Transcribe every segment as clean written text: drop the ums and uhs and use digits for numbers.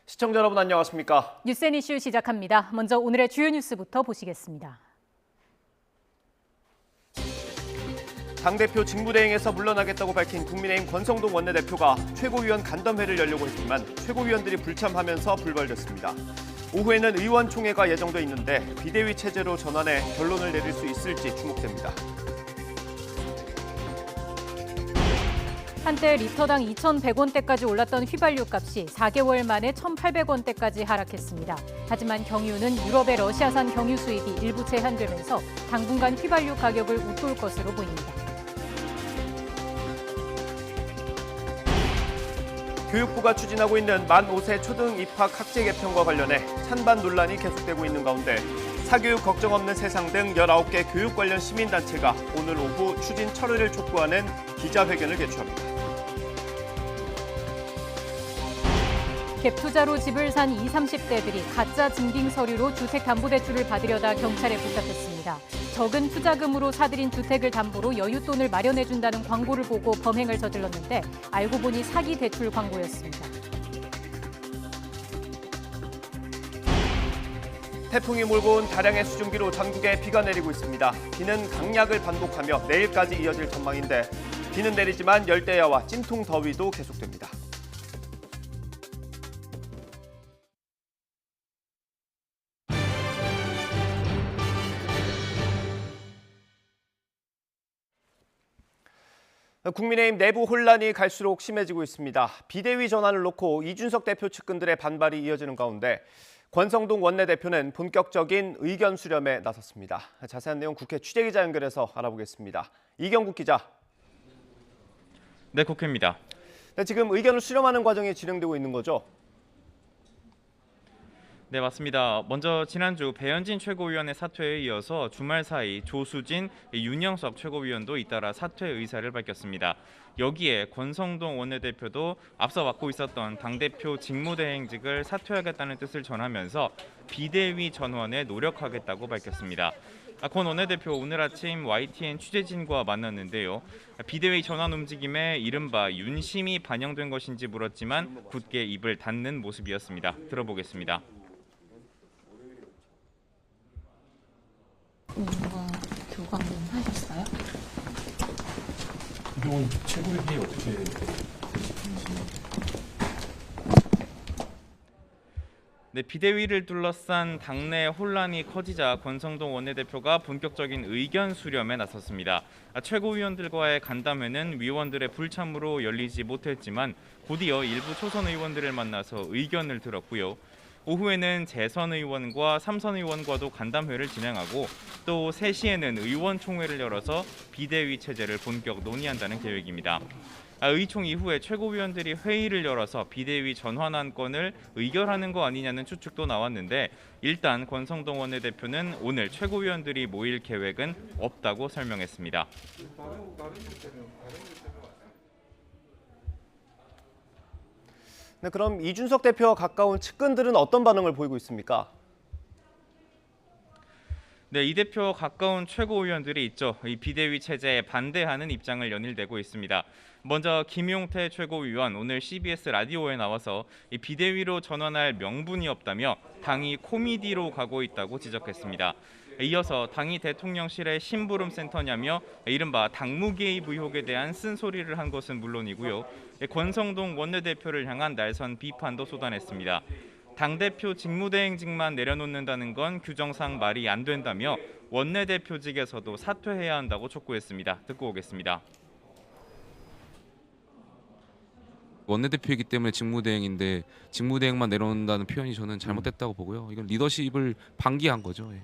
시청자 여러분 안녕하십니까? 뉴스앤 이슈 시작합니다. 먼저 오늘의 주요 뉴스부터 보시겠습니다. 당대표 직무대행에서 물러나겠다고 밝힌 국민의힘 권성동 원내대표가 최고위원 간담회를 열려고 했지만 최고위원들이 불참하면서 불발됐습니다. 오후에는 의원총회가 예정돼 있는데 비대위 체제로 전환해 결론을 내릴 수 있을지 주목됩니다. 한때 리터당 2,100원대까지 올랐던 휘발유 값이 4개월 만에 1,800원대까지 하락했습니다. 하지만 경유는 유럽의 러시아산 경유 수입이 일부 제한되면서 당분간 휘발유 가격을 웃돌 것으로 보입니다. 교육부가 추진하고 있는 만 5세 초등 입학 학제 개편과 관련해 찬반 논란이 계속되고 있는 가운데 사교육 걱정 없는 세상 등 19개 교육 관련 시민단체가 오늘 오후 추진 철회를 촉구하는 기자회견을 개최합니다. 갭 투자로 집을 산 20, 30대들이 가짜 증빙 서류로 주택담보대출을 받으려다 경찰에 붙잡혔습니다. 적은 투자금으로 사들인 주택을 담보로 여윳돈을 마련해준다는 광고를 보고 범행을 저질렀는데 알고 보니 사기 대출 광고였습니다. 태풍이 몰고 온 다량의 수증기로 전국에 비가 내리고 있습니다. 비는 강약을 반복하며 내일까지 이어질 전망인데 비는 내리지만 열대야와 찜통 더위도 계속됩니다. 국민의힘 내부 혼란이 갈수록 심해지고 있습니다. 비대위 전환을 놓고 이준석 대표 측근들의 반발이 이어지는 가운데 권성동 원내대표는 본격적인 의견 수렴에 나섰습니다. 자세한 내용 국회 취재기자 연결해서 알아보겠습니다. 이경국 기자. 네, 국회입니다. 네, 지금 의견을 수렴하는 과정이 진행되고 있는 거죠? 네, 맞습니다. 먼저 지난주 배현진 최고위원의 사퇴에 이어서 주말 사이 조수진, 윤영석 최고위원도 잇따라 사퇴 의사를 밝혔습니다. 여기에 권성동 원내대표도 앞서 맡고 있었던 당대표 직무대행직을 사퇴하겠다는 뜻을 전하면서 비대위 전환에 노력하겠다고 밝혔습니다. 권 원내대표 오늘 아침 YTN 취재진과 만났는데요. 비대위 전환 움직임에 이른바 윤심이 반영된 것인지 물었지만 굳게 입을 닫는 모습이었습니다. 들어보겠습니다. 뭔가 교감은 하셨어요? 그동안 최고위원이 어떻게 되시는지. 네, 비대위를 둘러싼 당내 혼란이 커지자 권성동 원내대표가 본격적인 의견 수렴에 나섰습니다. 최고위원들과의 간담회는 위원들의 불참으로 열리지 못했지만 곧이어 일부 초선 의원들을 만나서 의견을 들었고요. 오후에는 재선 의원과 삼선 의원과도 간담회를 진행하고 또 3시에는 의원총회를 열어서 비대위 체제를 본격 논의한다는 계획입니다. 의총 이후에 최고위원들이 회의를 열어서 비대위 전환 안건을 의결하는 거 아니냐는 추측도 나왔는데 일단 권성동 원내대표는 오늘 최고위원들이 모일 계획은 없다고 설명했습니다. 네, 그럼 이준석 대표와 가까운 측근들은 어떤 반응을 보이고 있습니까? 네, 이 대표 가까운 최고위원들이 있죠. 이 비대위 체제에 반대하는 입장을 연일내고 있습니다. 먼저 김용태 최고위원 오늘 CBS 라디오에 나와서 이 비대위로 전환할 명분이 없다며 당이 코미디로 가고 있다고 지적했습니다. 이어서 당이 대통령실의 심부름 센터냐며 이른바 당무 개입 의혹에 대한 쓴소리를 한 것은 물론이고요. 권성동 원내대표를 향한 날선 비판도 쏟아냈습니다. 당대표 직무대행직만 내려놓는다는 건 규정상 말이 안 된다며 원내대표직에서도 사퇴해야 한다고 촉구했습니다. 듣고 오겠습니다. 원내대표이기 때문에 직무대행인데 직무대행만 내려놓는다는 표현이 저는 잘못됐다고 보고요. 이건 리더십을 방기한 거죠. 예.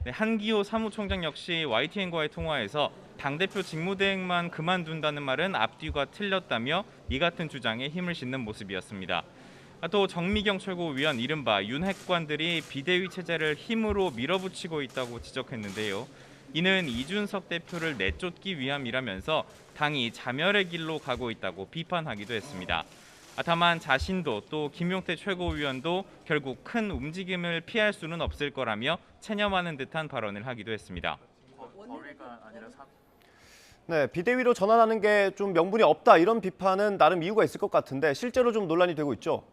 네, 한기호 사무총장 역시 YTN과의 통화에서 당대표 직무대행만 그만둔다는 말은 앞뒤가 틀렸다며 이 같은 주장에 힘을 싣는 모습이었습니다. 또 정미경 최고위원 이른바 윤핵관들이 비대위 체제를 힘으로 밀어붙이고 있다고 지적했는데요. 이는 이준석 대표를 내쫓기 위함이라면서 당이 자멸의 길로 가고 있다고 비판하기도 했습니다. 다만 자신도 또 김용태 최고위원도 결국 큰 움직임을 피할 수는 없을 거라며 체념하는 듯한 발언을 하기도 했습니다. 네, 비대위로 전환하는 게 좀 명분이 없다 이런 비판은 나름 이유가 있을 것 같은데 실제로 좀 논란이 되고 있죠.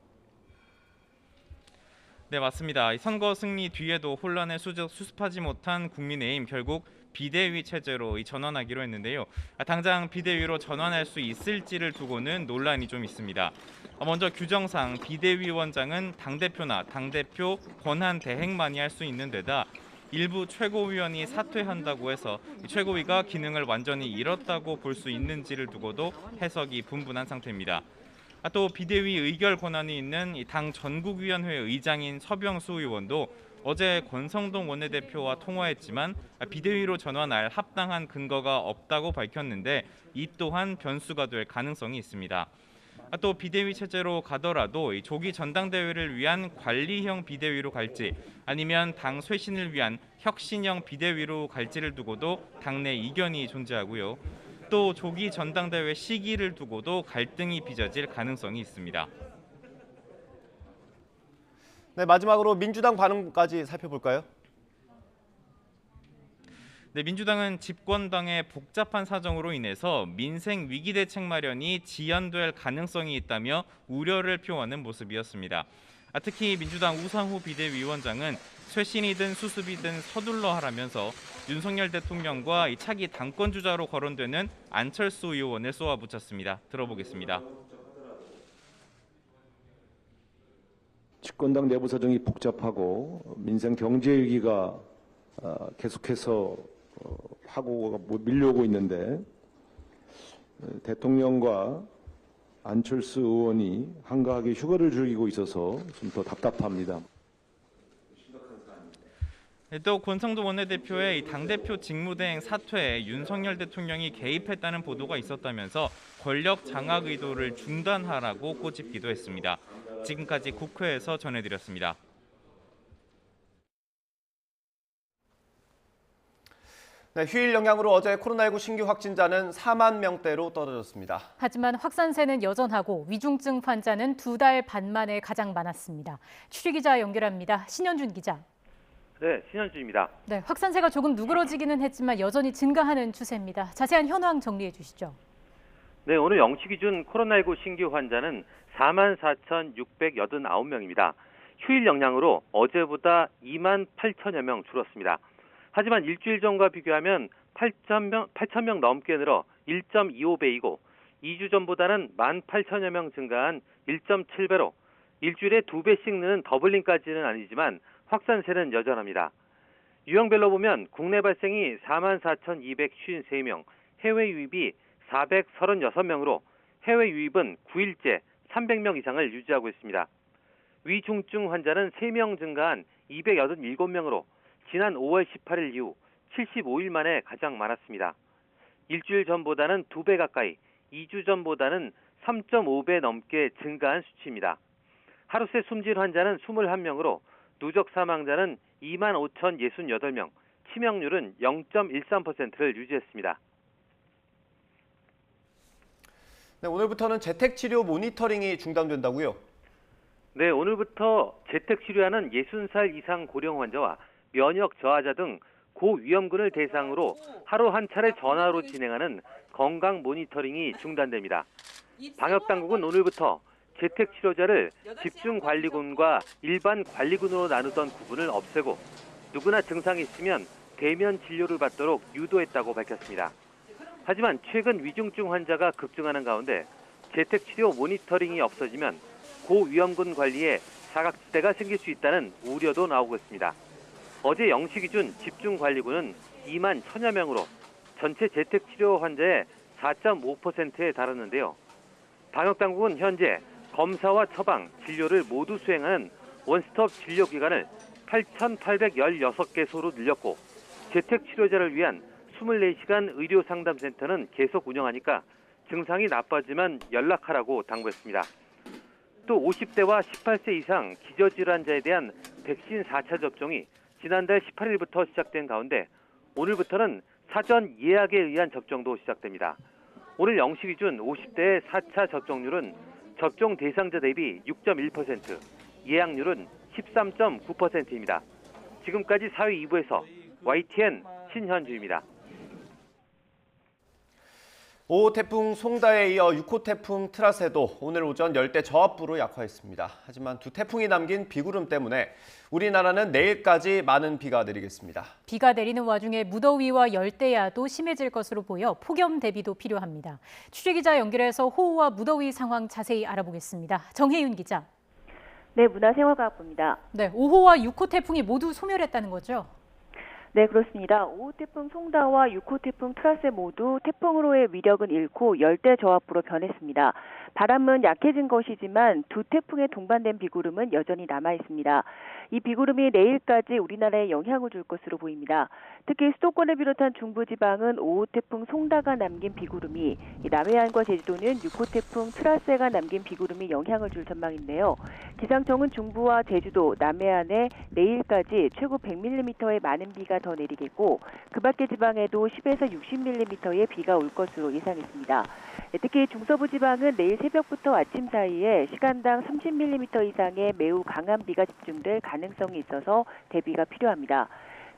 네, 맞습니다. 선거 승리 뒤에도 혼란을 수습하지 못한 국민의힘 결국 비대위 체제로 전환하기로 했는데요. 당장 비대위로 전환할 수 있을지를 두고는 논란이 좀 있습니다. 먼저 규정상 비대위원장은 당대표나 당대표 권한 대행만이 할 수 있는 데다 일부 최고위원이 사퇴한다고 해서 최고위가 기능을 완전히 잃었다고 볼 수 있는지를 두고도 해석이 분분한 상태입니다. 또 비대위 의결 권한이 있는 당 전국위원회 의장인 서병수 의원도 어제 권성동 원내대표와 통화했지만 비대위로 전환할 합당한 근거가 없다고 밝혔는데 이 또한 변수가 될 가능성이 있습니다. 또 비대위 체제로 가더라도 조기 전당대회를 위한 관리형 비대위로 갈지 아니면 당 쇄신을 위한 혁신형 비대위로 갈지를 두고도 당내 이견이 존재하고요. 또 조기 전당대회 시기를 두고도 갈등이 빚어질 가능성이 있습니다. 네, 마지막으로 민주당 반응까지 살펴볼까요? 네, 민주당은 집권당의 복잡한 사정으로 인해서 민생 위기 대책 마련이 지연될 가능성이 있다며 우려를 표하는 모습이었습니다. 특히 민주당 우상호 비대위원장은 쇄신이든 수습이든 서둘러 하라면서 윤석열 대통령과 차기 당권 주자로 거론되는 안철수 의원을 쏘아붙였습니다. 들어보겠습니다. 집권당 내부 사정이 복잡하고 민생 경제 위기가 계속해서 하고 밀려오고 있는데 대통령과 안철수 의원이 한가하게 휴가를 즐기고 있어서 좀 더 답답합니다. 또 권성동 원내대표의 당대표 직무대행 사퇴에 윤석열 대통령이 개입했다는 보도가 있었다면서 권력 장악 의도를 중단하라고 꼬집기도 했습니다. 지금까지 국회에서 전해드렸습니다. 네, 휴일 영향으로 어제 코로나19 신규 확진자는 4만 명대로 떨어졌습니다. 하지만 확산세는 여전하고 위중증 환자는 2달 반 만에 가장 많았습니다. 취재기자 연결합니다. 신현준 기자. 네, 신현준입니다. 네, 확산세가 조금 누그러지기는 했지만 여전히 증가하는 추세입니다. 자세한 현황 정리해 주시죠. 네, 오늘 0시 기준 코로나19 신규 환자는 48,689명입니다. 휴일 영향으로 어제보다 2만 8천여 명 줄었습니다. 하지만 일주일 전과 비교하면 8,000명 넘게 늘어 1.25배이고 2주 전보다는 18,000여 명 증가한 1.7배로 일주일에 2배씩 느는 더블링까지는 아니지만 확산세는 여전합니다. 유형별로 보면 국내 발생이 44,253명, 해외 유입이 436명으로 해외 유입은 9일째 300명 이상을 유지하고 있습니다. 위중증 환자는 3명 증가한 287명으로 지난 5월 18일 이후 75일 만에 가장 많았습니다. 일주일 전보다는 2배 가까이, 2주 전보다는 3.5배 넘게 증가한 수치입니다. 하루 새 숨진 환자는 21명으로 누적 사망자는 25,068명, 치명률은 0.13%를 유지했습니다. 네, 오늘부터는 재택치료 모니터링이 중단된다고요? 네, 오늘부터 재택치료하는 60살 이상 고령 환자와 면역 저하자 등 고위험군을 대상으로 하루 한 차례 전화로 진행하는 건강 모니터링이 중단됩니다. 방역당국은 오늘부터 재택치료자를 집중관리군과 일반 관리군으로 나누던 구분을 없애고 누구나 증상이 있으면 대면 진료를 받도록 유도했다고 밝혔습니다. 하지만 최근 위중증 환자가 급증하는 가운데 재택치료 모니터링이 없어지면 고위험군 관리에 사각지대가 생길 수 있다는 우려도 나오고 있습니다. 어제 0시 기준 집중관리군은 2만 1,000여 명으로 전체 재택치료 환자의 4.5%에 달했는데요. 방역당국은 현재 검사와 처방, 진료를 모두 수행하는 원스톱 진료기관을 8,816개소로 늘렸고 재택치료자를 위한 24시간 의료상담센터는 계속 운영하니까 증상이 나빠지면 연락하라고 당부했습니다. 또 50대와 18세 이상 기저질환자에 대한 백신 4차 접종이 지난달 18일부터 시작된 가운데 오늘부터는 사전 예약에 의한 접종도 시작됩니다. 오늘 0시 기준 50대의 4차 접종률은 접종 대상자 대비 6.1%, 예약률은 13.9%입니다. 지금까지 사회 2부에서 YTN 신현주입니다. 5호 태풍 송다에 이어 6호 태풍 트라세도 오늘 오전 열대 저압부로 약화했습니다. 하지만 두 태풍이 남긴 비구름 때문에 우리나라는 내일까지 많은 비가 내리겠습니다. 비가 내리는 와중에 무더위와 열대야도 심해질 것으로 보여 폭염 대비도 필요합니다. 취재기자 연결해서 호우와 무더위 상황 자세히 알아보겠습니다. 정혜윤 기자. 네, 문화생활과학부입니다. 네, 5호와 6호 태풍이 모두 소멸했다는 거죠? 네, 그렇습니다. 5호 태풍 송다와 6호 태풍 트라세 모두 태풍으로의 위력은 잃고 열대 저압부로 변했습니다. 바람은 약해진 것이지만 두 태풍의 동반된 비구름은 여전히 남아 있습니다. 이 비구름이 내일까지 우리나라에 영향을 줄 것으로 보입니다. 특히 수도권을 비롯한 중부지방은 5호 태풍 송다가 남긴 비구름이, 남해안과 제주도는 6호 태풍 트라세가 남긴 비구름이 영향을 줄 전망인데요. 기상청은 중부와 제주도, 남해안에 내일까지 최고 100mm의 많은 비가 더 내리겠고, 그 밖의 지방에도 10에서 60mm의 비가 올 것으로 예상했습니다. 특히 중서부 지방은 내일 새벽부터 아침 사이에 시간당 30mm 이상의 매우 강한 비가 집중될 가능성이 있어서 대비가 필요합니다.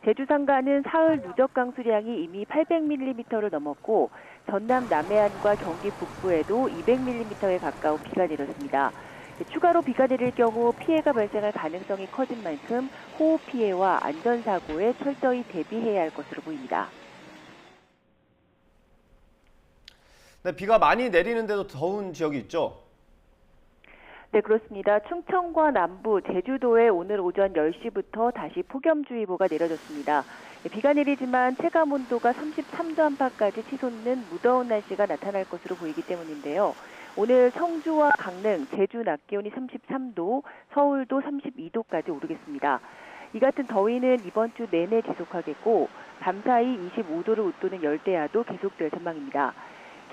제주 상간은 사흘 누적 강수량이 이미 800mm를 넘었고 전남 남해안과 경기 북부에도 200mm에 가까운 비가 내렸습니다. 추가로 비가 내릴 경우 피해가 발생할 가능성이 커진 만큼 호우 피해와 안전사고에 철저히 대비해야 할 것으로 보입니다. 네, 비가 많이 내리는데도 더운 지역이 있죠? 네, 그렇습니다. 충청과 남부, 제주도에 오늘 오전 10시부터 다시 폭염주의보가 내려졌습니다. 비가 내리지만 체감온도가 33도 안팎까지 치솟는 무더운 날씨가 나타날 것으로 보이기 때문인데요. 오늘 성주와 강릉, 제주 낮 기온이 33도, 서울도 32도까지 오르겠습니다. 이 같은 더위는 이번 주 내내 지속하겠고 밤사이 25도를 웃도는 열대야도 계속될 전망입니다.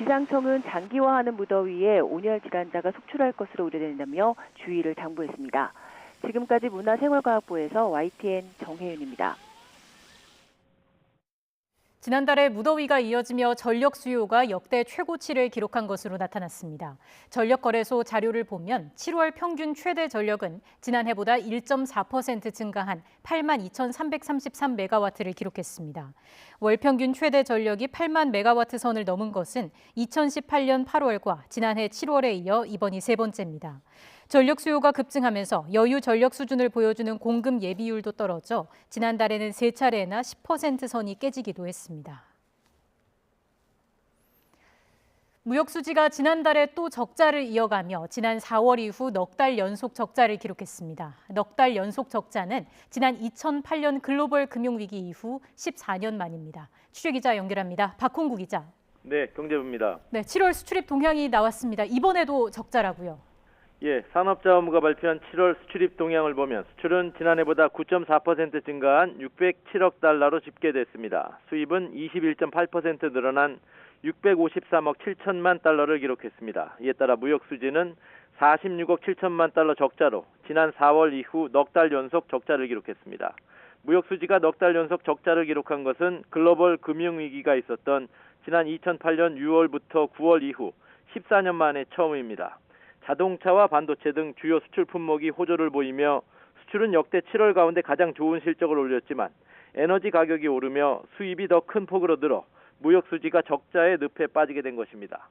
기상청은 장기화하는 무더위에 온열 질환자가 속출할 것으로 우려된다며 주의를 당부했습니다. 지금까지 문화생활과학부에서 YTN 정혜윤입니다. 지난달에 무더위가 이어지며 전력 수요가 역대 최고치를 기록한 것으로 나타났습니다. 전력거래소 자료를 보면 7월 평균 최대 전력은 지난해보다 1.4% 증가한 82,333메가와트를 기록했습니다. 월 평균 최대 전력이 8만 메가와트 선을 넘은 것은 2018년 8월과 지난해 7월에 이어 이번이 세 번째입니다. 전력 수요가 급증하면서 여유 전력 수준을 보여주는 공급 예비율도 떨어져 지난달에는 세 차례나 10% 선이 깨지기도 했습니다. 무역수지가 지난달에 또 적자를 이어가며 지난 4월 이후 넉 달 연속 적자를 기록했습니다. 넉 달 연속 적자는 지난 2008년 글로벌 금융위기 이후 14년 만입니다. 취재기자 연결합니다. 박홍구 기자. 네, 경제부입니다. 네, 7월 수출입 동향이 나왔습니다. 이번에도 적자라고요. 예, 산업자원부가 발표한 7월 수출입 동향을 보면 수출은 지난해보다 9.4% 증가한 607억 달러로 집계됐습니다. 수입은 21.8% 늘어난 653억 7천만 달러를 기록했습니다. 이에 따라 무역 수지는 46억 7천만 달러 적자로 지난 4월 이후 넉 달 연속 적자를 기록했습니다. 무역 수지가 넉 달 연속 적자를 기록한 것은 글로벌 금융위기가 있었던 지난 2008년 6월부터 9월 이후 14년 만에 처음입니다. 자동차와 반도체 등 주요 수출 품목이 호조를 보이며 수출은 역대 7월 가운데 가장 좋은 실적을 올렸지만 에너지 가격이 오르며 수입이 더 큰 폭으로 늘어 무역 수지가 적자의 늪에 빠지게 된 것입니다.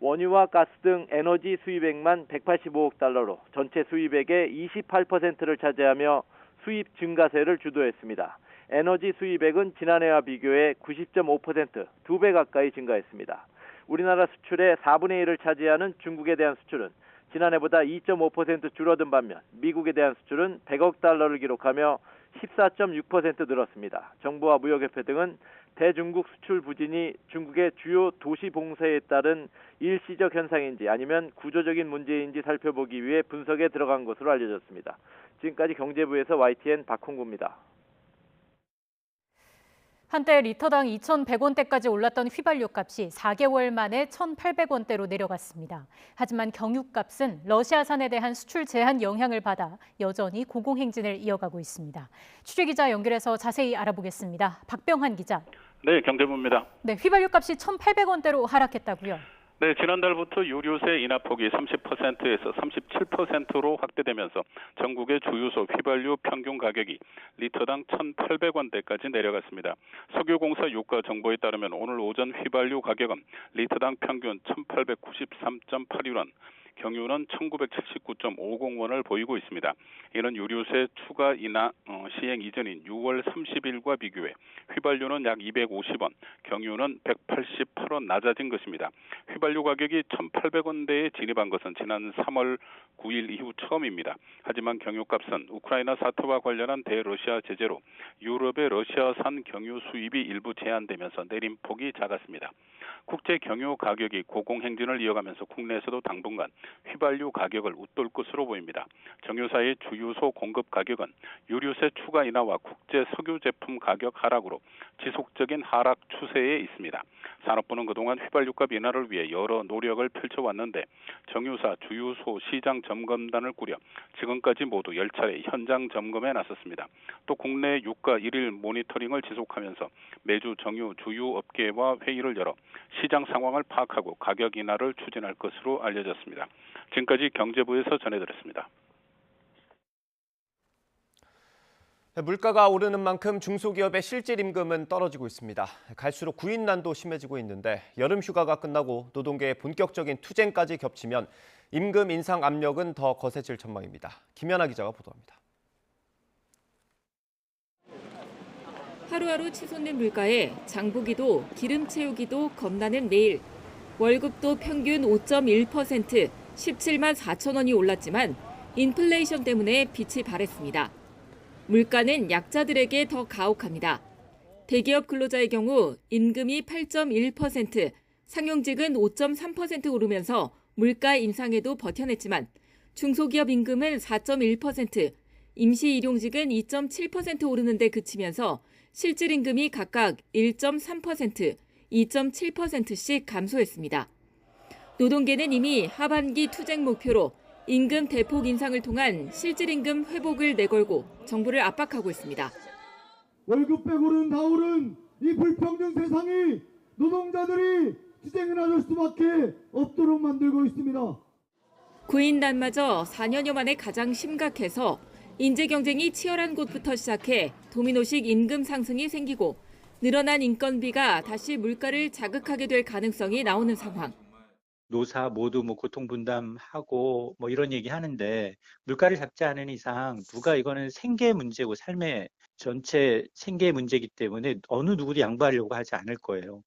원유와 가스 등 에너지 수입액만 185억 달러로 전체 수입액의 28%를 차지하며 수입 증가세를 주도했습니다. 에너지 수입액은 지난해와 비교해 90.5%, 2배 가까이 증가했습니다. 우리나라 수출의 4분의 1을 차지하는 중국에 대한 수출은 지난해보다 2.5% 줄어든 반면 미국에 대한 수출은 100억 달러를 기록하며 14.6% 늘었습니다. 정부와 무역협회 등은 대중국 수출 부진이 중국의 주요 도시 봉쇄에 따른 일시적 현상인지 아니면 구조적인 문제인지 살펴보기 위해 분석에 들어간 것으로 알려졌습니다. 지금까지 경제부에서 YTN 박홍구입니다. 한때 리터당 2,100원대까지 올랐던 휘발유 값이 4개월 만에 1,800원대로 내려갔습니다. 하지만 경유값은 러시아산에 대한 수출 제한 영향을 받아 여전히 고공행진을 이어가고 있습니다. 취재기자 연결해서 자세히 알아보겠습니다. 박병환 기자. 네, 경제부입니다. 네, 휘발유 값이 1,800원대로 하락했다고요? 네, 지난달부터 유류세 인하폭이 30%에서 37%로 확대되면서 전국의 주유소 휘발유 평균 가격이 리터당 1,800원대까지 내려갔습니다. 석유공사 유가 정보에 따르면 오늘 오전 휘발유 가격은 리터당 평균 1,893.81원, 경유는 1979.50원을 보이고 있습니다. 이는 유류세 추가 인하 시행 이전인 6월 30일과 비교해 휘발유는 약 250원, 경유는 188원 낮아진 것입니다. 휘발유 가격이 1,800원대에 진입한 것은 지난 3월 9일 이후 처음입니다. 하지만 경유값은 우크라이나 사태와 관련한 대러시아 제재로 유럽의 러시아산 경유 수입이 일부 제한되면서 내림폭이 작았습니다. 국제 경유 가격이 고공행진을 이어가면서 국내에서도 당분간 휘발유 가격을 웃돌 것으로 보입니다. 정유사의 주유소 공급 가격은 유류세 추가 인하와 국제 석유 제품 가격 하락으로 지속적인 하락 추세에 있습니다. 산업부는 그동안 휘발유값 인하를 위해 여러 노력을 펼쳐왔는데 정유사 주유소 시장 점검단을 꾸려 지금까지 모두 10차례 현장 점검에 나섰습니다. 또 국내 유가 1일 모니터링을 지속하면서 매주 정유 주유업계와 회의를 열어 시장 상황을 파악하고 가격 인하를 추진할 것으로 알려졌습니다. 지금까지 경제부에서 전해드렸습니다. 물가가 오르는 만큼 중소기업의 실질 임금은 떨어지고 있습니다. 갈수록 구인난도 심해지고 있는데 여름 휴가가 끝나고 노동계의 본격적인 투쟁까지 겹치면 임금 인상 압력은 더 거세질 전망입니다. 김연아 기자가 보도합니다. 하루하루 치솟는 물가에 장보기도 기름 채우기도 겁나는 매일. 월급도 평균 5.1%, 17만 4천 원이 올랐지만 인플레이션 때문에 빛이 발했습니다. 물가는 약자들에게 더 가혹합니다. 대기업 근로자의 경우 임금이 8.1%, 상용직은 5.3% 오르면서 물가 인상에도 버텨냈지만 중소기업 임금은 4.1%, 임시일용직은 2.7% 오르는 데 그치면서 실질 임금이 각각 1.3%, 2.7%씩 감소했습니다. 노동계는 이미 하반기 투쟁 목표로 임금 대폭 인상을 통한 실질 임금 회복을 내걸고 정부를 압박하고 있습니다. 월급 빼고는 다 오른 이 불평등 세상이 노동자들이 투쟁을 하실 수밖에 없도록 만들고 있습니다. 구인난마저 4년여 만에 가장 심각해서 인재 경쟁이 치열한 곳부터 시작해 도미노식 임금 상승이 생기고 늘어난 인건비가 다시 물가를 자극하게 될 가능성이 나오는 상황. 노사 모두 고통 분담하고 이런 얘기 하는데 물가를 잡지 않은 이상 누가 이거는 생계 문제고 삶의 전체 생계 문제이기 때문에 어느 누구도 양보하려고 하지 않을 거예요.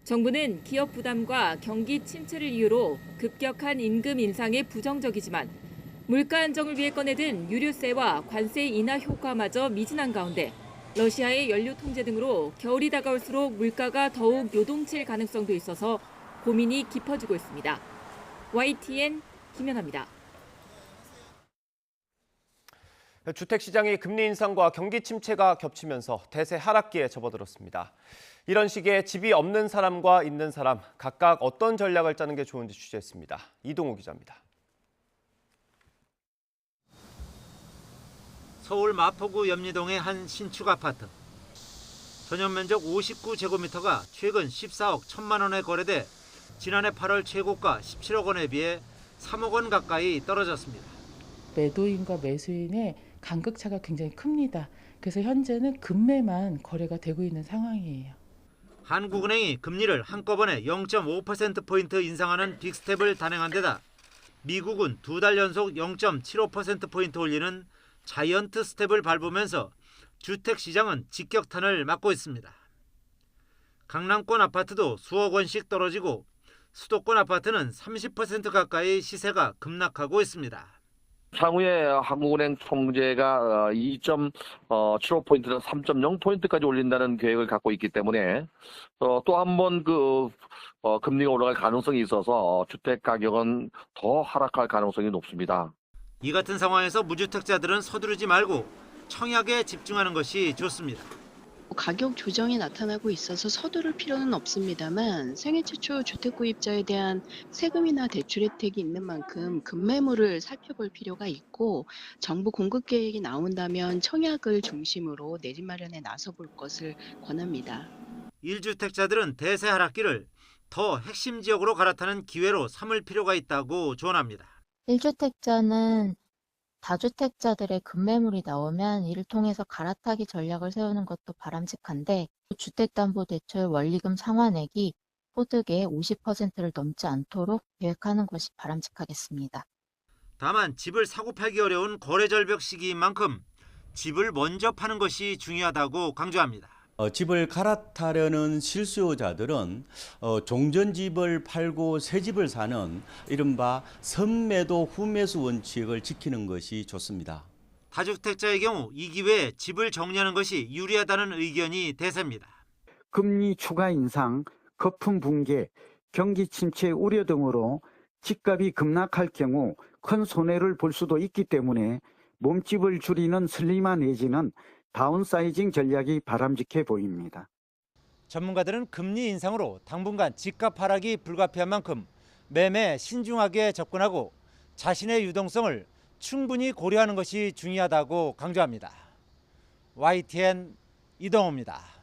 정부는 기업 부담과 경기 침체를 이유로 급격한 임금 인상에 부정적이지만 물가 안정을 위해 꺼내든 유류세와 관세 인하 효과마저 미진한 가운데 러시아의 연료 통제 등으로 겨울이 다가올수록 물가가 더욱 요동칠 가능성도 있어서 고민이 깊어지고 있습니다. YTN 김연아입니다. 주택시장이 금리 인상과 경기 침체가 겹치면서 대세 하락기에 접어들었습니다. 이런 시기에 집이 없는 사람과 있는 사람 각각 어떤 전략을 짜는 게 좋은지 취재했습니다. 이동호 기자입니다. 서울 마포구 염리동의 한 신축 아파트. 전용 면적 59제곱미터가 최근 14억 1천만 원에 거래돼 지난해 8월 최고가 17억 원에 비해 3억 원 가까이 떨어졌습니다. 매도인과 매수인의 간극차가 굉장히 큽니다. 그래서 현재는 금매만 거래가 되고 있는 상황이에요. 한국은행이 금리를 한꺼번에 0.5%포인트 인상하는 빅스텝을 단행한 데다 미국은 2달 연속 0.75%포인트 올리는 자이언트 스텝을 밟으면서 주택시장은 직격탄을 맞고 있습니다. 강남권 아파트도 수억 원씩 떨어지고 수도권 아파트는 30% 가까이 시세가 급락하고 있습니다. 향후에 한국은행 총재가 2.75포인트에서 3.0포인트까지 올린다는 계획을 갖고 있기 때문에 또 한 번 금리가 올라갈 가능성이 있어서 주택 가격은 더 하락할 가능성이 높습니다. 이 같은 상황에서 무주택자들은 서두르지 말고 청약에 집중하는 것이 좋습니다. 가격 조정이 나타나고 있어서 서두를 필요는 없습니다만 생애 최초 주택 구입자에 대한 세금이나 대출 혜택이 있는 만큼 급매물을 살펴볼 필요가 있고 정부 공급 계획이 나온다면 청약을 중심으로 내집 마련에 나서볼 것을 권합니다. 1주택자들은 대세 하락기를 더 핵심 지역으로 갈아타는 기회로 삼을 필요가 있다고 조언합니다. 1주택자는 다주택자들의 급매물이 나오면 이를 통해서 갈아타기 전략을 세우는 것도 바람직한데 주택담보대출 원리금 상환액이 소득의 50%를 넘지 않도록 계획하는 것이 바람직하겠습니다. 다만 집을 사고 팔기 어려운 거래 절벽 시기인 만큼 집을 먼저 파는 것이 중요하다고 강조합니다. 집을 갈아타려는 실수요자들은 종전집을 팔고 새 집을 사는 이른바 선매도 후매수 원칙을 지키는 것이 좋습니다. 다주택자의 경우 이 기회에 집을 정리하는 것이 유리하다는 의견이 대세입니다. 금리 추가 인상, 거품 붕괴, 경기 침체 우려 등으로 집값이 급락할 경우 큰 손해를 볼 수도 있기 때문에 몸집을 줄이는 슬림화 내지는 다운사이징 전략이 바람직해 보입니다. 전문가들은 금리 인상으로 당분간 집값 하락이 불가피한 만큼 매매에 신중하게 접근하고 자신의 유동성을 충분히 고려하는 것이 중요하다고 강조합니다. YTN 이동호입니다.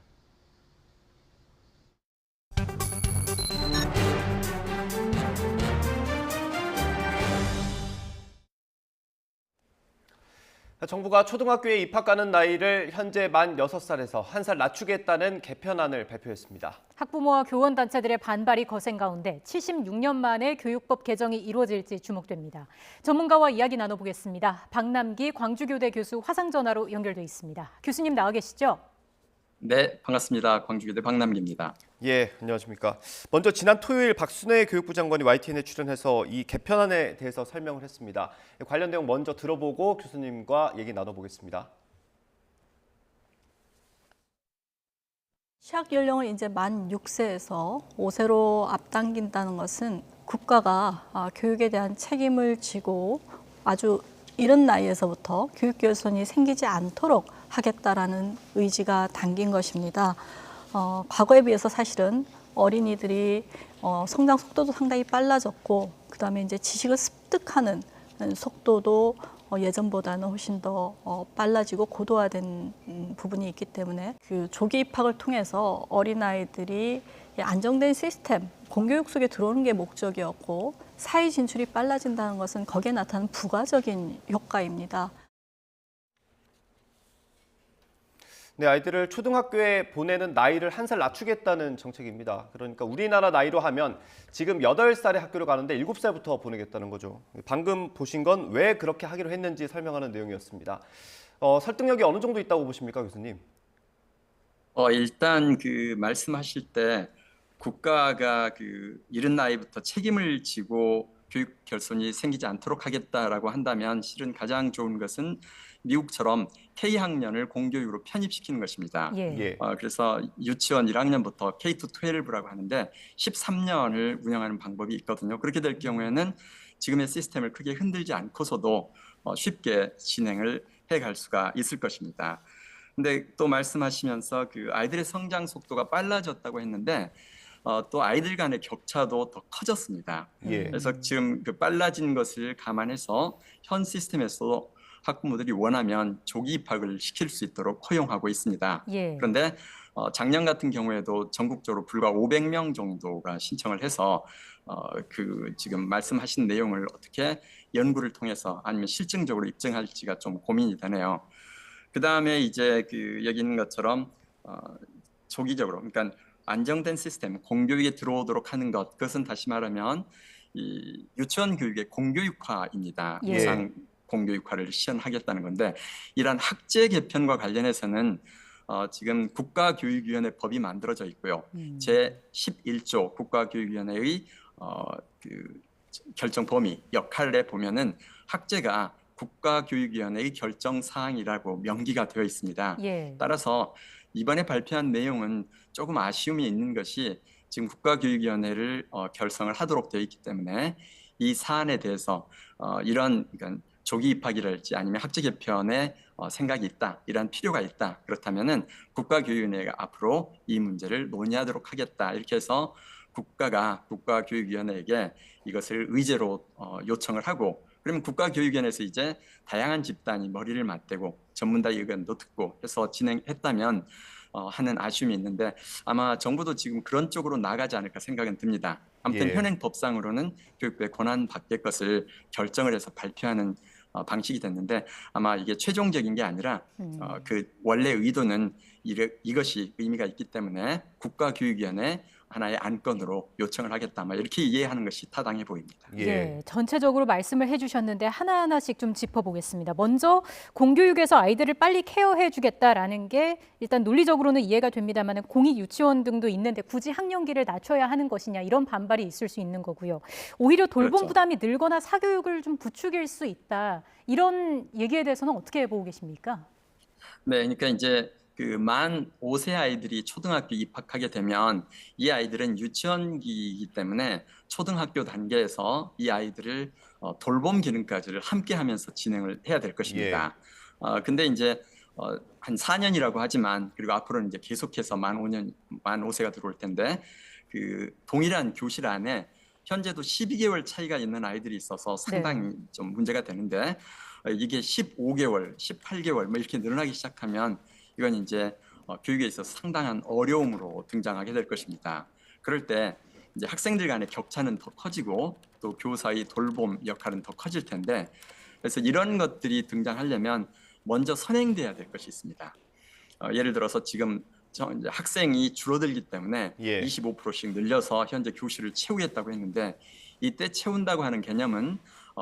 정부가 초등학교에 입학하는 나이를 현재 만 6살에서 1살 낮추겠다는 개편안을 발표했습니다. 학부모와 교원단체들의 반발이 거센 가운데 76년 만에 교육법 개정이 이루어질지 주목됩니다. 전문가와 이야기 나눠보겠습니다. 박남기 광주교대 교수 화상전화로 연결돼 있습니다. 교수님 나와 계시죠? 네, 반갑습니다. 광주교대 박남기입니다. 예, 안녕하십니까. 먼저 지난 토요일 박순애 교육부 장관이 YTN에 출연해서 이 개편안에 대해서 설명을 했습니다. 관련 내용 먼저 들어보고 교수님과 얘기 나눠보겠습니다. 시학 연령을 이제 만 6세에서 5세로 앞당긴다는 것은 국가가 교육에 대한 책임을 지고 아주 이른 나이에서부터 교육 결손이 생기지 않도록 하겠다라는 의지가 담긴 것입니다. 과거에 비해서 사실은 어린이들이 성장 속도도 상당히 빨라졌고 그다음에 이제 지식을 습득하는 속도도 예전보다는 훨씬 더 빨라지고 고도화된 부분이 있기 때문에 그 조기 입학을 통해서 어린아이들이 안정된 시스템, 공교육 속에 들어오는 게 목적이었고 사회 진출이 빨라진다는 것은 거기에 나타나는 부가적인 효과입니다. 네, 아이들을 초등학교에 보내는 나이를 1살 낮추겠다는 정책입니다. 그러니까 우리나라 나이로 하면 지금 8살에 학교를 가는데 7살부터 보내겠다는 거죠. 방금 보신 건 왜 그렇게 하기로 했는지 설명하는 내용이었습니다. 설득력이 어느 정도 있다고 보십니까, 교수님? 일단 그 말씀하실 때 국가가 그 이른 나이부터 책임을 지고 교육 결손이 생기지 않도록 하겠다라고 한다면 실은 가장 좋은 것은 미국처럼 K학년을 공교육으로 편입시키는 것입니다. 예. 그래서 유치원 1학년부터 K-12라고 하는데 13년을 운영하는 방법이 있거든요. 그렇게 될 경우에는 지금의 시스템을 크게 흔들지 않고서도 쉽게 진행을 해갈 수가 있을 것입니다. 근데 또 말씀하시면서 그 아이들의 성장 속도가 빨라졌다고 했는데 또 아이들 간의 격차도 더 커졌습니다. 예. 그래서 지금 그 빨라진 것을 감안해서 현 시스템에서 학부모들이 원하면 조기 입학을 시킬 수 있도록 허용하고 있습니다. 예. 그런데 작년 같은 경우에도 전국적으로 불과 500명 정도가 신청을 해서 그 지금 말씀하신 내용을 어떻게 연구를 통해서 아니면 실증적으로 입증할지가 좀 고민이 되네요. 그 다음에 이제 그 여기 있는 것처럼 조기적으로, 그러니까 안정된 시스템, 공교육에 들어오도록 하는 것, 그것은 다시 말하면 이 유치원 교육의 공교육화입니다. 예. 이상 공교육화를 실현하겠다는 건데 이러한 학제 개편과 관련해서는 지금 국가교육위원회 법이 만들어져 있고요. 제11조 국가교육위원회의 그 결정 범위 역할에 보면은 학제가 국가교육위원회의 결정 사항이라고 명기가 되어 있습니다. 예. 따라서 이번에 발표한 내용은 조금 아쉬움이 있는 것이 지금 국가교육위원회를 결성을 하도록 되어 있기 때문에 이 사안에 대해서 이런 그러니까 조기 입학이랄지 아니면 학제 개편에 생각이 있다, 이러한 필요가 있다. 그렇다면은 국가교육위원회가 앞으로 이 문제를 논의하도록 하겠다. 이렇게 해서 국가가 국가교육위원회에게 이것을 의제로 요청을 하고 그러면 국가교육위원회에서 이제 다양한 집단이 머리를 맞대고 전문가의 의견도 듣고 해서 진행했다면 하는 아쉬움이 있는데 아마 정부도 지금 그런 쪽으로 나가지 않을까 생각은 듭니다. 아무튼 예. 현행 법상으로는 교육부의 권한 밖의 것을 결정을 해서 발표하는 방식이 됐는데 아마 이게 최종적인 게 아니라 그 원래 의도는 이것이 의미가 있기 때문에 국가교육위원회 하나의 안건으로 요청을 하겠다. 이렇게 이해하는 것이 타당해 보입니다. 예, 전체적으로 말씀을 해주셨는데 하나하나씩 좀 짚어보겠습니다. 먼저 공교육에서 아이들을 빨리 케어해주겠다라는 게 일단 논리적으로는 이해가 됩니다만 공익 유치원 등도 있는데 굳이 학령기를 낮춰야 하는 것이냐 이런 반발이 있을 수 있는 거고요. 오히려 돌봄 그렇죠. 부담이 늘거나 사교육을 좀 부추길 수 있다. 이런 얘기에 대해서는 어떻게 보고 계십니까? 네, 그러니까 이제 만 5세 아이들이 초등학교 입학하게 되면 이 아이들은 유치원기이기 때문에 초등학교 단계에서 이 아이들을 돌봄 기능까지를 함께 하면서 진행을 해야 될 것입니다. 근데 이제 한 4년이라고 하지만 그리고 앞으로는 이제 계속해서 만 5세가 들어올 텐데 동일한 교실 안에 현재도 12개월 차이가 있는 아이들이 있어서 상당히 좀 문제가 되는데 이게 15개월, 18개월 이렇게 늘어나기 시작하면 이건 이제 교육에 있어서 상당한 어려움으로 등장하게 될 것입니다. 그럴 때 이제 학생들 간의 격차는 더 커지고 또 교사의 돌봄 역할은 더 커질 텐데 그래서 이런 것들이 등장하려면 먼저 선행돼야 될 것이 있습니다. 예를 들어서 지금 이제 학생이 줄어들기 때문에 25%씩 늘려서 현재 교실을 채우겠다고 했는데 이때 채운다고 하는 개념은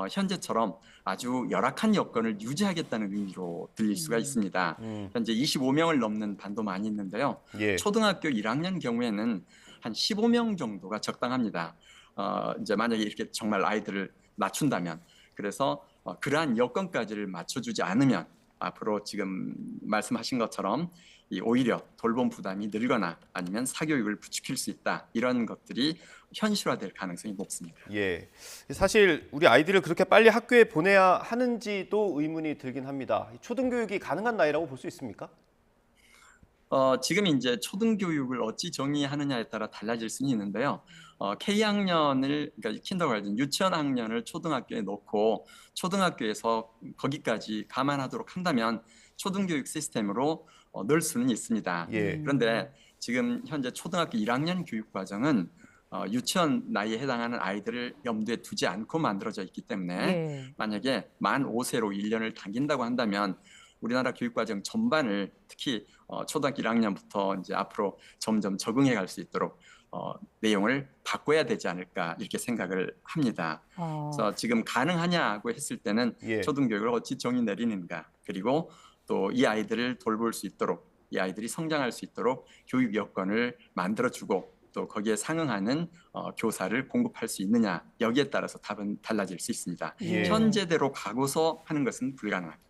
현재처럼 아주 열악한 여건을 유지하겠다는 의미로 들릴 수가 있습니다. 현재 25명을 넘는 반도 많이 있는데요. 초등학교 1학년 경우에는 한 15명 정도가 적당합니다. 이제 만약에 이렇게 정말 아이들을 낮춘다면 그래서 그러한 여건까지를 맞춰주지 않으면 앞으로 지금 말씀하신 것처럼 오히려 돌봄 부담이 늘거나 아니면 사교육을 부추길 수 있다. 이런 것들이 현실화될 가능성이 높습니다. 예, 사실 우리 아이들을 그렇게 빨리 학교에 보내야 하는지도 의문이 들긴 합니다. 초등교육이 가능한 나이라고 볼 수 있습니까? 지금 이제 초등교육을 어찌 정의하느냐에 따라 달라질 수는 있는데요. K학년을 그러니까 킨더가든 유치원 학년을 초등학교에 놓고 초등학교에서 거기까지 감안하도록 한다면 초등교육 시스템으로 넣을 수는 있습니다. 그런데 지금 현재 초등학교 1학년 교육 과정은 유치원 나이에 해당하는 아이들을 염두에 두지 않고 만들어져 있기 때문에 만약에 만 5세로 1년을 당긴다고 한다면 우리나라 교육과정 전반을 특히 초등학교 1학년부터 이제 앞으로 점점 적응해 갈 수 있도록 내용을 바꿔야 되지 않을까 이렇게 생각을 합니다. 그래서 지금 가능하냐고 했을 때는 초등교육을 어찌 정의 내리는가 그리고 또 이 아이들을 돌볼 수 있도록 이 아이들이 성장할 수 있도록 교육 여건을 만들어주고 또 거기에 상응하는 교사를 공급할 수 있느냐 여기에 따라서 답은 달라질 수 있습니다. 현재대로 가고서 하는 것은 불가능합니다.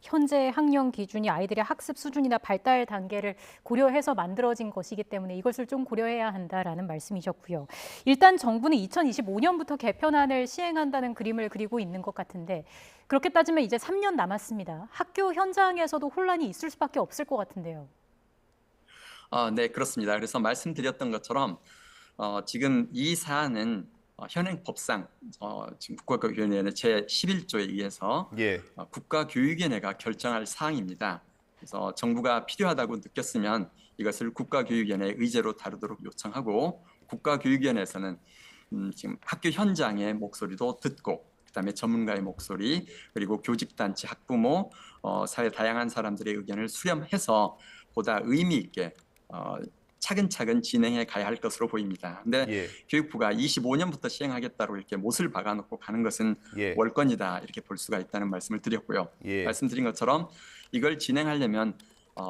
현재 학령 기준이 아이들의 학습 수준이나 발달 단계를 고려해서 만들어진 것이기 때문에 이것을 좀 고려해야 한다라는 말씀이셨고요. 일단 정부는 2025년부터 개편안을 시행한다는 그림을 그리고 있는 것 같은데 그렇게 따지면 이제 3년 남았습니다. 학교 현장에서도 혼란이 있을 수밖에 없을 것 같은데요. 네, 그렇습니다. 그래서 말씀드렸던 것처럼 지금 이 사안은 현행 법상 지금 국가교육위원회 제11조에 의해서 국가교육위원회가 결정할 사항입니다. 그래서 정부가 필요하다고 느꼈으면 이것을 국가교육위원회 의제로 다루도록 요청하고 국가교육위원회에서는 지금 학교 현장의 목소리도 듣고 그다음에 전문가의 목소리 그리고 교직단체, 학부모, 사회 다양한 사람들의 의견을 수렴해서 보다 의미 있게 차근차근 진행해 가야 할 것으로 보입니다. 근데 교육부가 25년부터 시행하겠다고 이렇게 못을 박아놓고 가는 것은 월권이다 이렇게 볼 수가 있다는 말씀을 드렸고요. 말씀드린 것처럼 이걸 진행하려면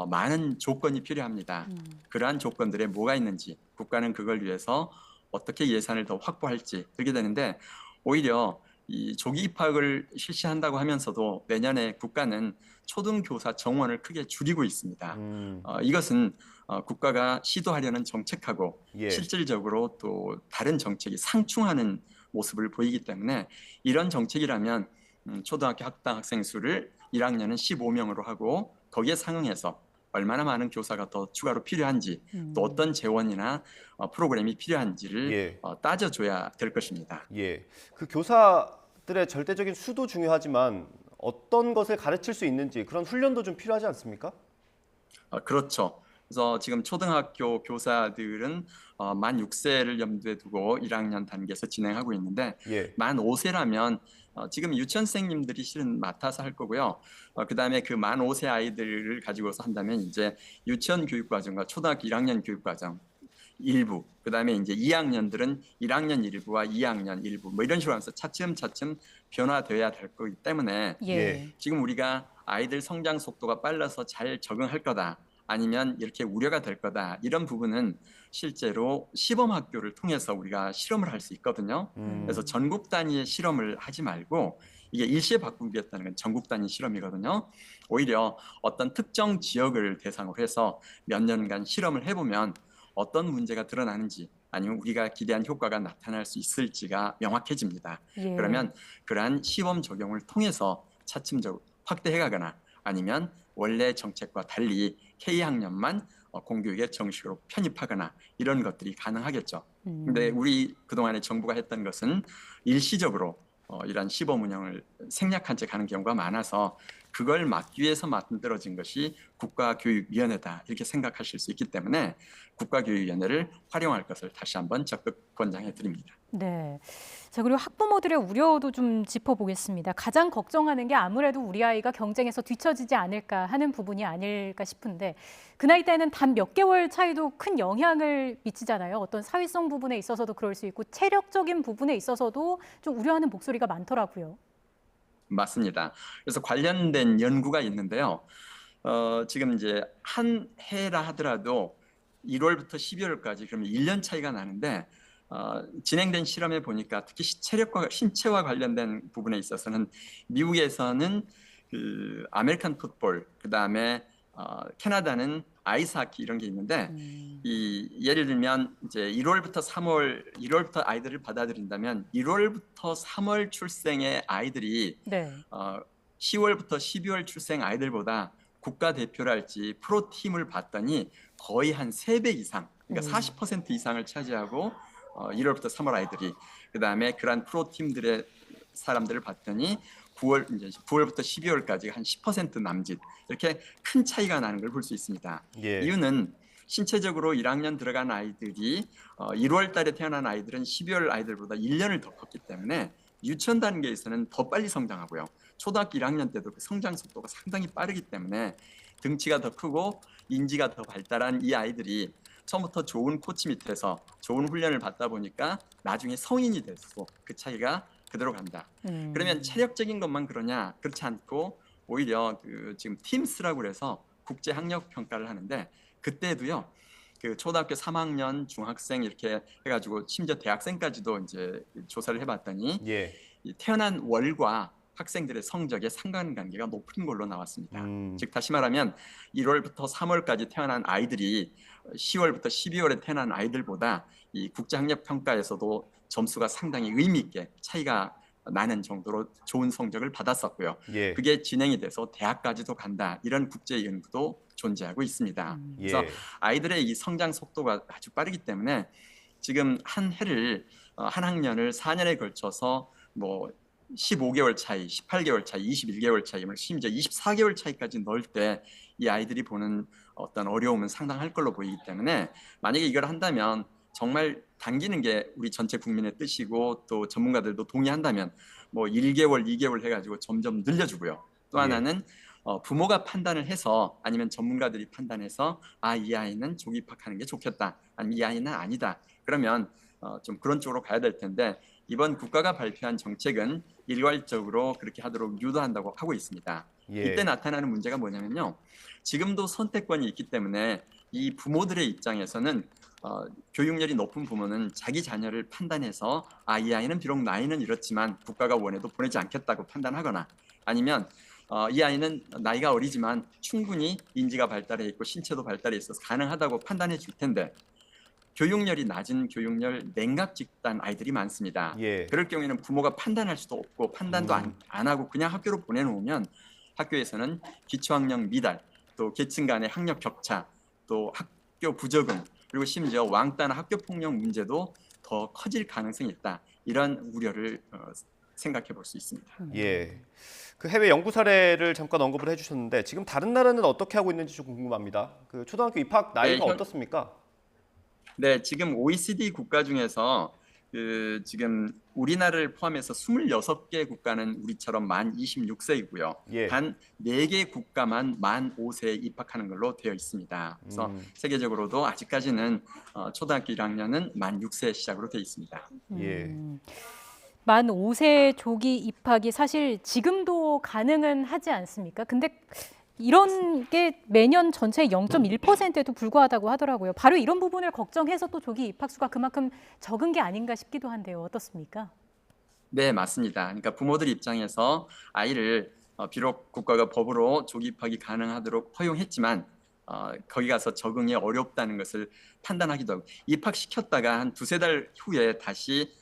많은 조건이 필요합니다. 그러한 조건들에 뭐가 있는지 국가는 그걸 위해서 어떻게 예산을 더 확보할지 그렇게 되는데 오히려 이 조기 입학을 실시한다고 하면서도 내년에 국가는 초등교사 정원을 크게 줄이고 있습니다. 이것은 국가가 시도하려는 정책하고 실질적으로 또 다른 정책이 상충하는 모습을 보이기 때문에 이런 정책이라면 초등학교 학당 학생 수를 1학년은 15명으로 하고 거기에 상응해서 얼마나 많은 교사가 더 추가로 필요한지 또 어떤 재원이나 프로그램이 필요한지를 따져줘야 될 것입니다. 그 교사들의 절대적인 수도 중요하지만 어떤 것을 가르칠 수 있는지 그런 훈련도 좀 필요하지 않습니까? 그렇죠. 그래서 지금 초등학교 교사들은 만 6세를 염두에 두고 1학년 단계에서 진행하고 있는데 만 5세라면 지금 유치원생님들이 실은 맡아서 할 거고요. 그다음에 그 만 5세 아이들을 가지고서 한다면 이제 유치원 교육과정과 초등학교 1학년 교육과정 일부, 그다음에 이제 2학년들은 1학년 일부와 2학년 일부 뭐 이런 식으로 하면서 차츰차츰 변화돼야 될 거기 때문에 지금 우리가 아이들 성장 속도가 빨라서 잘 적응할 거다, 아니면 이렇게 우려가 될 거다, 이런 부분은 실제로 시범 학교를 통해서 우리가 실험을 할 수 있거든요. 그래서 전국 단위의 실험을 하지 말고, 이게 일시에 바꾸겠다는 건 전국 단위 실험이거든요. 오히려 어떤 특정 지역을 대상으로 해서 몇 년간 실험을 해보면 어떤 문제가 드러나는지, 아니면 우리가 기대한 효과가 나타날 수 있을지가 명확해집니다. 그러면 그러한 시범 적용을 통해서 차츰적으로 확대해가거나, 아니면 원래 정책과 달리 K학년만 공교육에 정식으로 편입하거나, 이런 것들이 가능하겠죠. 근데 우리 그동안에 정부가 했던 것은 일시적으로 이런 시범 운영을 생략한 채 가는 경우가 많아서, 그걸 막기 위해서 만들어진 것이 국가교육위원회다, 이렇게 생각하실 수 있기 때문에 국가교육위원회를 활용할 것을 다시 한번 적극 권장해 드립니다. 네. 자, 그리고 학부모들의 우려도 좀 짚어보겠습니다. 가장 걱정하는 게 아무래도 우리 아이가 경쟁에서 뒤처지지 않을까 하는 부분이 아닐까 싶은데, 그 나이 때는 단 몇 개월 차이도 큰 영향을 미치잖아요. 어떤 사회성 부분에 있어서도 그럴 수 있고, 체력적인 부분에 있어서도 좀 우려하는 목소리가 많더라고요. 맞습니다. 그래서 관련된 연구가 있는데요. 지금 이제 한 해라 하더라도 1월부터 12월까지 그러면 1년 차이가 나는데, 진행된 실험에 보니까 특히 체력과 신체와 관련된 부분에 있어서는 미국에서는 그 아메리칸 풋볼, 그다음에 캐나다는 아이스하키 이런 게 있는데, 예를 들면 이제 1월부터 아이들을 받아들인다면 1월부터 3월 출생의 아이들이 10월부터 12월 출생 아이들보다 국가대표랄지 프로팀을 봤더니 거의 한 3배 이상, 그러니까 40% 이상을 차지하고 1월부터 3월 아이들이, 그다음에 그런 프로팀들의 사람들을 봤더니 9월부터 12월까지 한 10% 남짓, 이렇게 큰 차이가 나는 걸 볼 수 있습니다. 이유는 신체적으로 1학년 들어간 아이들이 1월 달에 태어난 아이들은 12월 아이들보다 1년을 더 컸기 때문에 유치원 단계에서는 더 빨리 성장하고요. 초등학교 1학년 때도 그 성장 속도가 상당히 빠르기 때문에 등치가 더 크고 인지가 더 발달한 이 아이들이 처음부터 좋은 코치 밑에서 좋은 훈련을 받다 보니까 나중에 성인이 돼서 그 차이가 그대로 간다. 그러면 체력적인 것만 그러냐? 그렇지 않고 오히려 그 지금 팀스라고 그래서 국제 학력 평가를 하는데, 그때도요. 그 초등학교 3학년, 중학생 이렇게 해가지고 심지어 대학생까지도 이제 조사를 해봤더니 이 태어난 월과 학생들의 성적의 상관관계가 높은 걸로 나왔습니다. 즉 다시 말하면 1월부터 3월까지 태어난 아이들이 10월부터 12월에 태어난 아이들보다 이 국제학력평가에서도 점수가 상당히 의미 있게 차이가 나는 정도로 좋은 성적을 받았었고요. 그게 진행이 돼서 대학까지도 간다, 이런 국제 연구도 존재하고 있습니다. 그래서 아이들의 이 성장 속도가 아주 빠르기 때문에 지금 한 해를 한 학년을 4년에 걸쳐서 뭐 15개월 차이, 18개월 차이, 21개월 차이, 심지어 24개월 차이까지 넣을 때 이 아이들이 보는 어떤 어려움은 상당할 걸로 보이기 때문에, 만약에 이걸 한다면 정말 당기는 게 우리 전체 국민의 뜻이고 또 전문가들도 동의한다면 뭐 1개월, 2개월 해가지고 점점 늘려주고요. 또 하나는 부모가 판단을 해서, 아니면 전문가들이 판단해서 이 아이는 조기 입학하는 게 좋겠다, 아니면 이 아이는 아니다, 그러면 좀 그런 쪽으로 가야 될 텐데, 이번 국가가 발표한 정책은 일괄적으로 그렇게 하도록 유도한다고 하고 있습니다. 이때 나타나는 문제가 뭐냐면요. 지금도 선택권이 있기 때문에 이 부모들의 입장에서는 교육열이 높은 부모는 자기 자녀를 판단해서 이 아이는 비록 나이는 이렇지만 국가가 원해도 보내지 않겠다고 판단하거나, 아니면 이 아이는 나이가 어리지만 충분히 인지가 발달해 있고 신체도 발달해 있어서 가능하다고 판단해 줄 텐데, 교육열이 낮은 교육열 냉각 집단 아이들이 많습니다. 그럴 경우에는 부모가 판단할 수도 없고 판단도 안 하고 그냥 학교로 보내놓으면 학교에서는 기초학력 미달, 또 계층 간의 학력 격차, 또 학교 부적응, 그리고 심지어 왕따나 학교폭력 문제도 더 커질 가능성이 있다, 이런 우려를 생각해 볼 수 있습니다. 예. 그 해외 연구 사례를 잠깐 언급을 해주셨는데 지금 다른 나라는 어떻게 하고 있는지 좀 궁금합니다. 그 초등학교 입학 나이가 어떻습니까? 네, 지금 OECD 국가 중에서 지금 우리나라를 포함해서 26개 국가는 우리처럼 만 26세이고요. 예. 단 4개 국가만 만 5세에 입학하는 걸로 되어 있습니다. 그래서 세계적으로도 아직까지는 초등학교 1학년은 만 6세 시작으로 되어 있습니다. 예. 만 5세 조기 입학이 사실 지금도 가능은 하지 않습니까? 근데 이런 게 매년 전체의 0.1%에도 불과하다고 하더라고요. 바로 이런 부분을 걱정해서 또 조기 입학 수가 그만큼 적은 게 아닌가 싶기도 한데요. 어떻습니까? 네, 맞습니다. 그러니까 부모들 입장에서 아이를 비록 국가가 법으로 조기 입학이 가능하도록 허용했지만 거기 가서 적응이 어렵다는 것을 판단하기도 하고 입학시켰다가 한 두세 달 후에 다시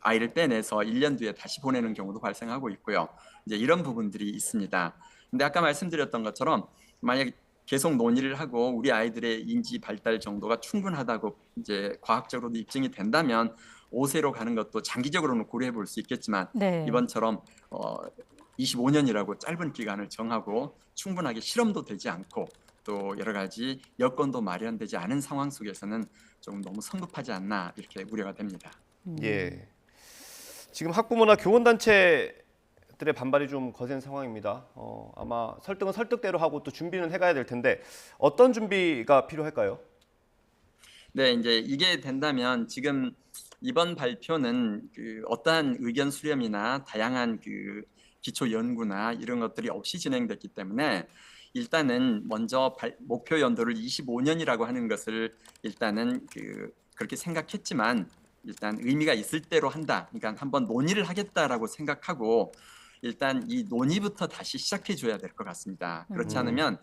아이를 빼내서 1년 뒤에 다시 보내는 경우도 발생하고 있고요. 이제 이런 부분들이 있습니다. 근데 아까 말씀드렸던 것처럼 만약 계속 논의를 하고 우리 아이들의 인지 발달 정도가 충분하다고 이제 과학적으로도 입증이 된다면 5세로 가는 것도 장기적으로는 고려해 볼 수 있겠지만 네. 이번처럼 25년이라고 짧은 기간을 정하고 충분하게 실험도 되지 않고 또 여러 가지 여건도 마련되지 않은 상황 속에서는 좀 너무 성급하지 않나 이렇게 우려가 됩니다. 예. 지금 학부모나 교원단체들의 반발이 좀 거센 상황입니다. 아마 설득은 설득대로 하고 또 준비는 해가야 될 텐데 어떤 준비가 필요할까요? 네, 이제 이게 된다면 지금 이번 발표는 어떠한 의견 수렴이나 다양한 기초 연구나 이런 것들이 없이 진행됐기 때문에 일단은 먼저 목표 연도를 25년이라고 하는 것을 일단은 그렇게 생각했지만 일단 의미가 있을 대로 한다. 그러니까 한번 논의를 하겠다라고 생각하고 일단 이 논의부터 다시 시작해 줘야 될 것 같습니다. 그렇지 않으면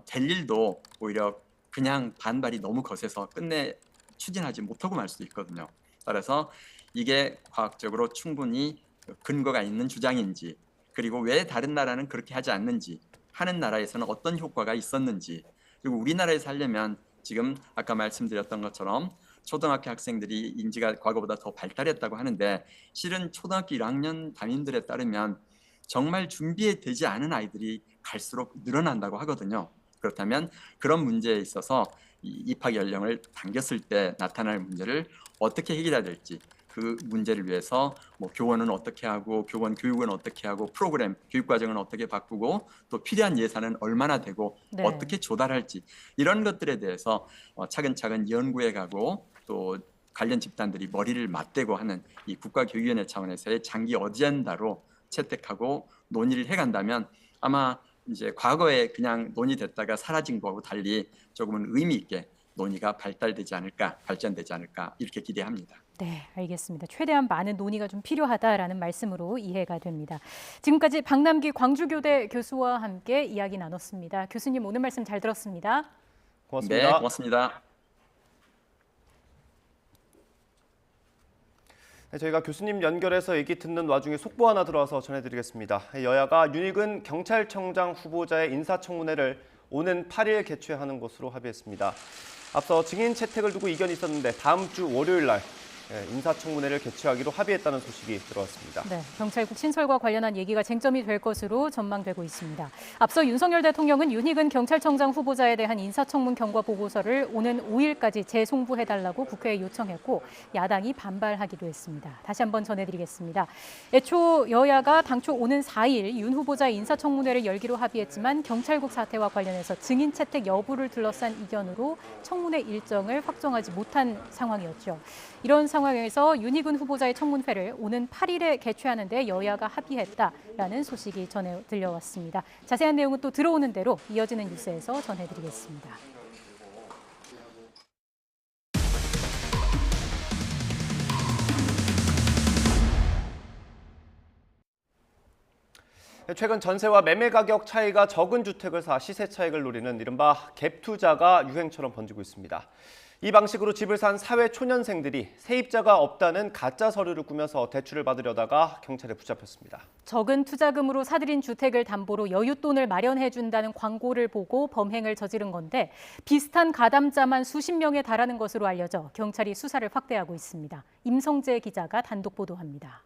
될 일도 오히려 그냥 반발이 너무 거세서 끝내 추진하지 못하고 말 수도 있거든요. 따라서 이게 과학적으로 충분히 근거가 있는 주장인지 그리고 왜 다른 나라는 그렇게 하지 않는지 하는 나라에서는 어떤 효과가 있었는지 그리고 우리나라에서 하려면 지금 아까 말씀드렸던 것처럼 초등학교 학생들이 인지가 과거보다 더 발달했다고 하는데 실은 초등학교 1학년 담임들에 따르면 정말 준비되지 않은 아이들이 갈수록 늘어난다고 하거든요. 그렇다면 그런 문제에 있어서 이 입학 연령을 당겼을 때 나타날 문제를 어떻게 해결해야 될지 그 문제를 위해서 뭐 교원은 어떻게 하고 교원 교육은 어떻게 하고 프로그램 교육 과정은 어떻게 바꾸고 또 필요한 예산은 얼마나 되고 네. 어떻게 조달할지 이런 것들에 대해서 차근차근 연구해 가고 또 관련 집단들이 머리를 맞대고 하는 이 국가교육위원회 차원에서의 장기 어젠다로 채택하고 논의를 해간다면 아마 이제 과거에 그냥 논의됐다가 사라진 거하고 달리 조금은 의미 있게 논의가 발전되지 않을까 이렇게 기대합니다. 네, 알겠습니다. 최대한 많은 논의가 좀 필요하다라는 말씀으로 이해가 됩니다. 지금까지 박남기 광주교대 교수와 함께 이야기 나눴습니다. 교수님 오늘 말씀 잘 들었습니다. 고맙습니다. 네, 고맙습니다. 네, 저희가 교수님 연결해서 얘기 듣는 와중에 속보 하나 들어와서 전해드리겠습니다. 여야가 윤희근 경찰청장 후보자의 인사청문회를 오는 8일 개최하는 것으로 합의했습니다. 앞서 증인 채택을 두고 이견이 있었는데 다음 주 월요일 날 인사청문회를 개최하기로 합의했다는 소식이 들어왔습니다. 네, 경찰국 신설과 관련한 얘기가 쟁점이 될 것으로 전망되고 있습니다. 앞서 윤석열 대통령은 윤희근 경찰청장 후보자에 대한 인사청문 경과 보고서를 오는 5일까지 재송부해달라고 국회에 요청했고 야당이 반발하기도 했습니다. 다시 한번 전해드리겠습니다. 애초 여야가 당초 오는 4일 윤 후보자의 인사청문회를 열기로 합의했지만 경찰국 사태와 관련해서 증인 채택 여부를 둘러싼 이견으로 청문회 일정을 확정하지 못한 상황이었죠. 이런 상황에서 윤희근 후보자의 청문회를 오는 8일에 개최하는 데 여야가 합의했다라는 소식이 들려왔습니다. 자세한 내용은 또 들어오는 대로 이어지는 뉴스에서 전해드리겠습니다. 최근 전세와 매매 가격 차이가 적은 주택을 사 시세 차익을 노리는 이른바 갭 투자가 유행처럼 번지고 있습니다. 이 방식으로 집을 산 사회 초년생들이 세입자가 없다는 가짜 서류를 꾸며서 대출을 받으려다가 경찰에 붙잡혔습니다. 적은 투자금으로 사들인 주택을 담보로 여윳돈을 마련해준다는 광고를 보고 범행을 저지른 건데 비슷한 가담자만 수십 명에 달하는 것으로 알려져 경찰이 수사를 확대하고 있습니다. 임성재 기자가 단독 보도합니다.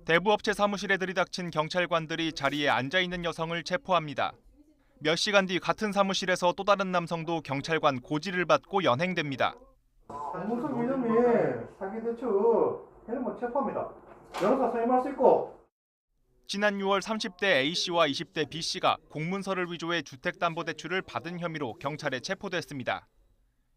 대부업체 사무실에 들이닥친 경찰관들이 자리에 앉아있는 여성을 체포합니다. 몇 시간 뒤 같은 사무실에서 또 다른 남성도 경찰관 고지를 받고 연행됩니다. 공무성 위험이 사기 대처 해는 체포합니다. 변호사 선임할 수 있고. 지난 6월 30대 A씨와 20대 B씨가 공문서를 위조해 주택담보대출을 받은 혐의로 경찰에 체포됐습니다.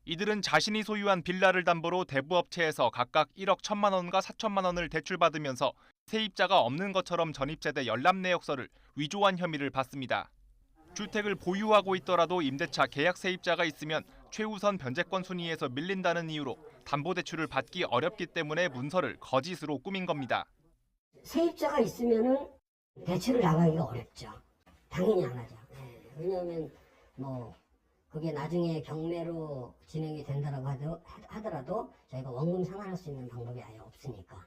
이들은 자신이 소유한 빌라를 담보로 대부업체에서 각각 1억 1천만 원과 4천만 원을 대출받으면서 세입자가 없는 것처럼 전입세대 열람 내역서를 위조한 혐의를 받습니다. 주택을 보유하고 있더라도 임대차 계약 세입자가 있으면 최우선 변제권 순위에서 밀린다는 이유로 담보대출을 받기 어렵기 때문에 문서를 거짓으로 꾸민 겁니다. 세입자가 있으면은 대출을 나가기가 어렵죠. 당연히 안 하죠. 왜냐하면 그게 나중에 경매로 진행이 된다라고 하더라도 저희가 원금 상환할 수 있는 방법이 아예 없으니까.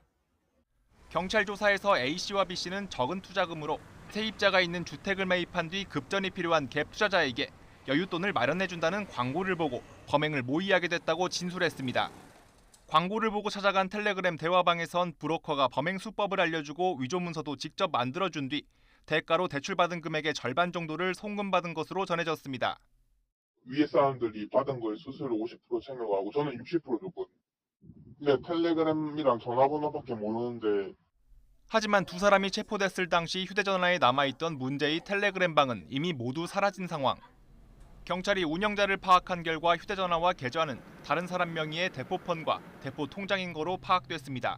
경찰 조사에서 A씨와 B씨는 적은 투자금으로 세입자가 있는 주택을 매입한 뒤 급전이 필요한 갭 투자자에게 여윳돈을 마련해준다는 광고를 보고 범행을 모의하게 됐다고 진술했습니다. 광고를 보고 찾아간 텔레그램 대화방에선 브로커가 범행 수법을 알려주고 위조 문서도 직접 만들어준 뒤 대가로 대출받은 금액의 절반 정도를 송금받은 것으로 전해졌습니다. 위에 사람들이 받은 거에 수수료 50% 챙겨가고 저는 60% 줬거든요. 근데 텔레그램이랑 전화번호밖에 모르는데. 하지만 두 사람이 체포됐을 당시 휴대전화에 남아있던 문제의 텔레그램 방은 이미 모두 사라진 상황. 경찰이 운영자를 파악한 결과 휴대전화와 계좌는 다른 사람 명의의 대포폰과 대포 통장인 거로 파악됐습니다.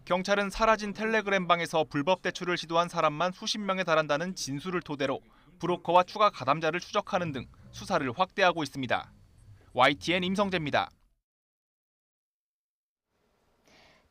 경찰은 사라진 텔레그램 방에서 불법 대출을 시도한 사람만 수십 명에 달한다는 진술을 토대로 브로커와 추가 가담자를 추적하는 등 수사를 확대하고 있습니다. YTN 임성재입니다.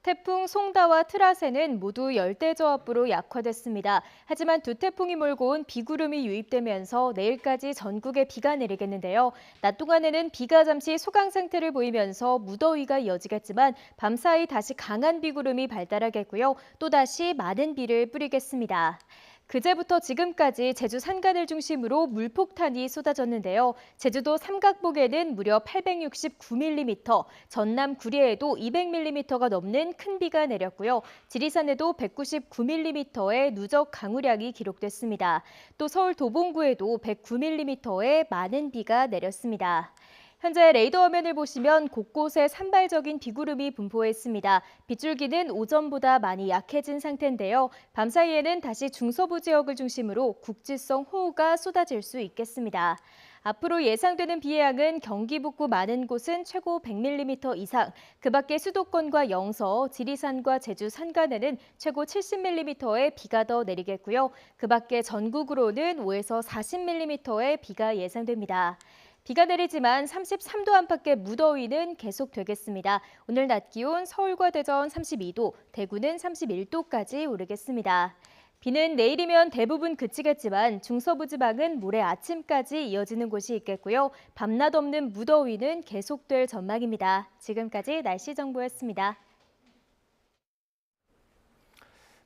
태풍 송다와 트라세는 모두 열대저압부로 약화됐습니다. 하지만 두 태풍이 몰고 온 비구름이 유입되면서 내일까지 전국에 비가 내리겠는데요. 낮 동안에는 비가 잠시 소강 상태를 보이면서 무더위가 이어지겠지만 밤사이 다시 강한 비구름이 발달하겠고요. 또다시 많은 비를 뿌리겠습니다. 그제부터 지금까지 제주 산간을 중심으로 물폭탄이 쏟아졌는데요. 제주도 삼각봉에는 무려 869mm, 전남 구례에도 200mm가 넘는 큰 비가 내렸고요. 지리산에도 199mm의 누적 강우량이 기록됐습니다. 또 서울 도봉구에도 109mm의 많은 비가 내렸습니다. 현재 레이더 화면을 보시면 곳곳에 산발적인 비구름이 분포했습니다. 빗줄기는 오전보다 많이 약해진 상태인데요. 밤사이에는 다시 중서부 지역을 중심으로 국지성 호우가 쏟아질 수 있겠습니다. 앞으로 예상되는 비의 양은 경기 북부 많은 곳은 최고 100mm 이상, 그 밖에 수도권과 영서, 지리산과 제주 산간에는 최고 70mm의 비가 더 내리겠고요. 그 밖에 전국으로는 5에서 40mm의 비가 예상됩니다. 비가 내리지만 33도 안팎의 무더위는 계속되겠습니다. 오늘 낮 기온 서울과 대전 32도, 대구는 31도까지 오르겠습니다. 비는 내일이면 대부분 그치겠지만 중서부 지방은 모레 아침까지 이어지는 곳이 있겠고요. 밤낮 없는 무더위는 계속될 전망입니다. 지금까지 날씨 정보였습니다.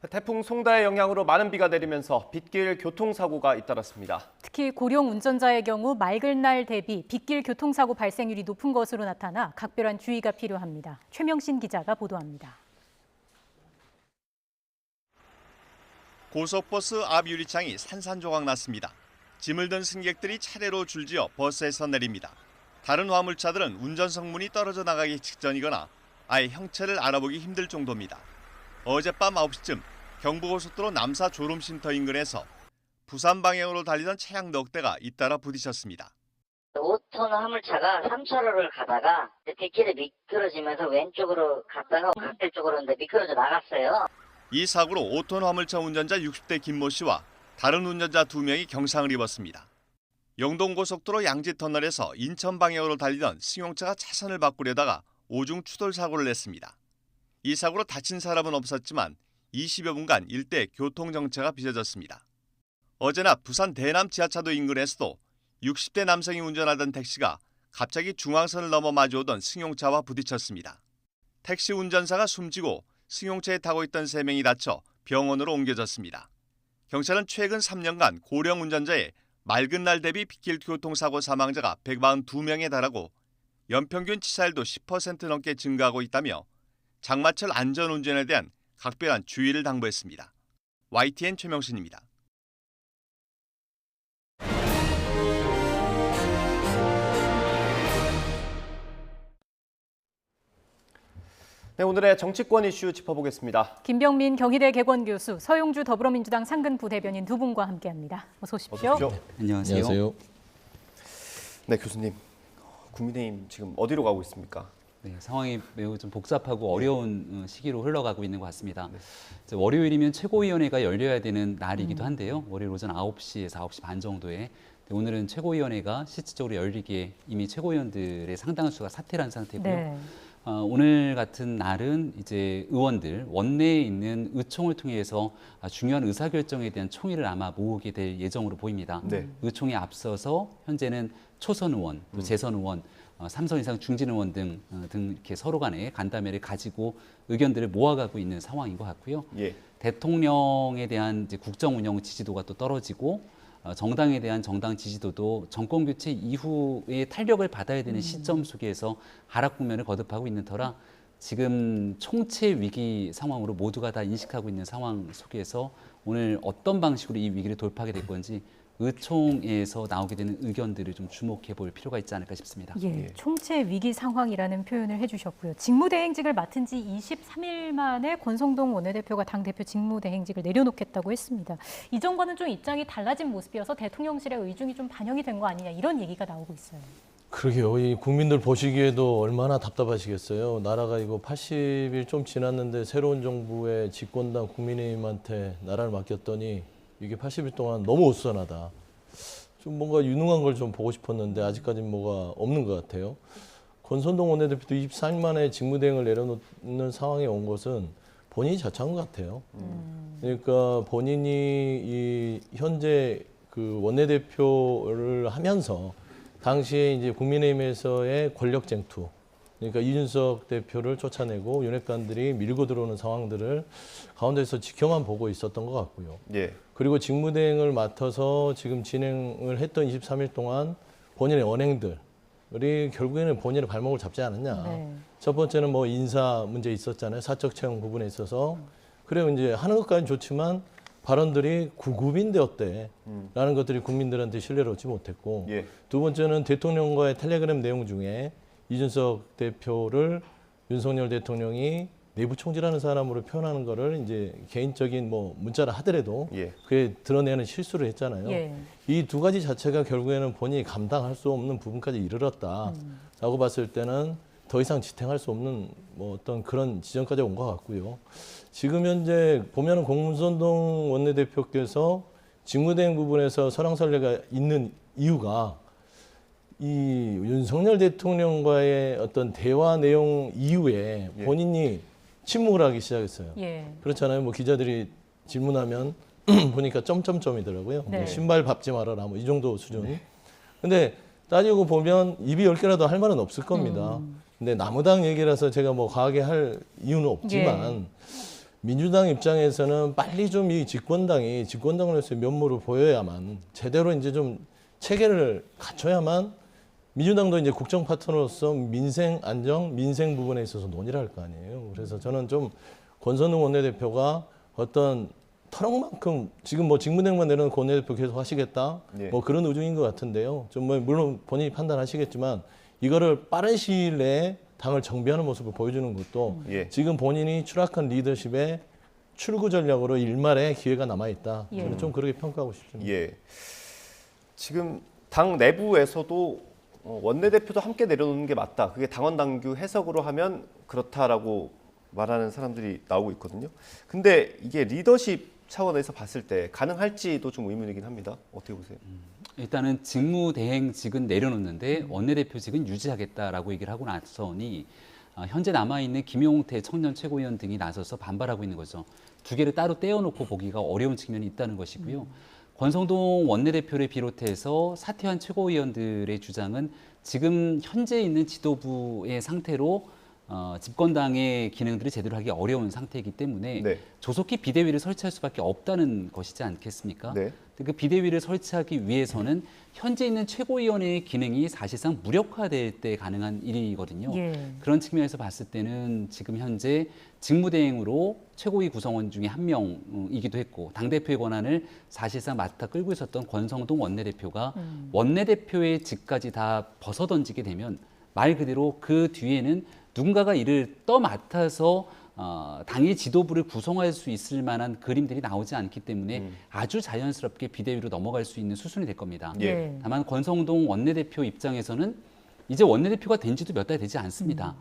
태풍 송다의 영향으로 많은 비가 내리면서 빗길 교통사고가 잇따랐습니다. 특히 고령 운전자의 경우 맑은 날 대비 빗길 교통사고 발생률이 높은 것으로 나타나 각별한 주의가 필요합니다. 최명신 기자가 보도합니다. 고속버스 앞 유리창이 산산조각 났습니다. 짐을 든 승객들이 차례로 줄지어 버스에서 내립니다. 다른 화물차들은 운전 성문이 떨어져 나가기 직전이거나 아예 형체를 알아보기 힘들 정도입니다. 어젯밤 9시쯤 경부고속도로 남사 졸음쉼터 인근에서 부산 방향으로 달리던 차량 넉 대가 잇따라 부딪혔습니다. 5톤 화물차가 3차로를 가다가 빗길에 미끄러지면서 왼쪽으로 갔다가 각대 쪽으로 미끄러져 나갔어요. 이 사고로 5톤 화물차 운전자 60대 김모 씨와 다른 운전자 2명이 경상을 입었습니다. 영동고속도로 양지터널에서 인천 방향으로 달리던 승용차가 차선을 바꾸려다가 오중 추돌 사고를 냈습니다. 이 사고로 다친 사람은 없었지만 20여 분간 일대 교통정체가 빚어졌습니다. 어제나 부산 대남 지하차도 인근에서도 60대 남성이 운전하던 택시가 갑자기 중앙선을 넘어 마주오던 승용차와 부딪혔습니다. 택시 운전사가 숨지고 승용차에 타고 있던 3명이 다쳐 병원으로 옮겨졌습니다. 경찰은 최근 3년간 고령 운전자의 맑은 날 대비 빗길 교통사고 사망자가 142명에 달하고 연평균 치사율도 10% 넘게 증가하고 있다며 장마철 안전운전에 대한 각별한 주의를 당부했습니다. YTN 최명신입니다. 네, 오늘의 정치권 이슈 짚어보겠습니다. 김병민 경희대 개건교수, 서용주 더불어민주당 상근 부대변인 두 분과 함께합니다. 어서 오십시오. 안녕하세요. 네, 교수님. 국민의힘 지금 어디로 가고 있습니까? 네, 상황이 매우 좀 복잡하고 어려운 시기로 흘러가고 있는 것 같습니다. 월요일이면 최고위원회가 열려야 되는 날이기도 한데요. 월요일 오전 9시에서 9시 반 정도에 오늘은 최고위원회가 실질적으로 열리기에 이미 최고위원들의 상당한 수가 사퇴를 한 상태고요. 네. 오늘 같은 날은 이제 의원들 원내에 있는 의총을 통해서 중요한 의사결정에 대한 총의를 아마 모으게 될 예정으로 보입니다. 네. 의총에 앞서서 현재는 초선 의원, 또 재선 의원, 3선 이상 중진 의원 등 이렇게 서로 간에 간담회를 가지고 의견들을 모아가고 있는 상황인 것 같고요. 예. 대통령에 대한 이제 국정 운영 지지도가 또 떨어지고 정당에 대한 정당 지지도도 정권 교체 이후에 탄력을 받아야 되는 시점 속에서 하락 국면을 거듭하고 있는 터라 지금 총체 위기 상황으로 모두가 다 인식하고 있는 상황 속에서 오늘 어떤 방식으로 이 위기를 돌파하게 될 건지 의총에서 나오게 되는 의견들을 좀 주목해 볼 필요가 있지 않을까 싶습니다. 예, 총체 위기 상황이라는 표현을 해주셨고요. 직무대행직을 맡은 지 23일 만에 권성동 원내대표가 당대표 직무대행직을 내려놓겠다고 했습니다. 이전과는 좀 입장이 달라진 모습이어서 대통령실의 의중이 좀 반영이 된 거 아니냐 이런 얘기가 나오고 있어요. 그러게요. 이 국민들 보시기에도 얼마나 답답하시겠어요. 나라가 이거 80일 좀 지났는데 새로운 정부의 집권당 국민의힘한테 나라를 맡겼더니 이게 80일 동안 너무 어수선하다. 좀 뭔가 유능한 걸 좀 보고 싶었는데 아직까지는 뭐가 없는 것 같아요. 권선동 원내대표도 24일 만에 직무대행을 내려놓는 상황에 온 것은 본인이 자처한 것 같아요. 그러니까 본인이 이 현재 그 원내대표를 하면서 당시에 이제 국민의힘에서의 권력 쟁투, 그러니까 이준석 대표를 쫓아내고 윤핵관들이 밀고 들어오는 상황들을 가운데서 지켜만 보고 있었던 것 같고요. 예. 그리고 직무대행을 맡아서 지금 진행을 했던 23일 동안 본인의 언행들이 결국에는 본인의 발목을 잡지 않았냐. 네. 첫 번째는 뭐 인사 문제 있었잖아요. 사적 채용 부분에 있어서. 그래요, 이제 하는 것까지는 좋지만 발언들이 구급인데 어때? 라는 것들이 국민들한테 신뢰를 얻지 못했고. 예. 두 번째는 대통령과의 텔레그램 내용 중에 이준석 대표를 윤석열 대통령이 내부 총질하는 사람으로 표현하는 거를 이제 개인적인 뭐 문자를 하더라도 예. 그게 드러내는 실수를 했잖아요. 예. 이 두 가지 자체가 결국에는 본인이 감당할 수 없는 부분까지 이르렀다라고 봤을 때는 더 이상 지탱할 수 없는 뭐 어떤 그런 지점까지 온 것 같고요. 지금 현재 보면은 권선동 원내대표께서 직무대행 부분에서 설왕설래가 있는 이유가 이 윤석열 대통령과의 어떤 대화 내용 이후에 본인이 침묵을 하기 시작했어요. 예. 그렇잖아요. 뭐 기자들이 질문하면 보니까 점점점이더라고요. 네. 뭐 신발 밟지 말아라 뭐 이 정도 수준. 근데 따지고 보면 입이 10개라도 할 말은 없을 겁니다. 근데 나무당 얘기라서 제가 뭐 과하게 할 이유는 없지만 민주당 입장에서는 빨리 좀 이 집권당이 집권당으로서의 면모를 보여야만 제대로 이제 좀 체계를 갖춰야만 민주당도 이제 국정 파트너로서 민생 안정, 민생 부분에 있어서 논의를 할 거 아니에요. 그래서 저는 좀 권선동 원내대표가 어떤 터럭만큼 지금 뭐 직무대행만 내려놓고 원내대표 계속 하시겠다, 뭐 그런 의중인 것 같은데요. 좀 뭐 물론 본인이 판단하시겠지만 이거를 빠른 시일 내에 당을 정비하는 모습을 보여주는 것도 지금 본인이 추락한 리더십의 출구 전략으로 일말의 기회가 남아 있다. 저는 좀 그렇게 평가하고 싶습니다. 예. 지금 당 내부에서도 원내대표도 함께 내려놓는 게 맞다. 그게 당원 당규 해석으로 하면 그렇다라고 말하는 사람들이 나오고 있거든요. 근데 이게 리더십 차원에서 봤을 때 가능할지도 좀 의문이긴 합니다. 어떻게 보세요? 일단은 직무대행직은 내려놓는데 원내대표직은 유지하겠다라고 얘기를 하고 나서니 현재 남아있는 김용태 청년 최고위원 등이 나서서 반발하고 있는 거죠. 두 개를 따로 떼어놓고 보기가 어려운 측면이 있다는 것이고요. 권성동 원내대표를 비롯해서 사퇴한 최고위원들의 주장은 지금 현재 있는 지도부의 상태로 집권당의 기능들을 제대로 하기 어려운 상태이기 때문에 네. 조속히 비대위를 설치할 수밖에 없다는 것이지 않겠습니까? 네. 그 비대위를 설치하기 위해서는 현재 있는 최고위원회의 기능이 사실상 무력화될 때 가능한 일이거든요. 예. 그런 측면에서 봤을 때는 지금 현재 직무대행으로 최고위 구성원 중에 한 명이기도 했고 당대표의 권한을 사실상 맡아 끌고 있었던 권성동 원내대표가 원내대표의 직까지 다 벗어던지게 되면 말 그대로 그 뒤에는 누군가가 이를 떠맡아서 당의 지도부를 구성할 수 있을 만한 그림들이 나오지 않기 때문에 아주 자연스럽게 비대위로 넘어갈 수 있는 수순이 될 겁니다. 예. 다만 권성동 원내대표 입장에서는 이제 원내대표가 된 지도 몇 달 되지 않습니다.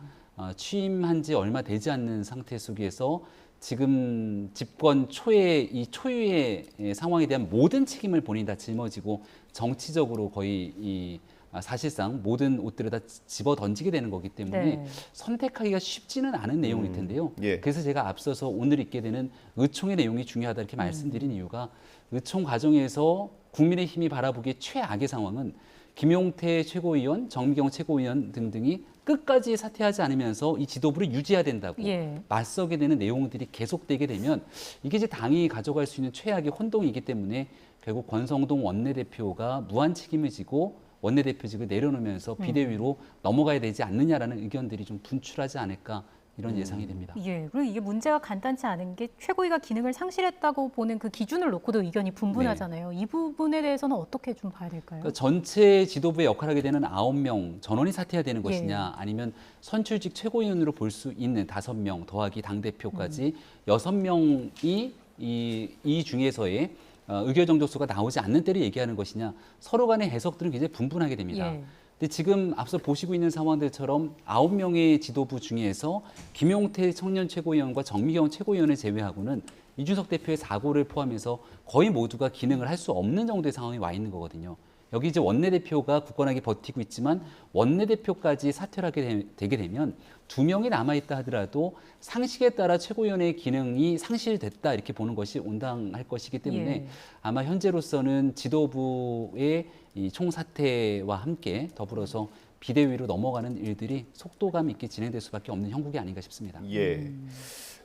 취임한 지 얼마 되지 않는 상태 속에서 지금 집권 초의 이 초유의 상황에 대한 모든 책임을 본인이 다 짊어지고 정치적으로 거의 사실상 모든 옷들을 다 집어 던지게 되는 거기 때문에 네. 선택하기가 쉽지는 않은 내용일 텐데요. 예. 그래서 제가 앞서서 오늘 있게 되는 의총의 내용이 중요하다 이렇게 말씀드린 이유가 의총 과정에서 국민의힘이 바라보기에 최악의 상황은 김용태 최고위원, 정미경 최고위원 등등이 끝까지 사퇴하지 않으면서 이 지도부를 유지해야 된다고 예. 맞서게 되는 내용들이 계속되게 되면 이게 이제 당이 가져갈 수 있는 최악의 혼동이기 때문에 결국 권성동 원내대표가 무한 책임을 지고 원내대표직을 내려놓으면서 비대위로 넘어가야 되지 않느냐라는 의견들이 좀 분출하지 않을까 이런 예상이 됩니다. 예, 그리고 이게 문제가 간단치 않은 게 최고위가 기능을 상실했다고 보는 그 기준을 놓고도 의견이 분분하잖아요. 이 부분에 대해서는 어떻게 좀 봐야 될까요? 그러니까 전체 지도부에 역할하게 되는 9명 전원이 사퇴해야 되는 것이냐 아니면 선출직 최고위원으로 볼 수 있는 5명 더하기 당대표까지 6명이 이 중에서의 의결 정족수가 나오지 않는 때를 얘기하는 것이냐 서로 간의 해석들은 굉장히 분분하게 됩니다. 예. 근데 지금 앞서 보시고 있는 상황들처럼 9명의 지도부 중에서 김용태 청년 최고위원과 정미경 최고위원을 제외하고는 이준석 대표의 사고를 포함해서 거의 모두가 기능을 할 수 없는 정도의 상황이 와 있는 거거든요. 여기 이제 원내대표가 굳건하게 버티고 있지만 원내대표까지 사퇴를 하게 되게 되면 2명이 남아있다 하더라도 상식에 따라 최고위원회의 기능이 상실됐다 이렇게 보는 것이 온당할 것이기 때문에 아마 현재로서는 지도부의 이 총사퇴와 함께 더불어서 비대위로 넘어가는 일들이 속도감 있게 진행될 수밖에 없는 형국이 아닌가 싶습니다. 예.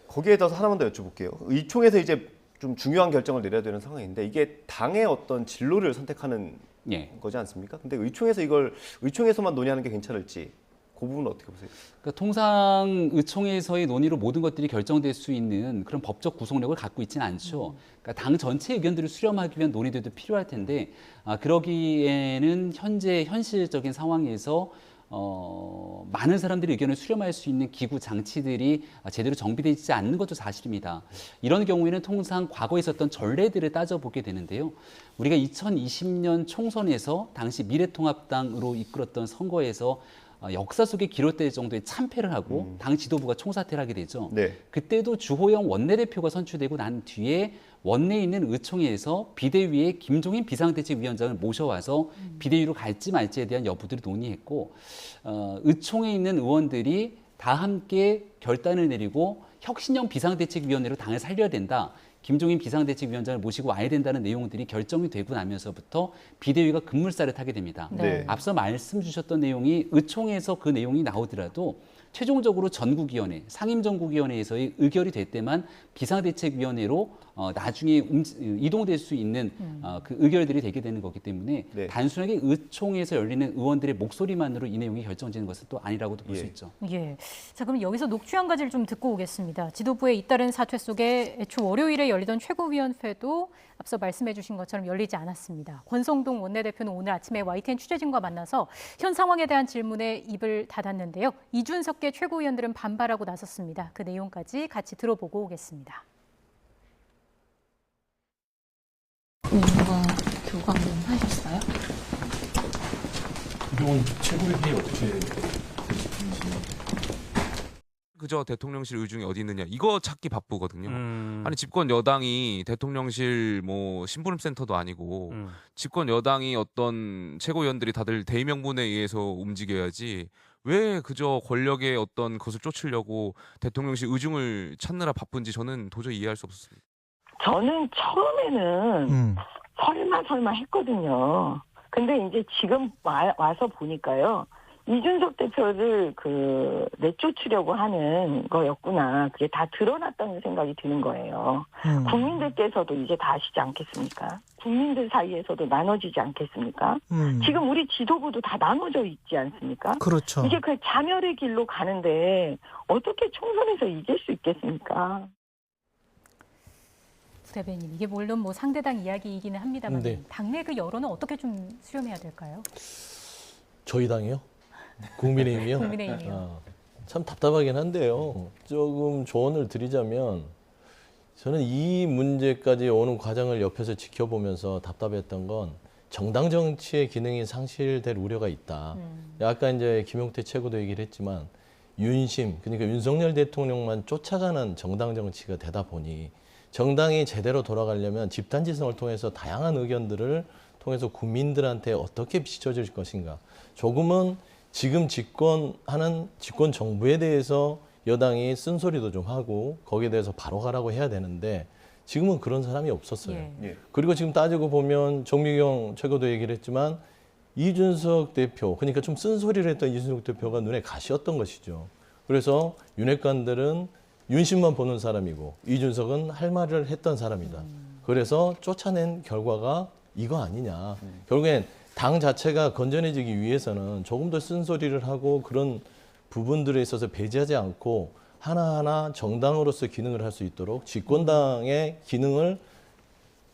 거기에 더해서 하나만 더 여쭤볼게요. 의총에서 이제 좀 중요한 결정을 내려야 되는 상황인데 이게 당의 어떤 진로를 선택하는 거지 않습니까? 근데 의총에서만 논의하는 게 괜찮을지 그 부분은 어떻게 보세요? 그러니까 통상 의총에서의 논의로 모든 것들이 결정될 수 있는 그런 법적 구속력을 갖고 있지는 않죠. 그러니까 당 전체 의견들을 수렴하기 위한 논의들도 필요할 텐데 그러기에는 현재 현실적인 상황에서 많은 사람들이 의견을 수렴할 수 있는 기구 장치들이 제대로 정비되지 않는 것도 사실입니다. 이런 경우에는 통상 과거에 있었던 전례들을 따져보게 되는데요. 우리가 2020년 총선에서 당시 미래통합당으로 이끌었던 선거에서 역사 속에 기록될 정도의 참패를 하고 당 지도부가 총사퇴를 하게 되죠. 그때도 주호영 원내대표가 선출되고 난 뒤에 원내에 있는 의총회에서 비대위에 김종인 비상대책위원장을 모셔와서 비대위로 갈지 말지에 대한 여부들을 논의했고 의총에 있는 의원들이 다 함께 결단을 내리고 혁신형 비상대책위원회로 당을 살려야 된다. 김종인 비상대책위원장을 모시고 와야 된다는 내용들이 결정이 되고 나면서부터 비대위가 급물살을 타게 됩니다. 앞서 말씀 주셨던 내용이 의총에서 그 내용이 나오더라도 최종적으로 전국위원회, 상임전국위원회에서의 의결이 될 때만 비상대책위원회로 나중에 이동될 수 있는 그 의결들이 되게 되는 거기 때문에 단순하게 의총에서 열리는 의원들의 목소리만으로 이 내용이 결정되는 것은 또 아니라고도 볼 수 있죠. 예. 자, 그럼 여기서 녹취 한 가지를 좀 듣고 오겠습니다. 지도부의 잇따른 사퇴 속에 애초 월요일에 열리던 최고위원회도 앞서 말씀해 주신 것처럼 열리지 않았습니다. 권성동 원내대표는 오늘 아침에 YTN 취재진과 만나서 현 상황에 대한 질문에 입을 닫았는데요. 이준석계 최고위원들은 반발하고 나섰습니다. 그 내용까지 같이 들어보고 오겠습니다. 누가 교감 좀 하셨어요? 그동안 최고위원이 어떻게 그저 대통령실 의중이 어디 있느냐 이거 찾기 바쁘거든요. 아니 집권 여당이 대통령실 뭐 심부름센터도 아니고 집권 여당이 어떤 최고위원들이 다들 대의명분에 의해서 움직여야지 왜 그저 권력의 어떤 것을 쫓으려고 대통령실 의중을 찾느라 바쁜지 저는 도저히 이해할 수 없었습니다. 저는 처음에는 설마 했거든요. 근데 이제 지금 와서 보니까요. 이준석 대표를 내쫓으려고 하는 거였구나. 그게 다 드러났다는 생각이 드는 거예요. 국민들께서도 이제 다 아시지 않겠습니까? 국민들 사이에서도 나눠지지 않겠습니까? 지금 우리 지도부도 다 나눠져 있지 않습니까? 그렇죠. 이제 그 자멸의 길로 가는데 어떻게 총선에서 이길 수 있겠습니까? 대변인, 이게 물론 뭐 상대당 이야기이기는 합니다만 네. 당내 그 여론은 어떻게 좀 수렴해야 될까요? 저희 당이요? 국민의힘이요? 국민의힘이요. 참 답답하긴 한데요. 조금 조언을 드리자면 저는 이 문제까지 오는 과정을 옆에서 지켜보면서 답답했던 건 정당 정치의 기능이 상실될 우려가 있다. 아까 이제 김용태 최고도 얘기를 했지만 윤심, 그러니까 윤석열 대통령만 쫓아가는 정당 정치가 되다 보니 정당이 제대로 돌아가려면 집단지성을 통해서 다양한 의견들을 통해서 국민들한테 어떻게 비춰질 것인가. 조금은 지금 집권하는 집권 정부에 대해서 여당이 쓴소리도 좀 하고 거기에 대해서 바로 가라고 해야 되는데 지금은 그런 사람이 없었어요. 예. 그리고 지금 따지고 보면 정미경 최고도 얘기를 했지만 이준석 대표, 그러니까 좀 쓴소리를 했던 이준석 대표가 눈에 가시였던 것이죠. 그래서 윤핵관들은 윤심만 보는 사람이고 이준석은 할 말을 했던 사람이다. 그래서 쫓아낸 결과가 이거 아니냐. 결국엔 당 자체가 건전해지기 위해서는 조금 더 쓴소리를 하고 그런 부분들에 있어서 배제하지 않고 하나하나 정당으로서 기능을 할 수 있도록 집권당의 기능을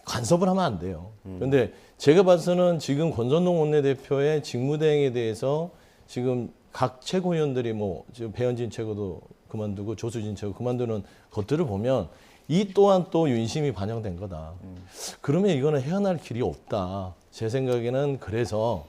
간섭을 하면 안 돼요. 그런데 제가 봐서는 지금 권선동 원내대표의 직무대행에 대해서 지금 각 최고위원들이 뭐 지금 배현진 최고도 그만두고 조수진 최고 그만두는 것들을 보면 이 또한 또 윤심이 반영된 거다. 그러면 이거는 헤어날 길이 없다. 제 생각에는 그래서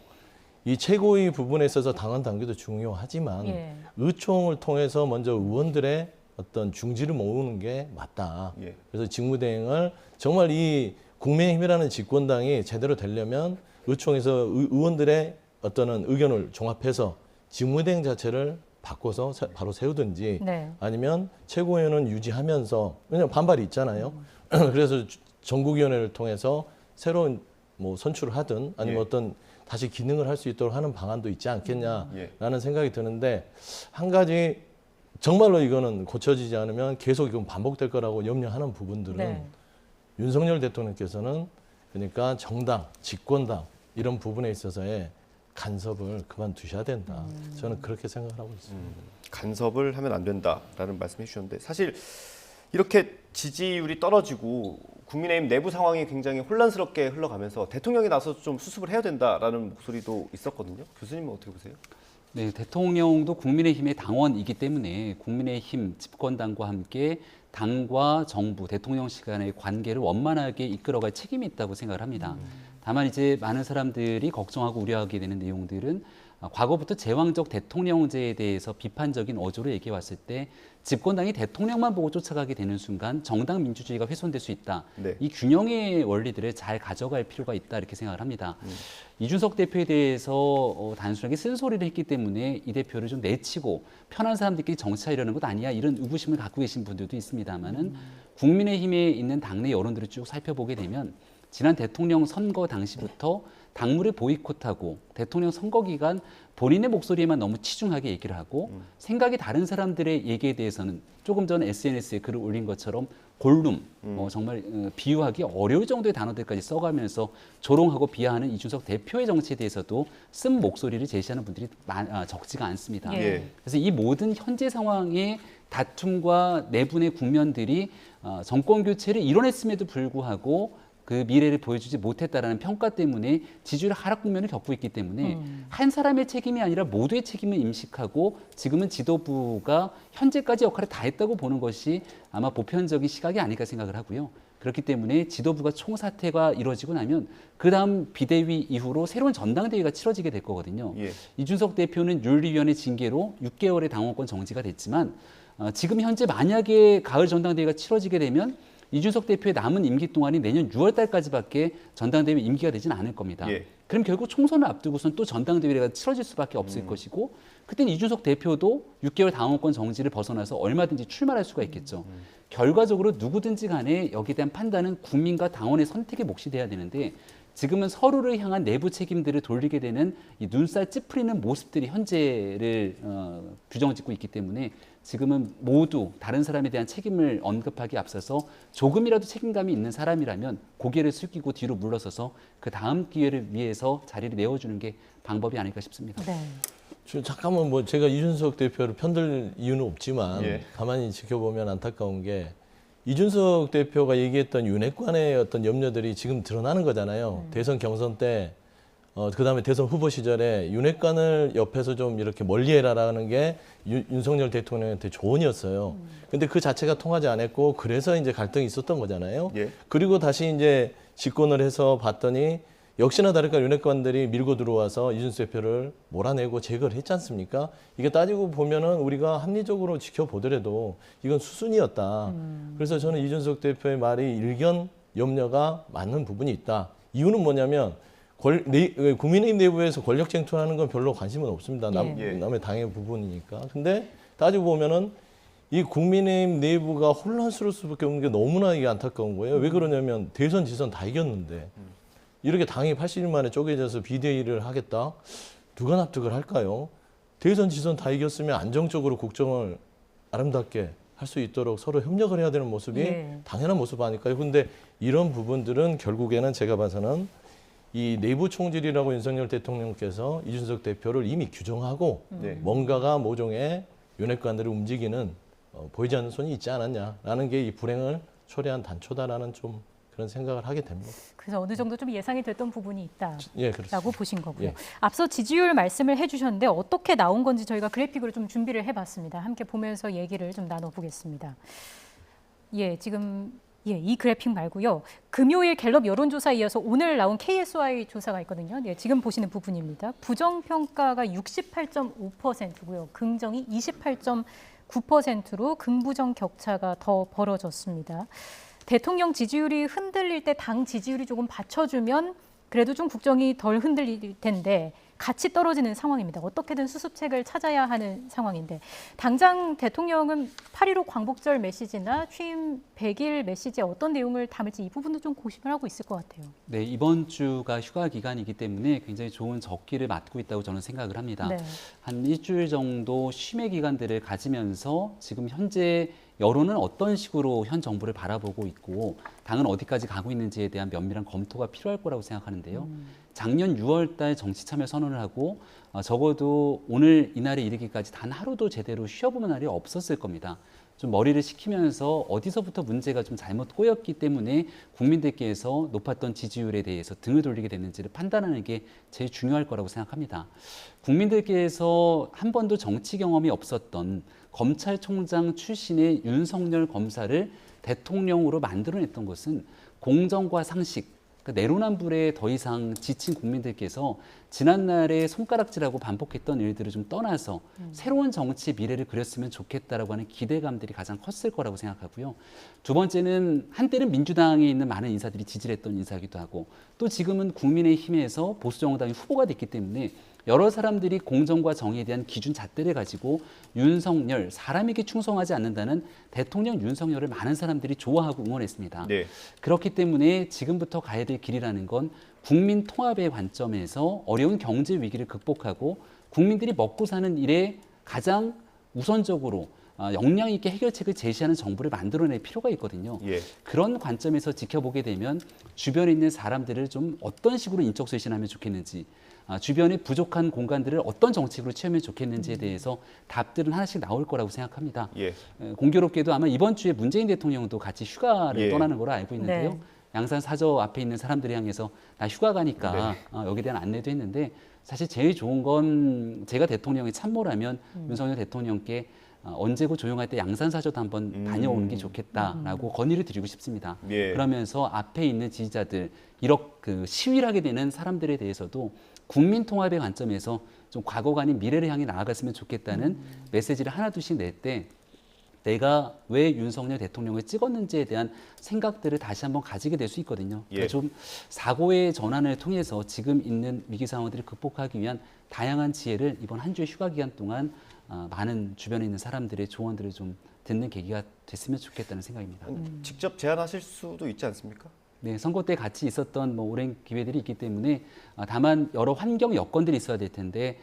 이 최고위 부분에 있어서 당헌 당규도 중요하지만 예. 의총을 통해서 먼저 의원들의 어떤 중지를 모으는 게 맞다. 예. 그래서 직무대행을 정말 이 국민의힘이라는 집권당이 제대로 되려면 의총에서 의원들의 어떤 의견을 종합해서 직무대행 자체를 바꿔서 바로 세우든지 네. 아니면 최고위원은 유지하면서 왜냐하면 반발이 있잖아요. 그래서 전국위원회를 통해서 새로운 뭐 선출을 하든 아니면 어떤 다시 기능을 할 수 있도록 하는 방안도 있지 않겠냐라는 생각이 드는데 한 가지 정말로 이거는 고쳐지지 않으면 계속 이건 반복될 거라고 염려하는 부분들은 네. 윤석열 대통령께서는 그러니까 정당, 집권당 이런 부분에 있어서의 간섭을 그만두셔야 된다. 저는 그렇게 생각을 하고 있습니다. 간섭을 하면 안 된다라는 말씀해 주셨는데 사실 이렇게 지지율이 떨어지고 국민의힘 내부 상황이 굉장히 혼란스럽게 흘러가면서 대통령이 나서서 좀 수습을 해야 된다라는 목소리도 있었거든요. 교수님은 어떻게 보세요? 네, 대통령도 국민의힘의 당원이기 때문에 국민의힘 집권당과 함께 당과 정부, 대통령실 간의 관계를 원만하게 이끌어갈 책임이 있다고 생각을 합니다. 다만 이제 많은 사람들이 걱정하고 우려하게 되는 내용들은 과거부터 제왕적 대통령제에 대해서 비판적인 어조로 얘기해 왔을 때 집권당이 대통령만 보고 쫓아가게 되는 순간 정당 민주주의가 훼손될 수 있다. 네. 이 균형의 원리들을 잘 가져갈 필요가 있다 이렇게 생각을 합니다. 이준석 대표에 대해서 단순하게 쓴소리를 했기 때문에 이 대표를 좀 내치고 편한 사람들끼리 정치하려는 것 아니야 이런 의구심을 갖고 계신 분들도 있습니다만은 국민의힘에 있는 당내 여론들을 쭉 살펴보게 되면 지난 대통령 선거 당시부터 당무를 보이콧하고 대통령 선거 기간 본인의 목소리에만 너무 치중하게 얘기를 하고 생각이 다른 사람들의 얘기에 대해서는 조금 전 SNS에 글을 올린 것처럼 골룸, 정말 비유하기 어려울 정도의 단어들까지 써가면서 조롱하고 비하하는 이준석 대표의 정치에 대해서도 쓴 목소리를 제시하는 분들이 적지가 않습니다. 예. 그래서 이 모든 현재 상황의 다툼과 내분의 국면들이 정권 교체를 이뤄냈음에도 불구하고 그 미래를 보여주지 못했다라는 평가 때문에 지지율 하락 국면을 겪고 있기 때문에 한 사람의 책임이 아니라 모두의 책임을 임식하고 지금은 지도부가 현재까지 역할을 다 했다고 보는 것이 아마 보편적인 시각이 아닐까 생각을 하고요. 그렇기 때문에 지도부가 총사퇴가 이루어지고 나면 그다음 비대위 이후로 새로운 전당대회가 치러지게 될 거거든요. 예. 이준석 대표는 윤리위원회 징계로 6개월의 당원권 정지가 됐지만 지금 현재 만약에 가을 전당대회가 치러지게 되면 이준석 대표의 남은 임기 동안이 내년 6월 달까지밖에 전당대회 임기가 되지는 않을 겁니다. 예. 그럼 결국 총선을 앞두고선 또 전당대회가 치러질 수밖에 없을 것이고 그때는 이준석 대표도 6개월 당원권 정지를 벗어나서 얼마든지 출마할 수가 있겠죠. 결과적으로 누구든지 간에 여기에 대한 판단은 국민과 당원의 선택에 몫이 돼야 되는데 지금은 서로를 향한 내부 책임들을 돌리게 되는 이 눈살 찌푸리는 모습들이 현재를 규정짓고 있기 때문에 지금은 모두 다른 사람에 대한 책임을 언급하기 앞서서 조금이라도 책임감이 있는 사람이라면 고개를 숙이고 뒤로 물러서서 그 다음 기회를 위해서 자리를 내어주는 게 방법이 아닐까 싶습니다. 네. 잠깐만 뭐 제가 이준석 대표를 편들 이유는 없지만 예. 가만히 지켜보면 안타까운 게 이준석 대표가 얘기했던 윤핵관의 어떤 염려들이 지금 드러나는 거잖아요. 대선 경선 때, 그다음에 대선 후보 시절에 윤핵관을 옆에서 좀 이렇게 멀리해라라는 게 윤석열 대통령한테 조언이었어요. 근데 그 자체가 통하지 않았고 그래서 이제 갈등이 있었던 거잖아요. 예. 그리고 다시 이제 집권을 해서 봤더니 역시나 다를까 윤핵관들이 밀고 들어와서 이준석 대표를 몰아내고 제거를 했지 않습니까? 이게 따지고 보면은 우리가 합리적으로 지켜보더라도 이건 수순이었다. 그래서 저는 이준석 대표의 말이 일견 염려가 맞는 부분이 있다. 이유는 뭐냐면 국민의힘 내부에서 권력 쟁투하는 건 별로 관심은 없습니다. 남의 당의 부분이니까. 근데 따지고 보면은 이 국민의힘 내부가 혼란스러울 수밖에 없는 게 너무나 이게 안타까운 거예요. 왜 그러냐면 대선 지선 다 이겼는데 이렇게 당이 80일 만에 쪼개져서 비대위를 하겠다? 누가 납득을 할까요? 대선 지선 다 이겼으면 안정적으로 국정을 아름답게 할 수 있도록 서로 협력을 해야 되는 모습이 당연한 모습 아닐까요? 근데 이런 부분들은 결국에는 제가 봐서는 이 내부 총질이라고 윤석열 대통령께서 이준석 대표를 이미 규정하고 뭔가가 모종의 윤핵관들을 움직이는 보이지 않는 손이 있지 않았냐라는 게 이 불행을 초래한 단초다라는 좀 그런 생각을 하게 됩니다. 그래서 어느 정도 좀 예상이 됐던 부분이 있다라고 예, 그렇습니다. 보신 거고요. 예. 앞서 지지율 말씀을 해주셨는데 어떻게 나온 건지 저희가 그래픽으로 좀 준비를 해봤습니다. 함께 보면서 얘기를 좀 나눠보겠습니다. 예, 지금 이 그래픽 말고요. 금요일 갤럽 여론조사에 이어서 오늘 나온 KSI 조사가 있거든요. 네, 지금 보시는 부분입니다. 부정평가가 68.5%고요. 긍정이 28.9%로 긍부정 격차가 더 벌어졌습니다. 대통령 지지율이 흔들릴 때 당 지지율이 조금 받쳐주면 그래도 좀 국정이 덜 흔들릴 텐데 같이 떨어지는 상황입니다. 어떻게든 수습책을 찾아야 하는 상황인데 당장 대통령은 8.15 광복절 메시지나 취임 100일 메시지에 어떤 내용을 담을지 이 부분도 좀 고심을 하고 있을 것 같아요. 네, 이번 주가 휴가 기간이기 때문에 굉장히 좋은 적기를 맞고 있다고 저는 생각을 합니다. 네. 한 일주일 정도 쉼의 기간들을 가지면서 지금 현재 여론은 어떤 식으로 현 정부를 바라보고 있고 당은 어디까지 가고 있는지에 대한 면밀한 검토가 필요할 거라고 생각하는데요. 작년 6월 달 정치 참여 선언을 하고 적어도 오늘 이날에 이르기까지 단 하루도 제대로 쉬어보는 날이 없었을 겁니다. 좀 머리를 식히면서 어디서부터 문제가 좀 잘못 꼬였기 때문에 국민들께서 높았던 지지율에 대해서 등을 돌리게 됐는지를 판단하는 게 제일 중요할 거라고 생각합니다. 국민들께서 한 번도 정치 경험이 없었던 검찰총장 출신의 윤석열 검사를 대통령으로 만들어냈던 것은 공정과 상식, 그러니까 내로남불에 더 이상 지친 국민들께서 지난날에 손가락질하고 반복했던 일들을 좀 떠나서 새로운 정치 미래를 그렸으면 좋겠다라고 하는 기대감들이 가장 컸을 거라고 생각하고요. 두 번째는 한때는 민주당에 있는 많은 인사들이 지지를 했던 인사이기도 하고 또 지금은 국민의힘에서 보수정당의 후보가 됐기 때문에 여러 사람들이 공정과 정의에 대한 기준 잣대를 가지고 윤석열, 사람에게 충성하지 않는다는 대통령 윤석열을 많은 사람들이 좋아하고 응원했습니다. 네. 그렇기 때문에 지금부터 가야 될 길이라는 건 국민 통합의 관점에서 어려운 경제 위기를 극복하고 국민들이 먹고 사는 일에 가장 우선적으로 역량 있게 해결책을 제시하는 정부를 만들어낼 필요가 있거든요. 예. 그런 관점에서 지켜보게 되면 주변에 있는 사람들을 좀 어떤 식으로 인적 쇄신하면 좋겠는지 주변의 부족한 공간들을 어떤 정책으로 채우면 좋겠는지에 대해서 답들은 하나씩 나올 거라고 생각합니다. 예. 공교롭게도 아마 이번 주에 문재인 대통령도 같이 휴가를 예. 떠나는 걸로 알고 있는데요. 네. 양산 사저 앞에 있는 사람들을 향해서 나 휴가 가니까 여기에 대한 안내도 했는데 사실 제일 좋은 건 제가 대통령의 참모라면 윤석열 대통령께 언제고 조용할 때 양산 사저도 한번 다녀오는 게 좋겠다라고 건의를 드리고 싶습니다. 예. 그러면서 앞에 있는 지지자들, 이렇게 시위를 하게 되는 사람들에 대해서도 국민 통합의 관점에서 좀 과거가 아닌 미래를 향해 나아갔으면 좋겠다는 메시지를 하나둘씩 낼 때 내가 왜 윤석열 대통령을 찍었는지에 대한 생각들을 다시 한번 가지게 될 수 있거든요. 예. 그러니까 좀 사고의 전환을 통해서 지금 있는 위기 상황들을 극복하기 위한 다양한 지혜를 이번 한 주의 휴가 기간 동안 많은 주변에 있는 사람들의 조언들을 좀 듣는 계기가 됐으면 좋겠다는 생각입니다. 직접 제안하실 수도 있지 않습니까? 네, 선거 때 같이 있었던 뭐 오랜 기회들이 있기 때문에 다만 여러 환경 여건들이 있어야 될 텐데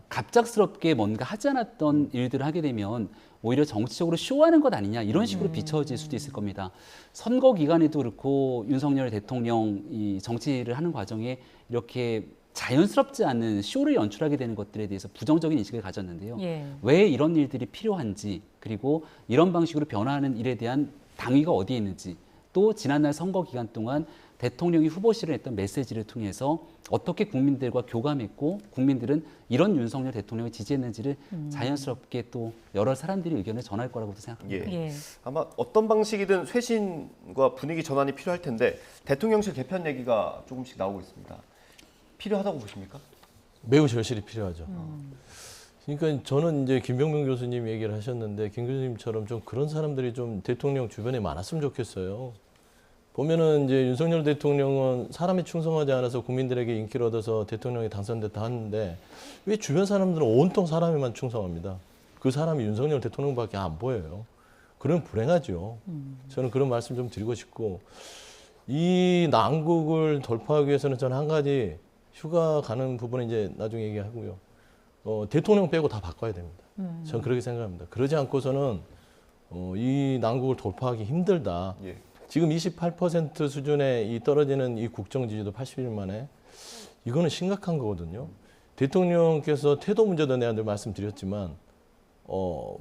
갑작스럽게 뭔가 하지 않았던 일들을 하게 되면 오히려 정치적으로 쇼하는 것 아니냐 이런 식으로 비춰질 수도 있을 겁니다. 선거 기간에도 그렇고 윤석열 대통령이 정치를 하는 과정에 이렇게 자연스럽지 않은 쇼를 연출하게 되는 것들에 대해서 부정적인 인식을 가졌는데요. 예. 왜 이런 일들이 필요한지 그리고 이런 방식으로 변화하는 일에 대한 당위가 어디에 있는지 또 지난날 선거 기간 동안 대통령이 후보실을 했던 메시지를 통해서 어떻게 국민들과 교감했고 국민들은 이런 윤석열 대통령을 지지했는지를 자연스럽게 또 여러 사람들이 의견을 전할 거라고도 생각합니다. 예. 아마 어떤 방식이든 쇄신과 분위기 전환이 필요할 텐데 대통령실 개편 얘기가 조금씩 나오고 있습니다. 필요하다고 보십니까? 매우 절실히 필요하죠. 그러니까 저는 이제 김병명 교수님 얘기를 하셨는데 김 교수님처럼 좀 그런 사람들이 좀 대통령 주변에 많았으면 좋겠어요. 보면은 이제 윤석열 대통령은 사람에 충성하지 않아서 국민들에게 인기를 얻어서 대통령이 당선됐다 하는데 왜 주변 사람들은 온통 사람에만 충성합니다. 그 사람이 윤석열 대통령밖에 안 보여요. 그러면 불행하죠. 저는 그런 말씀 좀 드리고 싶고 이 난국을 돌파하기 위해서는 저는 한 가지 휴가 가는 부분은 이제 나중에 얘기하고요. 대통령 빼고 다 바꿔야 됩니다. 저는 그렇게 생각합니다. 그러지 않고서는 이 난국을 돌파하기 힘들다. 예. 지금 28% 수준의 이 떨어지는 이 국정 지지도 80일 만에 이거는 심각한 거거든요. 대통령께서 태도 문제도 내가 늘 말씀드렸지만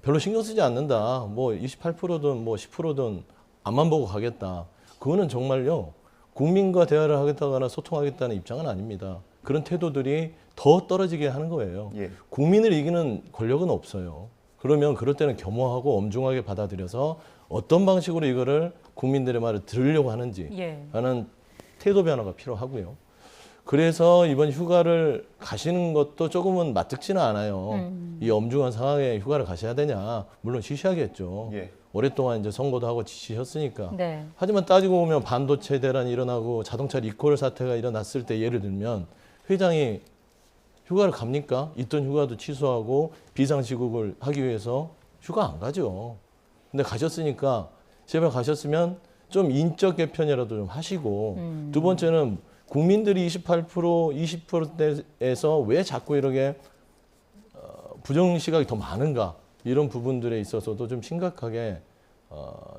별로 신경 쓰지 않는다. 뭐 28%든 뭐 10%든 앞만 보고 가겠다. 그거는 정말요. 국민과 대화를 하겠다거나 소통하겠다는 입장은 아닙니다. 그런 태도들이 더 떨어지게 하는 거예요. 예. 국민을 이기는 권력은 없어요. 그러면 그럴 때는 겸허하고 엄중하게 받아들여서 어떤 방식으로 이거를 국민들의 말을 들으려고 하는지 하는 태도 변화가 필요하고요. 그래서 이번 휴가를 가시는 것도 조금은 맞득지는 않아요. 이 엄중한 상황에 휴가를 가셔야 되냐. 물론 쉬셔야겠죠. 예. 오랫동안 이제 선거도 하고 지치셨으니까. 네. 하지만 따지고 보면 반도체 대란이 일어나고 자동차 리콜 사태가 일어났을 때 예를 들면 회장이 휴가를 갑니까? 있던 휴가도 취소하고 비상시국을 하기 위해서 휴가 안 가죠. 근데 가셨으니까 제발 가셨으면 좀 인적 개편이라도 좀 하시고 두 번째는 국민들이 28%, 20%대에서 왜 자꾸 이렇게 부정 시각이 더 많은가 이런 부분들에 있어서도 좀 심각하게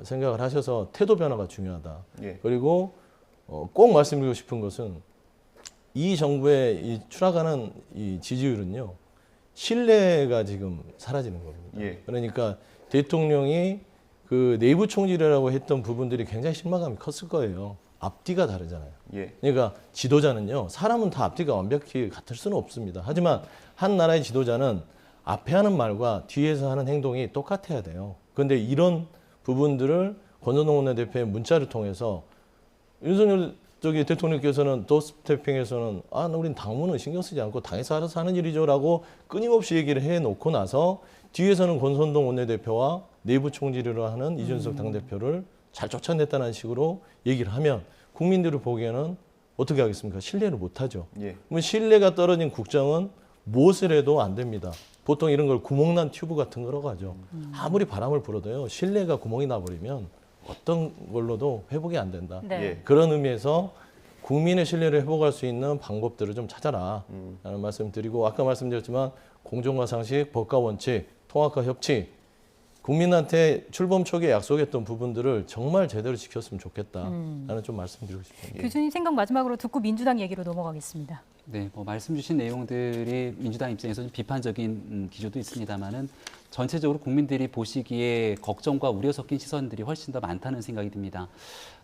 생각을 하셔서 태도 변화가 중요하다. 예. 그리고 꼭 말씀드리고 싶은 것은 이 정부의 이 추락하는 이 지지율은요 신뢰가 지금 사라지는 겁니다. 예. 그러니까 대통령이 그 내부 총질이라고 했던 부분들이 굉장히 실망감이 컸을 거예요. 앞뒤가 다르잖아요. 예. 그러니까 지도자는요 사람은 다 앞뒤가 완벽히 같을 수는 없습니다. 하지만 한 나라의 지도자는 앞에 하는 말과 뒤에서 하는 행동이 똑같아야 돼요. 그런데 이런 부분들을 권선동 원내대표의 문자를 통해서 윤석열 대통령께서는 도스태핑에서는 우린 당무는 신경 쓰지 않고 당에서 알아서 하는 일이죠라고 끊임없이 얘기를 해놓고 나서 뒤에서는 권선동 원내대표와 내부 총질을 하는 이준석 당대표를 잘 쫓아냈다는 식으로 얘기를 하면 국민들이 보기에는 어떻게 하겠습니까? 신뢰를 못하죠. 예. 그러면 신뢰가 떨어진 국정은 무엇을 해도 안 됩니다. 보통 이런 걸 구멍난 튜브 같은 거라고 하죠. 아무리 바람을 불어도요. 신뢰가 구멍이 나버리면 어떤 걸로도 회복이 안 된다. 네. 예. 그런 의미에서 국민의 신뢰를 회복할 수 있는 방법들을 좀 찾아라 라는 말씀 드리고 아까 말씀드렸지만 공정과 상식, 법과 원칙, 통합과 협치 국민한테 출범 초기에 약속했던 부분들을 정말 제대로 지켰으면 좋겠다 라는 좀 말씀드리고 싶습니다. 교수님 생각 마지막으로 듣고 민주당 얘기로 넘어가겠습니다. 네, 뭐 말씀 주신 내용들이 민주당 입장에서 좀 비판적인 기조도 있습니다만은 전체적으로 국민들이 보시기에 걱정과 우려 섞인 시선들이 훨씬 더 많다는 생각이 듭니다.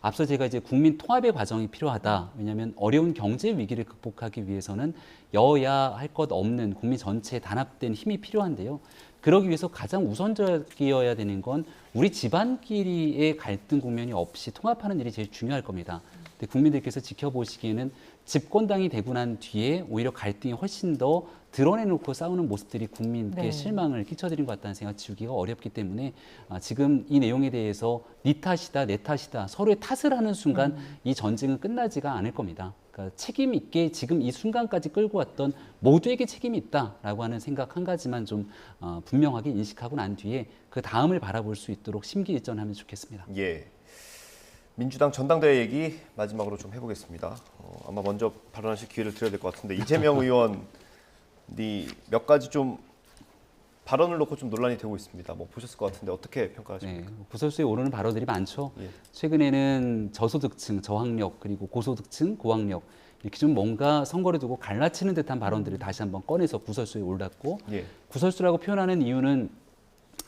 앞서 제가 이제 국민 통합의 과정이 필요하다. 왜냐하면 어려운 경제 위기를 극복하기 위해서는 여야 할 것 없는 국민 전체의 단합된 힘이 필요한데요. 그러기 위해서 가장 우선적이어야 되는 건 우리 집안끼리의 갈등 국면이 없이 통합하는 일이 제일 중요할 겁니다. 근데 국민들께서 지켜보시기에는 집권당이 되고 난 뒤에 오히려 갈등이 훨씬 더 드러내놓고 싸우는 모습들이 국민께 실망을 끼쳐드린 것 같다는 생각 지우기가 어렵기 때문에 지금 이 내용에 대해서 네 탓이다, 내 탓이다 서로의 탓을 하는 순간 이 전쟁은 끝나지가 않을 겁니다. 그러니까 책임 있게 지금 이 순간까지 끌고 왔던 모두에게 책임이 있다라고 하는 생각 한 가지만 좀 분명하게 인식하고 난 뒤에 그 다음을 바라볼 수 있도록 심기일전하면 좋겠습니다. 예. 민주당 전당대회 얘기 마지막으로 좀 해보겠습니다. 아마 먼저 발언하실 기회를 드려야 될 것 같은데 이재명 의원이 몇 가지 좀 발언을 놓고 좀 논란이 되고 있습니다. 뭐 보셨을 것 같은데 어떻게 평가하십니까? 네, 구설수에 오르는 발언들이 많죠. 예. 최근에는 저소득층, 저학력, 그리고 고소득층, 고학력 이렇게 좀 뭔가 선거를 두고 갈라치는 듯한 발언들을 다시 한번 꺼내서 구설수에 올랐고 예. 구설수라고 표현하는 이유는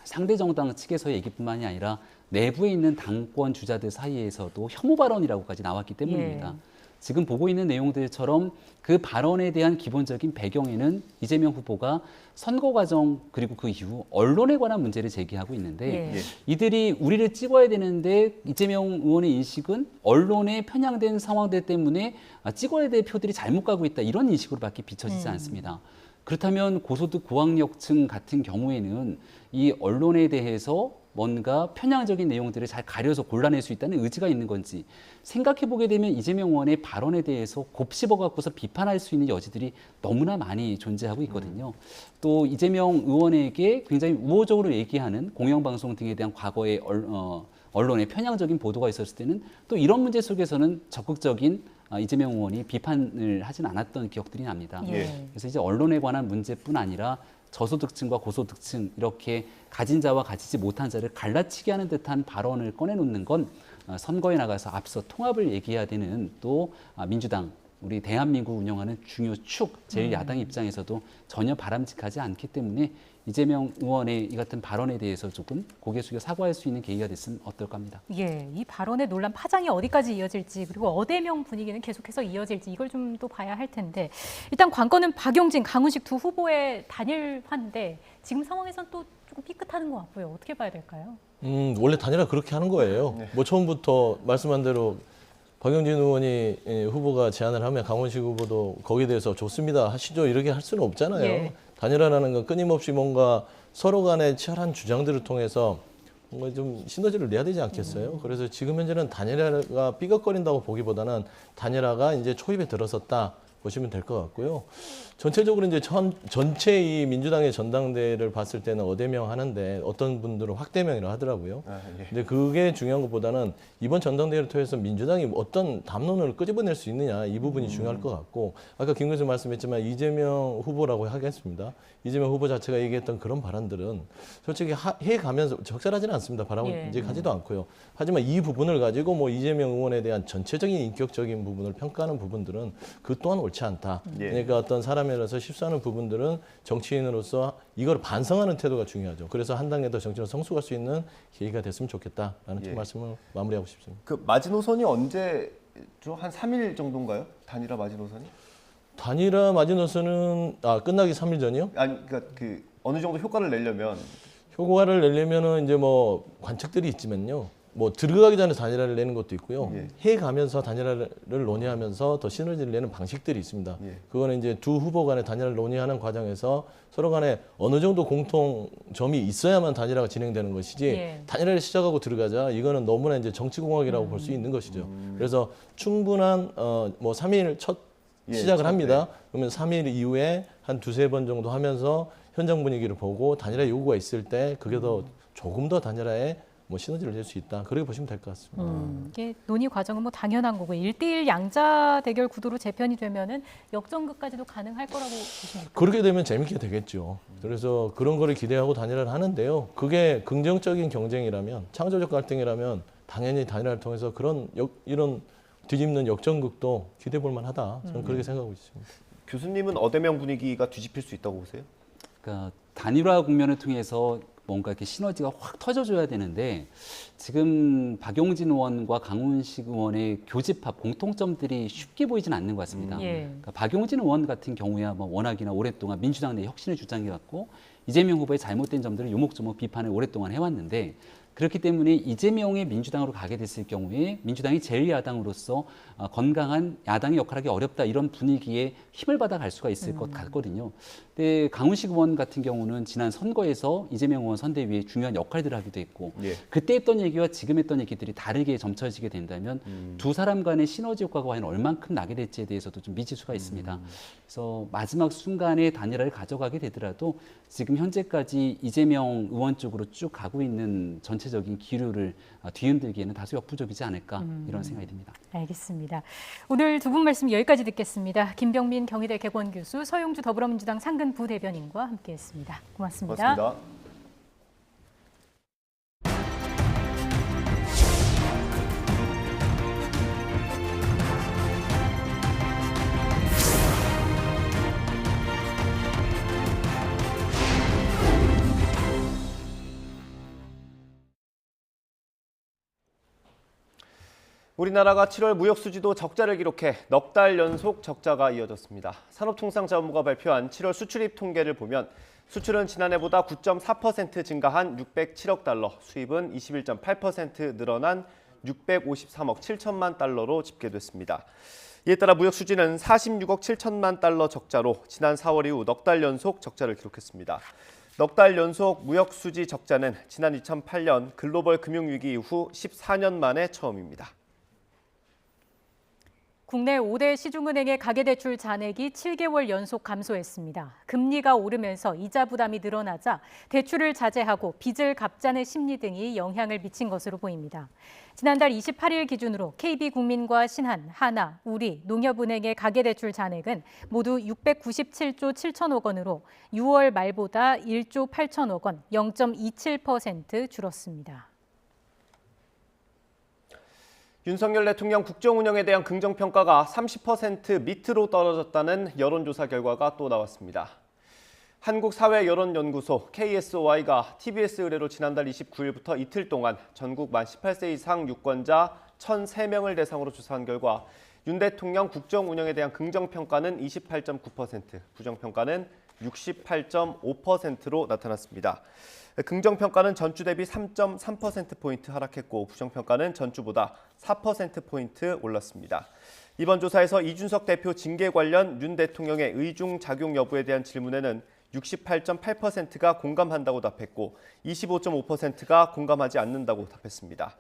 상대 정당 측에서의 얘기뿐만이 아니라 내부에 있는 당권 주자들 사이에서도 혐오 발언이라고까지 나왔기 때문입니다. 지금 보고 있는 내용들처럼 그 발언에 대한 기본적인 배경에는 이재명 후보가 선거 과정 그리고 그 이후 언론에 관한 문제를 제기하고 있는데 이들이 우리를 찍어야 되는데 이재명 의원의 인식은 언론에 편향된 상황들 때문에 찍어야 될 표들이 잘못 가고 있다 이런 인식으로밖에 비춰지지 않습니다. 그렇다면 고소득 고학력층 같은 경우에는 이 언론에 대해서 뭔가 편향적인 내용들을 잘 가려서 골라낼 수 있다는 의지가 있는 건지 생각해보게 되면 이재명 의원의 발언에 대해서 곱씹어갖고서 비판할 수 있는 여지들이 너무나 많이 존재하고 있거든요. 또 이재명 의원에게 굉장히 우호적으로 얘기하는 공영방송 등에 대한 과거의 언론의 편향적인 보도가 있었을 때는 또 이런 문제 속에서는 적극적인 이재명 의원이 비판을 하진 않았던 기억들이 납니다. 그래서 이제 언론에 관한 문제뿐 아니라 저소득층과 고소득층 이렇게 가진 자와 가지지 못한 자를 갈라치게 하는 듯한 발언을 꺼내놓는 건 선거에 나가서 앞서 통합을 얘기해야 되는 또 민주당 우리 대한민국 운영하는 중요 축 제1야당 입장에서도 전혀 바람직하지 않기 때문에 이재명 의원의 이 같은 발언에 대해서 조금 고개 숙여 사과할 수 있는 계기가 됐으면 어떨까 합니다. 예, 이 발언의 논란 파장이 어디까지 이어질지 그리고 어대명 분위기는 계속해서 이어질지 이걸 좀 또 봐야 할 텐데 일단 관건은 박용진, 강훈식 두 후보의 단일화인데 지금 상황에선 또 조금 삐끗하는 것 같고요. 어떻게 봐야 될까요? 원래 단일화 그렇게 하는 거예요. 뭐 처음부터 말씀한 대로 박용진 의원이 후보가 제안을 하면 강훈식 후보도 거기에 대해서 좋습니다 하시죠 이렇게 할 수는 없잖아요. 단일화라는 건 끊임없이 뭔가 서로 간의 치열한 주장들을 통해서 뭔가 좀 시너지를 내야 되지 않겠어요? 그래서 지금 현재는 단일화가 삐걱거린다고 보기보다는 단일화가 이제 초입에 들어섰다 보시면 될 것 같고요. 전체적으로 이제 전체 이 민주당의 전당대회를 봤을 때는 어대명 하는데 어떤 분들은 확대명이라고 하더라고요. 근데 그게 중요한 것보다는 이번 전당대회를 통해서 민주당이 어떤 담론을 끄집어낼 수 있느냐 이 부분이 중요할 것 같고 아까 김 교수 말씀했지만 이재명 후보라고 하겠습니다. 이재명 후보 자체가 얘기했던 그런 발언들은 솔직히 해가면서 적절하지는 않습니다. 바람직하지도 않고요. 하지만 이 부분을 가지고 뭐 이재명 의원에 대한 전체적인 인격적인 부분을 평가하는 부분들은 그 또한 옳지 않다. 그러니까 어떤 사람이라서 실수하는 부분들은 정치인으로서 이걸 반성하는 태도가 중요하죠. 그래서 한 단계 더 정치를 성숙할 수 있는 계기가 됐으면 좋겠다라는 말씀을 마무리하고 싶습니다. 그 마지노선이 언제죠? 한 3일 정도인가요? 단일화 마지노선이? 단일화 마지노선은 끝나기 3일 전이요? 아니 그러니까 그 어느 정도 효과를 내려면은 이제 뭐 관측들이 있지만요. 뭐 들어가기 전에 단일화를 내는 것도 있고요. 해 가면서 단일화를 논의하면서 더 시너지를 내는 방식들이 있습니다. 그거는 이제 두 후보 간의 단일화를 논의하는 과정에서 서로 간에 어느 정도 공통점이 있어야만 단일화가 진행되는 것이지 단일화를 시작하고 들어가자 이거는 너무나 이제 정치공학이라고 볼 수 있는 것이죠. 그래서 충분한 뭐 3일 첫 시작을 합니다. 그러면 3일 이후에 한 두세 번 정도 하면서 현장 분위기를 보고 단일화 요구가 있을 때 그게 더 조금 더 단일화에 뭐 시너지를 낼 수 있다. 그렇게 보시면 될 것 같습니다. 이게 논의 과정은 뭐 당연한 거고 1대1 양자 대결 구도로 재편이 되면은 역전극까지도 가능할 거라고 보십니까? 그렇게 되면 재밌게 되겠죠. 그래서 그런 거를 기대하고 단일화를 하는데요. 그게 긍정적인 경쟁이라면 창조적 갈등이라면 당연히 단일화를 통해서 그런 이런 뒤집는 역전극도 기대해 볼 만하다. 저는 그렇게 생각하고 있습니다. 교수님은 어대명 분위기가 뒤집힐 수 있다고 보세요? 그러니까 단일화 국면을 통해서 뭔가 이렇게 시너지가 확 터져줘야 되는데 지금 박용진 의원과 강훈식 의원의 교집합 공통점들이 쉽게 보이진 않는 것 같습니다. 그러니까 박용진 의원 같은 경우야 뭐 워낙이나 오랫동안 민주당 내 혁신을 주장해왔고 이재명 후보의 잘못된 점들을 요목조목 비판을 오랫동안 해왔는데 그렇기 때문에 이재명의 민주당으로 가게 됐을 경우에 민주당이 제1야당으로서 건강한 야당의 역할을 하기 어렵다 이런 분위기에 힘을 받아 갈 수가 있을 것 같거든요. 근데 강훈식 의원 같은 경우는 지난 선거에서 이재명 의원 선대위에 중요한 역할들을 하기도 했고 그때 했던 얘기와 지금 했던 얘기들이 다르게 점쳐지게 된다면 두 사람 간의 시너지 효과가 과연 얼만큼 나게 될지에 대해서도 좀 미지수가 있습니다. 그래서 마지막 순간에 단일화를 가져가게 되더라도 지금 현재까지 이재명 의원 쪽으로 쭉 가고 있는 전체 전체적인 기류를 뒤흔들기에는 다소 역부족이지 않을까 이런 생각이 듭니다. 알겠습니다. 오늘 두 분 말씀 여기까지 듣겠습니다. 김병민 경희대 개건 교수, 서용주 더불어민주당 상근 부대변인과 함께했습니다. 고맙습니다. 고맙습니다. 우리나라가 7월 무역수지도 적자를 기록해 넉 달 연속 적자가 이어졌습니다. 산업통상자원부가 발표한 7월 수출입 통계를 보면 수출은 지난해보다 9.4% 증가한 607억 달러, 수입은 21.8% 늘어난 653억 7천만 달러로 집계됐습니다. 이에 따라 무역수지는 46억 7천만 달러 적자로 지난 4월 이후 넉 달 연속 적자를 기록했습니다. 넉 달 연속 무역수지 적자는 지난 2008년 글로벌 금융위기 이후 14년 만에 처음입니다. 국내 5대 시중은행의 가계대출 잔액이 7개월 연속 감소했습니다. 금리가 오르면서 이자 부담이 늘어나자 대출을 자제하고 빚을 갚자는 심리 등이 영향을 미친 것으로 보입니다. 지난달 28일 기준으로 KB국민과 신한, 하나, 우리, 농협은행의 가계대출 잔액은 모두 697조 7천억 원으로 6월 말보다 1조 8천억 원, 0.27% 줄었습니다. 윤석열 대통령 국정 운영에 대한 긍정평가가 30% 밑으로 떨어졌다는 여론조사 결과가 또 나왔습니다. 한국사회여론연구소 KSOI가 TBS 의뢰로 지난달 29일부터 이틀 동안 전국 만 18세 이상 유권자 1,003명을 대상으로 조사한 결과 윤 대통령 국정 운영에 대한 긍정평가는 28.9%, 부정평가는 68.5%로 나타났습니다. 긍정평가는 전주 대비 3.3%포인트 하락했고 부정평가는 전주보다 4%포인트 올랐습니다. 이번 조사에서 이준석 대표 징계 관련 윤 대통령의 의중작용 여부에 대한 질문에는 68.8%가 공감한다고 답했고 25.5%가 공감하지 않는다고 답했습니다.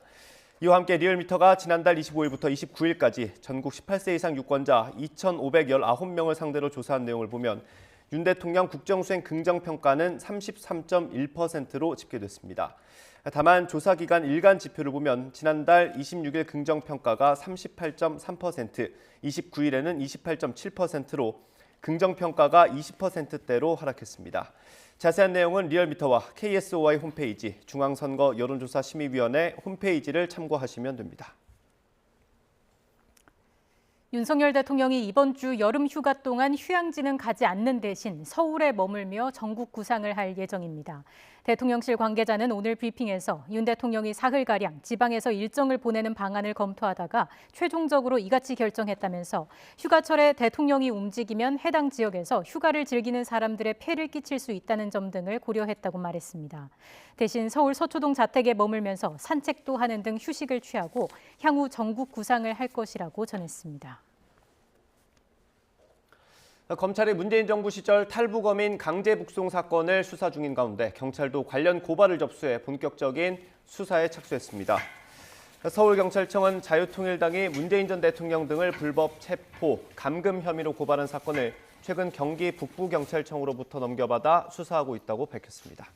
이와 함께 리얼미터가 지난달 25일부터 29일까지 전국 18세 이상 유권자 2,519명을 상대로 조사한 내용을 보면 윤 대통령 국정수행 긍정평가는 33.1%로 집계됐습니다. 다만 조사기간 일간 지표를 보면 지난달 26일 긍정평가가 38.3%, 29일에는 28.7%로 긍정평가가 20%대로 하락했습니다. 자세한 내용은 리얼미터와 KSOI 홈페이지, 중앙선거 여론조사심의위원회 홈페이지를 참고하시면 됩니다. 윤석열 대통령이 이번 주 여름 휴가 동안 휴양지는 가지 않는 대신 서울에 머물며 전국 구상을 할 예정입니다. 대통령실 관계자는 오늘 브리핑에서 윤 대통령이 사흘가량 지방에서 일정을 보내는 방안을 검토하다가 최종적으로 이같이 결정했다면서 휴가철에 대통령이 움직이면 해당 지역에서 휴가를 즐기는 사람들의 폐를 끼칠 수 있다는 점 등을 고려했다고 말했습니다. 대신 서울 서초동 자택에 머물면서 산책도 하는 등 휴식을 취하고 향후 전국 구상을 할 것이라고 전했습니다. 검찰이 문재인 정부 시절 탈북어민 강제 북송 사건을 수사 중인 가운데 경찰도 관련 고발을 접수해 본격적인 수사에 착수했습니다. 서울경찰청은 자유통일당이 문재인 전 대통령 등을 불법 체포, 감금 혐의로 고발한 사건을 최근 경기 북부경찰청으로부터 넘겨받아 수사하고 있다고 밝혔습니다.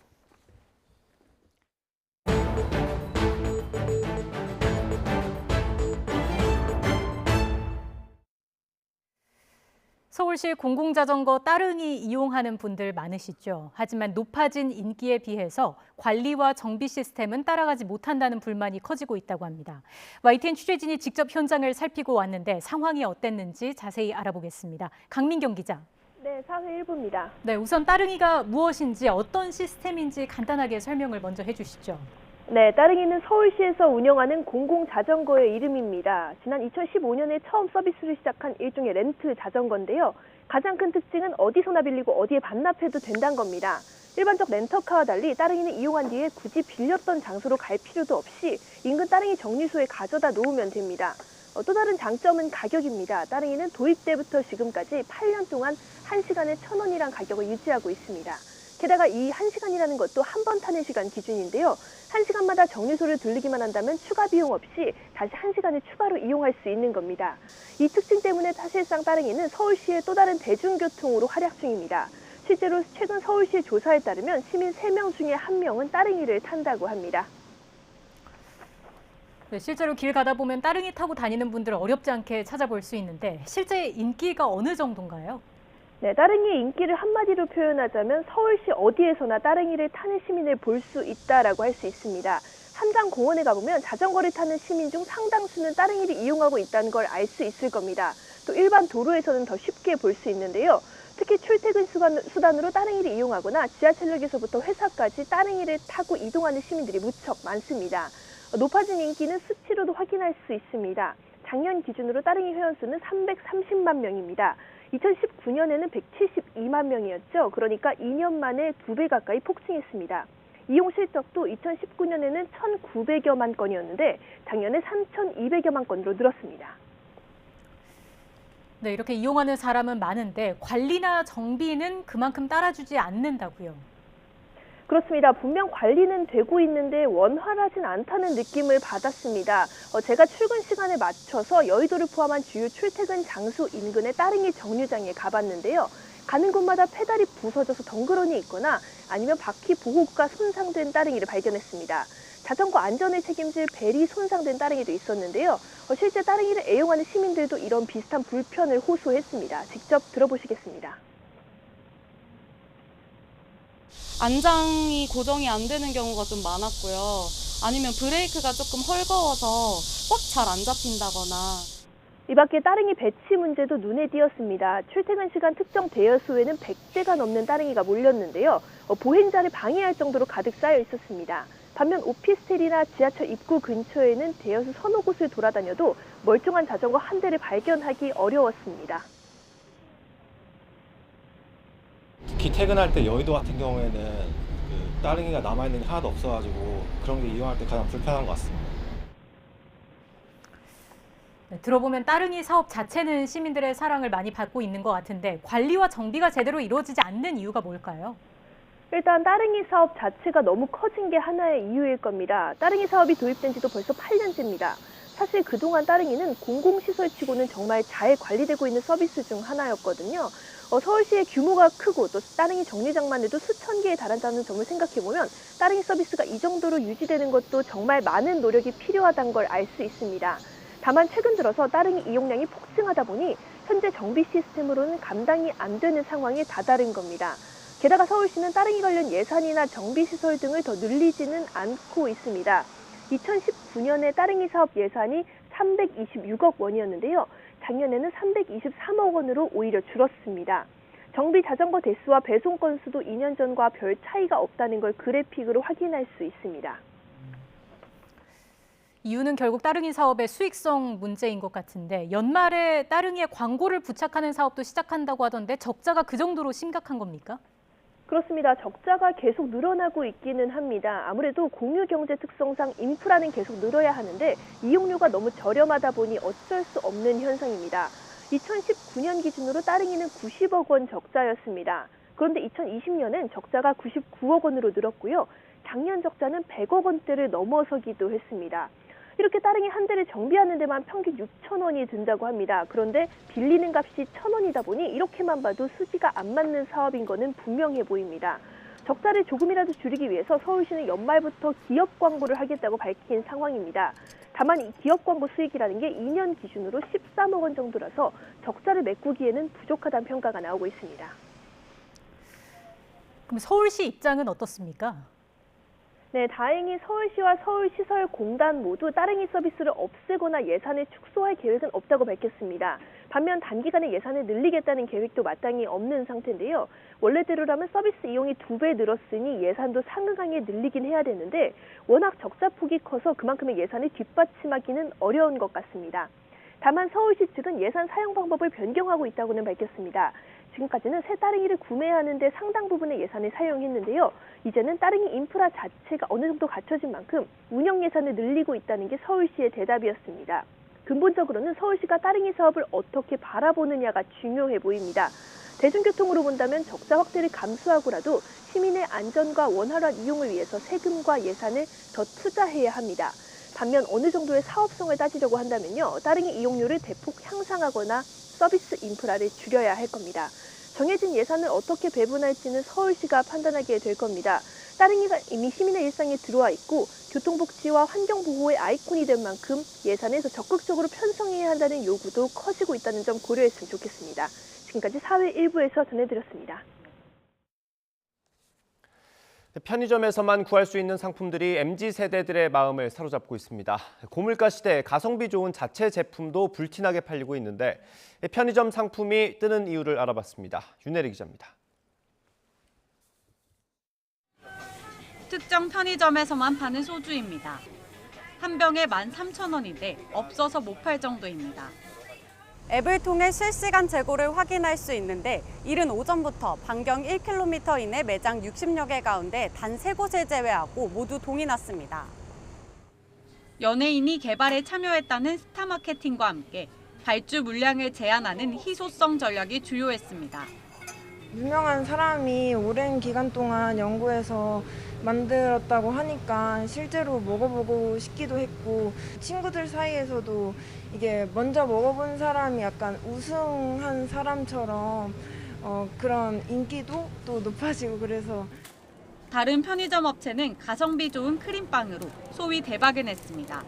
서울시 공공자전거 따릉이 이용하는 분들 많으시죠. 하지만 높아진 인기에 비해서 관리와 정비 시스템은 따라가지 못한다는 불만이 커지고 있다고 합니다. YTN 취재진이 직접 현장을 살피고 왔는데 상황이 어땠는지 자세히 알아보겠습니다. 강민경 기자. 네, 사회 1부입니다. 네, 우선 따릉이가 무엇인지 어떤 시스템인지 간단하게 설명을 먼저 해주시죠. 네, 따릉이는 서울시에서 운영하는 공공자전거의 이름입니다. 지난 2015년에 처음 서비스를 시작한 일종의 렌트 자전거인데요. 가장 큰 특징은 어디서나 빌리고 어디에 반납해도 된다는 겁니다. 일반적 렌터카와 달리 따릉이는 이용한 뒤에 굳이 빌렸던 장소로 갈 필요도 없이 인근 따릉이 정류소에 가져다 놓으면 됩니다. 또 다른 장점은 가격입니다. 따릉이는 도입 때부터 지금까지 8년 동안 1시간에 1,000원이란 가격을 유지하고 있습니다. 게다가 이 1시간이라는 것도 한 번 타는 시간 기준인데요. 1시간마다 정류소를 들리기만 한다면 추가 비용 없이 다시 1시간을 추가로 이용할 수 있는 겁니다. 이 특징 때문에 사실상 따릉이는 서울시의 또 다른 대중교통으로 활약 중입니다. 실제로 최근 서울시 조사에 따르면 시민 3명 중에 1명은 따릉이를 탄다고 합니다. 네, 실제로 길 가다 보면 따릉이 타고 다니는 분들 어렵지 않게 찾아볼 수 있는데 실제 인기가 어느 정도인가요? 네, 따릉이의 인기를 한마디로 표현하자면 서울시 어디에서나 따릉이를 타는 시민을 볼 수 있다라고 할 수 있습니다. 한강공원에 가보면 자전거를 타는 시민 중 상당수는 따릉이를 이용하고 있다는 걸 알 수 있을 겁니다. 또 일반 도로에서는 더 쉽게 볼 수 있는데요. 특히 출퇴근 수단으로 따릉이를 이용하거나 지하철역에서부터 회사까지 따릉이를 타고 이동하는 시민들이 무척 많습니다. 높아진 인기는 수치로도 확인할 수 있습니다. 작년 기준으로 따릉이 회원수는 330만 명입니다. 2019년에는 172만 명이었죠. 그러니까 2년 만에 2배 가까이 폭증했습니다. 이용 실적도 2019년에는 1,900여만 건이었는데 작년에 3,200여만 건으로 늘었습니다. 네, 이렇게 이용하는 사람은 많은데 관리나 정비는 그만큼 따라주지 않는다고요. 그렇습니다. 분명 관리는 되고 있는데 원활하진 않다는 느낌을 받았습니다. 제가 출근 시간에 맞춰서 여의도를 포함한 주요 출퇴근 장소 인근의 따릉이 정류장에 가봤는데요. 가는 곳마다 페달이 부서져서 덩그러니 있거나 아니면 바퀴 보호구가 손상된 따릉이를 발견했습니다. 자전거 안전을 책임질 벨이 손상된 따릉이도 있었는데요. 실제 따릉이를 애용하는 시민들도 이런 비슷한 불편을 호소했습니다. 직접 들어보시겠습니다. 안장이 고정이 안 되는 경우가 좀 많았고요. 아니면 브레이크가 조금 헐거워서 꽉 잘 안 잡힌다거나. 이 밖에 따릉이 배치 문제도 눈에 띄었습니다. 출퇴근 시간 특정 대여소에는 100대가 넘는 따릉이가 몰렸는데요. 보행자를 방해할 정도로 가득 쌓여 있었습니다. 반면 오피스텔이나 지하철 입구 근처에는 대여소 서너 곳을 돌아다녀도 멀쩡한 자전거 한 대를 발견하기 어려웠습니다. 특히 퇴근할 때 여의도 같은 경우에는 그 따릉이가 남아있는 게 하나도 없어가지고 그런 게 이용할 때 가장 불편한 것 같습니다. 네, 들어보면 따릉이 사업 자체는 시민들의 사랑을 많이 받고 있는 것 같은데 관리와 정비가 제대로 이루어지지 않는 이유가 뭘까요? 일단 따릉이 사업 자체가 너무 커진 게 하나의 이유일 겁니다. 따릉이 사업이 도입된 지도 벌써 8년째입니다. 사실 그동안 따릉이는 공공시설치고는 정말 잘 관리되고 있는 서비스 중 하나였거든요. 서울시의 규모가 크고 또 따릉이 정류장만 해도 수천 개에 달한다는 점을 생각해보면 따릉이 서비스가 이 정도로 유지되는 것도 정말 많은 노력이 필요하다는 걸 알 수 있습니다. 다만 최근 들어서 따릉이 이용량이 폭증하다 보니 현재 정비 시스템으로는 감당이 안 되는 상황에 다다른 겁니다. 게다가 서울시는 따릉이 관련 예산이나 정비시설 등을 더 늘리지는 않고 있습니다. 2019년에 따릉이 사업 예산이 326억 원이었는데요. 작년에는 323억 원으로 오히려 줄었습니다. 정비 자전거 대수와 배송 건수도 2년 전과 별 차이가 없다는 걸 그래픽으로 확인할 수 있습니다. 이유는 결국 따릉이 사업의 수익성 문제인 것 같은데 연말에 따릉이에 광고를 부착하는 사업도 시작한다고 하던데 적자가 그 정도로 심각한 겁니까? 그렇습니다. 적자가 계속 늘어나고 있기는 합니다. 아무래도 공유경제 특성상 인프라는 계속 늘어야 하는데 이용료가 너무 저렴하다 보니 어쩔 수 없는 현상입니다. 2019년 기준으로 따릉이는 90억 원 적자였습니다. 그런데 2020년엔 적자가 99억 원으로 늘었고요. 작년 적자는 100억 원대를 넘어서기도 했습니다. 이렇게 따릉이 한 대를 정비하는 데만 평균 6천 원이 든다고 합니다. 그런데 빌리는 값이 1,000원이다 보니 이렇게만 봐도 수지가 안 맞는 사업인 거는 분명해 보입니다. 적자를 조금이라도 줄이기 위해서 서울시는 연말부터 기업 광고를 하겠다고 밝힌 상황입니다. 다만 이 기업 광고 수익이라는 게 2년 기준으로 13억 원 정도라서 적자를 메꾸기에는 부족하다는 평가가 나오고 있습니다. 그럼 서울시 입장은 어떻습니까? 네, 다행히 서울시와 서울시설공단 모두 따릉이 서비스를 없애거나 예산을 축소할 계획은 없다고 밝혔습니다. 반면 단기간에 예산을 늘리겠다는 계획도 마땅히 없는 상태인데요. 원래대로라면 서비스 이용이 2배 늘었으니 예산도 상응하게 늘리긴 해야 되는데 워낙 적자 폭이 커서 그만큼의 예산을 뒷받침하기는 어려운 것 같습니다. 다만 서울시 측은 예산 사용 방법을 변경하고 있다고는 밝혔습니다. 지금까지는 새 따릉이를 구매하는데 상당 부분의 예산을 사용했는데요. 이제는 따릉이 인프라 자체가 어느 정도 갖춰진 만큼 운영 예산을 늘리고 있다는 게 서울시의 대답이었습니다. 근본적으로는 서울시가 따릉이 사업을 어떻게 바라보느냐가 중요해 보입니다. 대중교통으로 본다면 적자 확대를 감수하고라도 시민의 안전과 원활한 이용을 위해서 세금과 예산을 더 투자해야 합니다. 반면 어느 정도의 사업성을 따지려고 한다면요. 따릉이 이용료를 대폭 향상하거나 서비스 인프라를 줄여야 할 겁니다. 정해진 예산을 어떻게 배분할지는 서울시가 판단하게 될 겁니다. 따릉이가 이미 시민의 일상에 들어와 있고 교통복지와 환경보호의 아이콘이 된 만큼 예산에서 적극적으로 편성해야 한다는 요구도 커지고 있다는 점 고려했으면 좋겠습니다. 지금까지 사회 1부에서 전해드렸습니다. 편의점에서만 구할 수 있는 상품들이 MZ세대들의 마음을 사로잡고 있습니다. 고물가 시대에 가성비 좋은 자체 제품도 불티나게 팔리고 있는데 편의점 상품이 뜨는 이유를 알아봤습니다. 윤혜리 기자입니다. 특정 편의점에서만 파는 소주입니다. 한 병에 13,000원인데 없어서 못 팔 정도입니다. 앱을 통해 실시간 재고를 확인할 수 있는데 이른 오전부터 반경 1km 이내 매장 60여 개 가운데 단 3곳을 제외하고 모두 동이 났습니다. 연예인이 개발에 참여했다는 스타 마케팅과 함께 발주 물량을 제한하는 희소성 전략이 주요했습니다. 유명한 사람이 오랜 기간 동안 연구해서 만들었다고 하니까 실제로 먹어보고 싶기도 했고 친구들 사이에서도 이게 먼저 먹어본 사람이 약간 우승한 사람처럼 그런 인기도 또 높아지고 그래서 다른 편의점 업체는 가성비 좋은 크림빵으로 소위 대박을 냈습니다.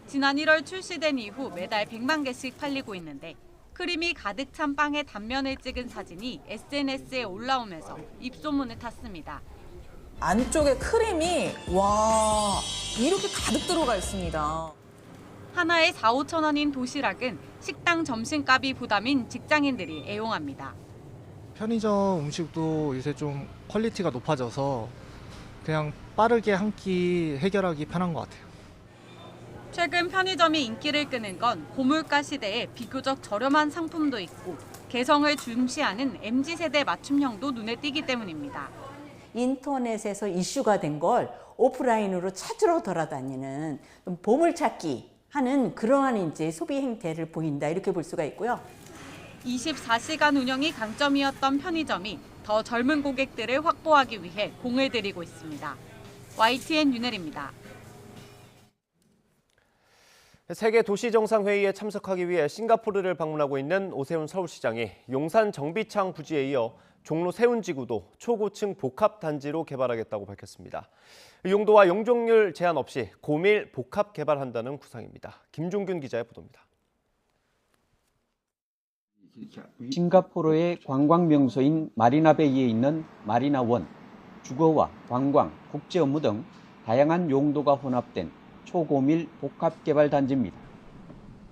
지난 1월 출시된 이후 매달 100만 개씩 팔리고 있는데 크림이 가득 찬 빵의 단면을 찍은 사진이 SNS에 올라오면서 입소문을 탔습니다. 안쪽에 크림이 와 이렇게 가득 들어가 있습니다. 하나에 4, 5천 원인 도시락은 식당 점심값이 부담인 직장인들이 애용합니다. 편의점 음식도 요새 좀 퀄리티가 높아져서 그냥 빠르게 한 끼 해결하기 편한 것 같아요. 최근 편의점이 인기를 끄는 건 고물가 시대에 비교적 저렴한 상품도 있고 개성을 중시하는 MZ세대 맞춤형도 눈에 띄기 때문입니다. 인터넷에서 이슈가 된 걸 오프라인으로 찾으러 돌아다니는 보물찾기 하는 그러한 이제 소비 행태를 보인다 이렇게 볼 수가 있고요. 24시간 운영이 강점이었던 편의점이 더 젊은 고객들을 확보하기 위해 공을 들이고 있습니다. YTN 윤혜리입니다. 세계 도시정상회의에 참석하기 위해 싱가포르를 방문하고 있는 오세훈 서울시장이 용산 정비창 부지에 이어 종로 세운지구도 초고층 복합단지로 개발하겠다고 밝혔습니다. 용도와 용적률 제한 없이 고밀 복합 개발한다는 구상입니다. 김종균 기자의 보도입니다. 싱가포르의 관광 명소인 마리나베이에 있는 마리나원, 주거와 관광, 국제 업무 등 다양한 용도가 혼합된 초고밀 복합개발단지입니다.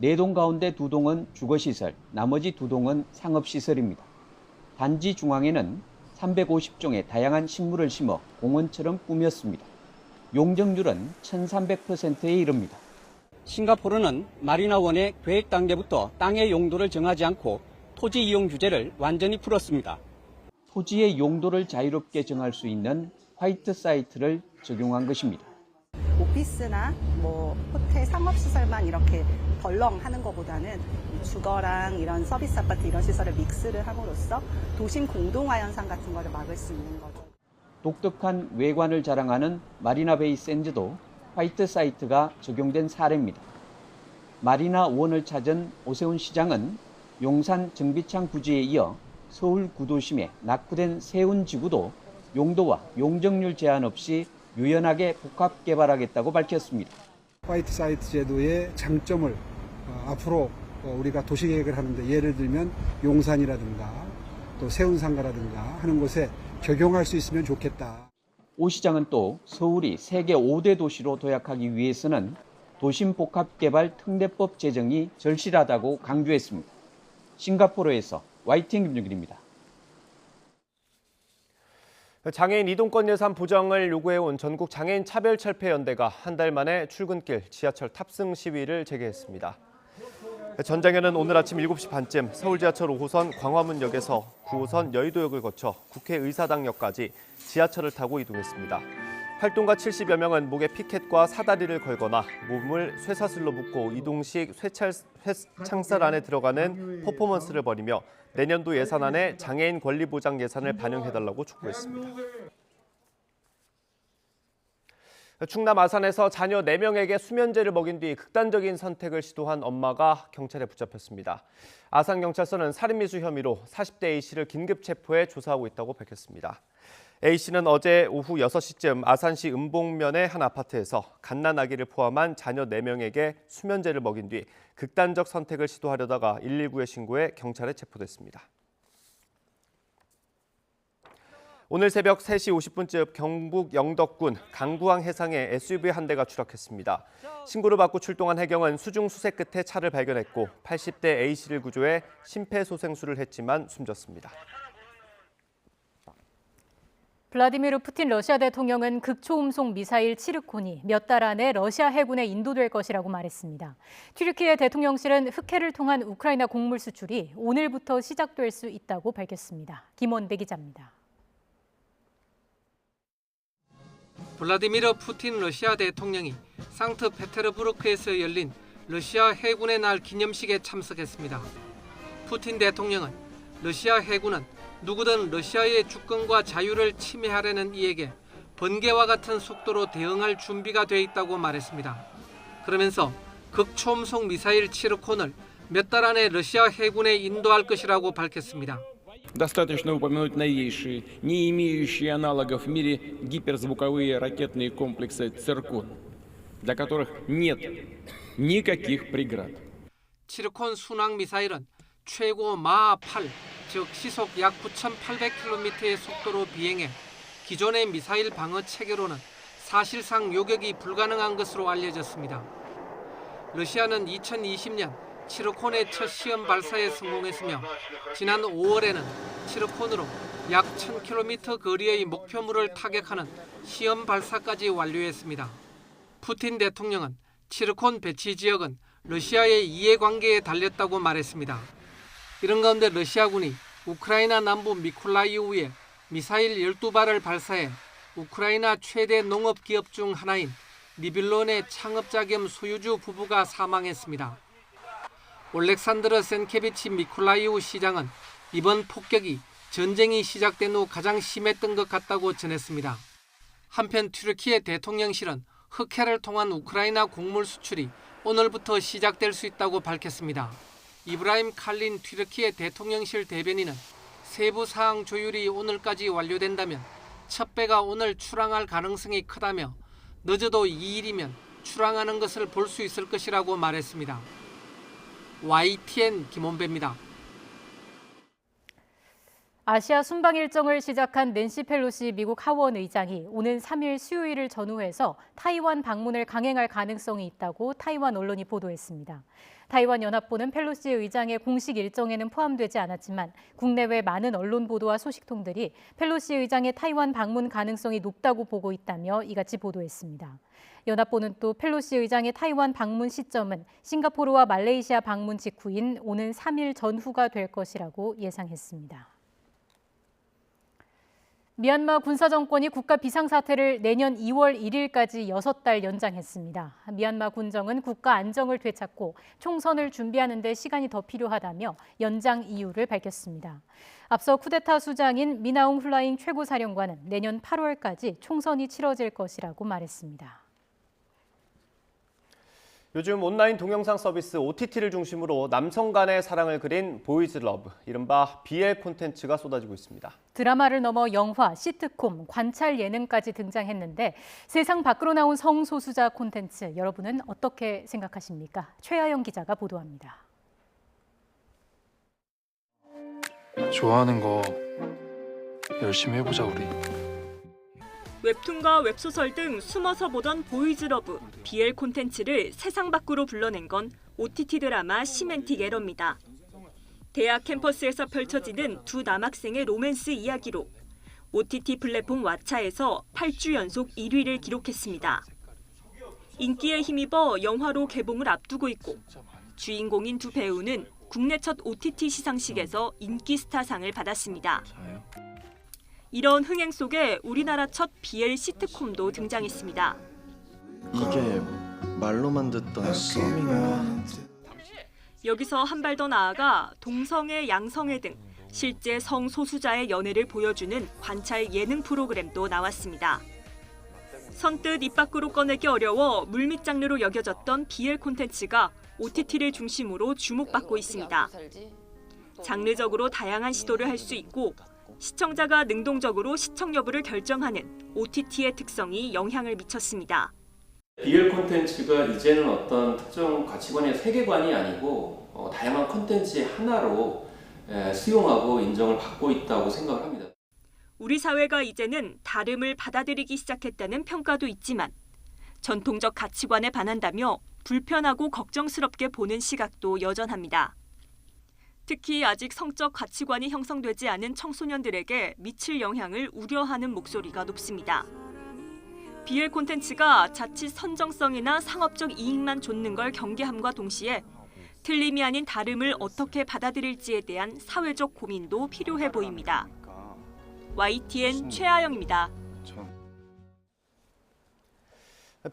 4동 가운데 2동은 주거시설, 나머지 2동은 상업시설입니다. 단지 중앙에는 350종의 다양한 식물을 심어 공원처럼 꾸몄습니다. 용적률은 1300%에 이릅니다. 싱가포르는 마리나원의 계획 단계부터 땅의 용도를 정하지 않고 토지 이용 규제를 완전히 풀었습니다. 토지의 용도를 자유롭게 정할 수 있는 화이트 사이트를 적용한 것입니다. 오피스나 호텔 상업시설만 이렇게 덜렁하는 것보다는 주거랑 이런 서비스 아파트 이런 시설을 믹스를 함으로써 도심 공동화 현상 같은 거를 막을 수 있는 거죠. 독특한 외관을 자랑하는 마리나베이 샌즈도 화이트 사이트가 적용된 사례입니다. 마리나 원을 찾은 오세훈 시장은 용산 정비창 부지에 이어 서울 구도심에 낙후된 세운지구도 용도와 용적률 제한 없이 유연하게 복합 개발하겠다고 밝혔습니다. 화이트 사이트 제도의 장점을 앞으로 우리가 도시계획을 하는데 예를 들면 용산이라든가 또 세운상가라든가 하는 곳에 적용할 수 있으면 좋겠다. 오 시장은 또 서울이 세계 5대 도시로 도약하기 위해서는 도심복합개발 특례법 제정이 절실하다고 강조했습니다. 싱가포르에서 YTN 김종길입니다. 장애인 이동권 예산 보장을 요구해온 전국 장애인 차별철폐연대가 한 달 만에 출근길 지하철 탑승 시위를 재개했습니다. 전장에는 오늘 아침 7시 반쯤 서울 지하철 5호선 광화문역에서 9호선 여의도역을 거쳐 국회의사당역까지 지하철을 타고 이동했습니다. 활동가 70여 명은 목에 피켓과 사다리를 걸거나 몸을 쇠사슬로 묶고 이동식 쇠창살 안에 들어가는 퍼포먼스를 벌이며 내년도 예산안에 장애인 권리 보장 예산을 반영해달라고 촉구했습니다. 충남 아산에서 자녀 4명에게 수면제를 먹인 뒤 극단적인 선택을 시도한 엄마가 경찰에 붙잡혔습니다. 아산경찰서는 살인미수 혐의로 40대 A씨를 긴급 체포해 조사하고 있다고 밝혔습니다. A씨는 어제 오후 6시쯤 아산시 은봉면의 한 아파트에서 갓난아기를 포함한 자녀 4명에게 수면제를 먹인 뒤 극단적 선택을 시도하려다가 119에 신고해 경찰에 체포됐습니다. 오늘 새벽 3시 50분쯤 경북 영덕군 강구항 해상에 SUV 한 대가 추락했습니다. 신고를 받고 출동한 해경은 수중 수색 끝에 차를 발견했고 80대 A씨를 구조해 심폐소생술을 했지만 숨졌습니다. 블라디미르 푸틴 러시아 대통령은 극초음속 미사일 치르콘이 몇 달 안에 러시아 해군에 인도될 것이라고 말했습니다. 튀르키예 대통령실은 흑해를 통한 우크라이나 곡물 수출이 오늘부터 시작될 수 있다고 밝혔습니다. 김원배 기자입니다. 블라디미르 푸틴 러시아 대통령이 상트페테르부르크에서 열린 러시아 해군의 날 기념식에 참석했습니다. 푸틴 대통령은 러시아 해군은 누구든 러시아의 주권과 자유를 침해하려는 이에게 번개와 같은 속도로 대응할 준비가 돼 있다고 말했습니다. 그러면서 극초음속 미사일 치르콘을 몇 달 안에 러시아 해군에 인도할 것이라고 밝혔습니다. Достаточно упомянуть новейшие, не имеющие аналогов в мире гиперзвуковые ракетные комплексы «Циркон», для которых нет никаких преград. 치르콘 순항 미사일은 최고 마하 8, 즉 시속 약 9,800km의 속도로 비행해 기존의 미사일 방어 체계로는 사실상 요격이 불가능한 것으로 알려졌습니다. 러시아는 2020년 치르콘의 첫 시험 발사에 성공했으며 지난 5월에는 치르콘으로 약 1,000km 거리의 목표물을 타격하는 시험 발사까지 완료했습니다. 푸틴 대통령은 치르콘 배치 지역은 러시아의 이해관계에 달렸다고 말했습니다. 이런 가운데 러시아군이 우크라이나 남부 미콜라이우에 미사일 12발을 발사해 우크라이나 최대 농업기업 중 하나인 니빌론의 창업자 겸 소유주 부부가 사망했습니다. 올렉산드르 센케비치 미콜라이우 시장은 이번 폭격이 전쟁이 시작된 후 가장 심했던 것 같다고 전했습니다. 한편 튀르키예 대통령실은 흑해를 통한 우크라이나 곡물 수출이 오늘부터 시작될 수 있다고 밝혔습니다. 이브라임 칼린 튀르키예 대통령실 대변인은 세부 사항 조율이 오늘까지 완료된다면 첫 배가 오늘 출항할 가능성이 크다며 늦어도 2일이면 출항하는 것을 볼 수 있을 것이라고 말했습니다. YTN 김원배입니다. 아시아 순방 일정을 시작한 낸시 펠로시 미국 하원 의장이 오는 3일 수요일을 전후해서 타이완 방문을 강행할 가능성이 있다고 타이완 언론이 보도했습니다. 타이완 연합보는 펠로시 의장의 공식 일정에는 포함되지 않았지만 국내외 많은 언론 보도와 소식통들이 펠로시 의장의 타이완 방문 가능성이 높다고 보고 있다며 이같이 보도했습니다. 연합보는 또 펠로시 의장의 타이완 방문 시점은 싱가포르와 말레이시아 방문 직후인 오는 3일 전후가 될 것이라고 예상했습니다. 미얀마 군사정권이 국가 비상사태를 내년 2월 1일까지 6달 연장했습니다. 미얀마 군정은 국가 안정을 되찾고 총선을 준비하는 데 시간이 더 필요하다며 연장 이유를 밝혔습니다. 앞서 쿠데타 수장인 미나웅 훌라잉 최고사령관은 내년 8월까지 총선이 치러질 것이라고 말했습니다. 요즘 온라인 동영상 서비스 OTT를 중심으로 남성 간의 사랑을 그린 보이즈 러브, 이른바 BL 콘텐츠가 쏟아지고 있습니다. 드라마를 넘어 영화, 시트콤, 관찰 예능까지 등장했는데 세상 밖으로 나온 성소수자 콘텐츠, 여러분은 어떻게 생각하십니까? 최하영 기자가 보도합니다. 좋아하는 거 열심히 해보자 우리. 웹툰과 웹소설 등 숨어서 보던 보이즈 러브, BL 콘텐츠를 세상 밖으로 불러낸 건 OTT 드라마 시멘틱 에러입니다. 대학 캠퍼스에서 펼쳐지는 두 남학생의 로맨스 이야기로 OTT 플랫폼 왓챠에서 8주 연속 1위를 기록했습니다. 인기에 힘입어 영화로 개봉을 앞두고 있고 주인공인 두 배우는 국내 첫 OTT 시상식에서 인기 스타상을 받았습니다. 이런 흥행 속에 우리나라 첫 BL 시트콤도 등장했습니다. 이게 말로만 듣던 썸인가? 여기서 한 발 더 나아가 동성애, 양성애 등 실제 성소수자의 연애를 보여주는 관찰 예능 프로그램도 나왔습니다. 선뜻 입 밖으로 꺼내기 어려워 물밑 장르로 여겨졌던 BL 콘텐츠가 OTT를 중심으로 주목받고 있습니다. 장르적으로 다양한 시도를 할 수 있고 시청자가 능동적으로 시청 여부를 결정하는 OTT의 특성이 영향을 미쳤습니다. BL 콘텐츠가 이제는 어떤 특정 가치관의 세계관이 아니고 다양한 콘텐츠의 하나로 수용하고 인정을 받고 있다고 생각을 합니다. 우리 사회가 이제는 다름을 받아들이기 시작했다는 평가도 있지만 전통적 가치관에 반한다며 불편하고 걱정스럽게 보는 시각도 여전합니다. 특히 아직 성적 가치관이 형성되지 않은 청소년들에게 미칠 영향을 우려하는 목소리가 높습니다. BL 콘텐츠가 자칫 선정성이나 상업적 이익만 좇는 걸 경계함과 동시에 틀림이 아닌 다름을 어떻게 받아들일지에 대한 사회적 고민도 필요해 보입니다. YTN 최아영입니다.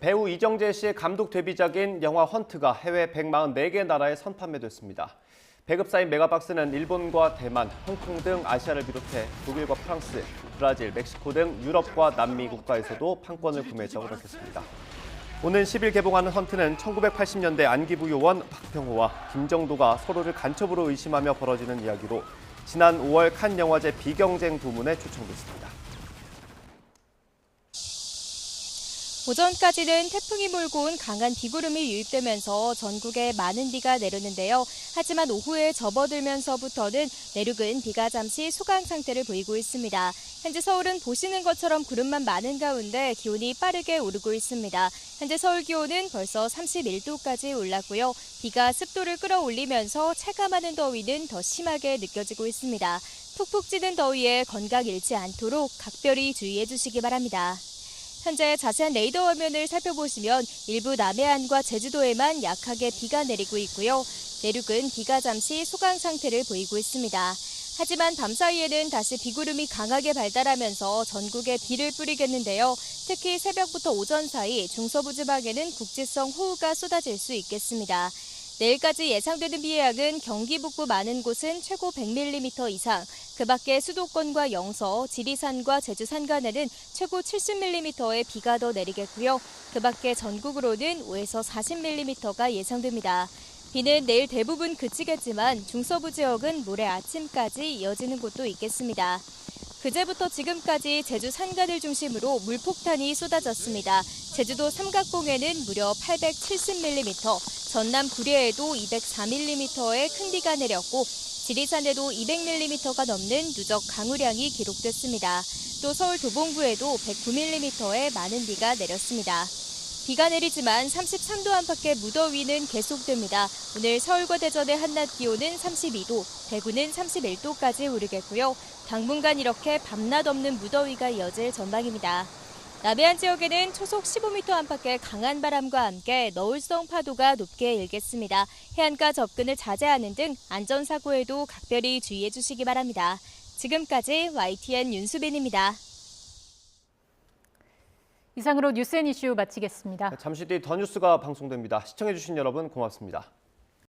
배우 이정재 씨의 감독 데뷔작인 영화 헌트가 해외 144개 나라에 선판매됐습니다. 배급사인 메가박스는 일본과 대만, 홍콩 등 아시아를 비롯해 독일과 프랑스, 브라질, 멕시코 등 유럽과 남미 국가에서도 판권을 구매 작업했습니다. 오는 10일 개봉하는 헌트는 1980년대 안기부 요원 박병호와 김정도가 서로를 간첩으로 의심하며 벌어지는 이야기로 지난 5월 칸 영화제 비경쟁 부문에 초청됐습니다. 오전까지는 태풍이 몰고 온 강한 비구름이 유입되면서 전국에 많은 비가 내렸는데요. 하지만 오후에 접어들면서부터는 내륙은 비가 잠시 소강 상태를 보이고 있습니다. 현재 서울은 보시는 것처럼 구름만 많은 가운데 기온이 빠르게 오르고 있습니다. 현재 서울 기온은 벌써 31도까지 올랐고요. 비가 습도를 끌어올리면서 체감하는 더위는 더 심하게 느껴지고 있습니다. 푹푹 찌는 더위에 건강 잃지 않도록 각별히 주의해 주시기 바랍니다. 현재 자세한 레이더 화면을 살펴보시면 일부 남해안과 제주도에만 약하게 비가 내리고 있고요. 내륙은 비가 잠시 소강 상태를 보이고 있습니다. 하지만 밤사이에는 다시 비구름이 강하게 발달하면서 전국에 비를 뿌리겠는데요. 특히 새벽부터 오전 사이 중서부 지방에는 국지성 호우가 쏟아질 수 있겠습니다. 내일까지 예상되는 비의 양은 경기 북부 많은 곳은 최고 100mm 이상, 그 밖에 수도권과 영서, 지리산과 제주 산간에는 최고 70mm의 비가 더 내리겠고요. 그 밖에 전국으로는 5에서 40mm가 예상됩니다. 비는 내일 대부분 그치겠지만 중서부 지역은 모레 아침까지 이어지는 곳도 있겠습니다. 그제부터 지금까지 제주 산간을 중심으로 물폭탄이 쏟아졌습니다. 제주도 삼각봉에는 무려 870mm, 전남 구례에도 204mm의 큰 비가 내렸고 지리산에도 200mm가 넘는 누적 강우량이 기록됐습니다. 또 서울 도봉구에도 109mm의 많은 비가 내렸습니다. 비가 내리지만 33도 안팎의 무더위는 계속됩니다. 오늘 서울과 대전의 한낮 기온은 32도, 대구는 31도까지 오르겠고요. 당분간 이렇게 밤낮 없는 무더위가 이어질 전망입니다. 남해안 지역에는 초속 15m 안팎의 강한 바람과 함께 너울성 파도가 높게 일겠습니다. 해안가 접근을 자제하는 등 안전사고에도 각별히 주의해 주시기 바랍니다. 지금까지 YTN 윤수빈입니다. 이상으로 뉴스앤이슈 마치겠습니다. 잠시 뒤 더 뉴스가 방송됩니다. 시청해주신 여러분 고맙습니다.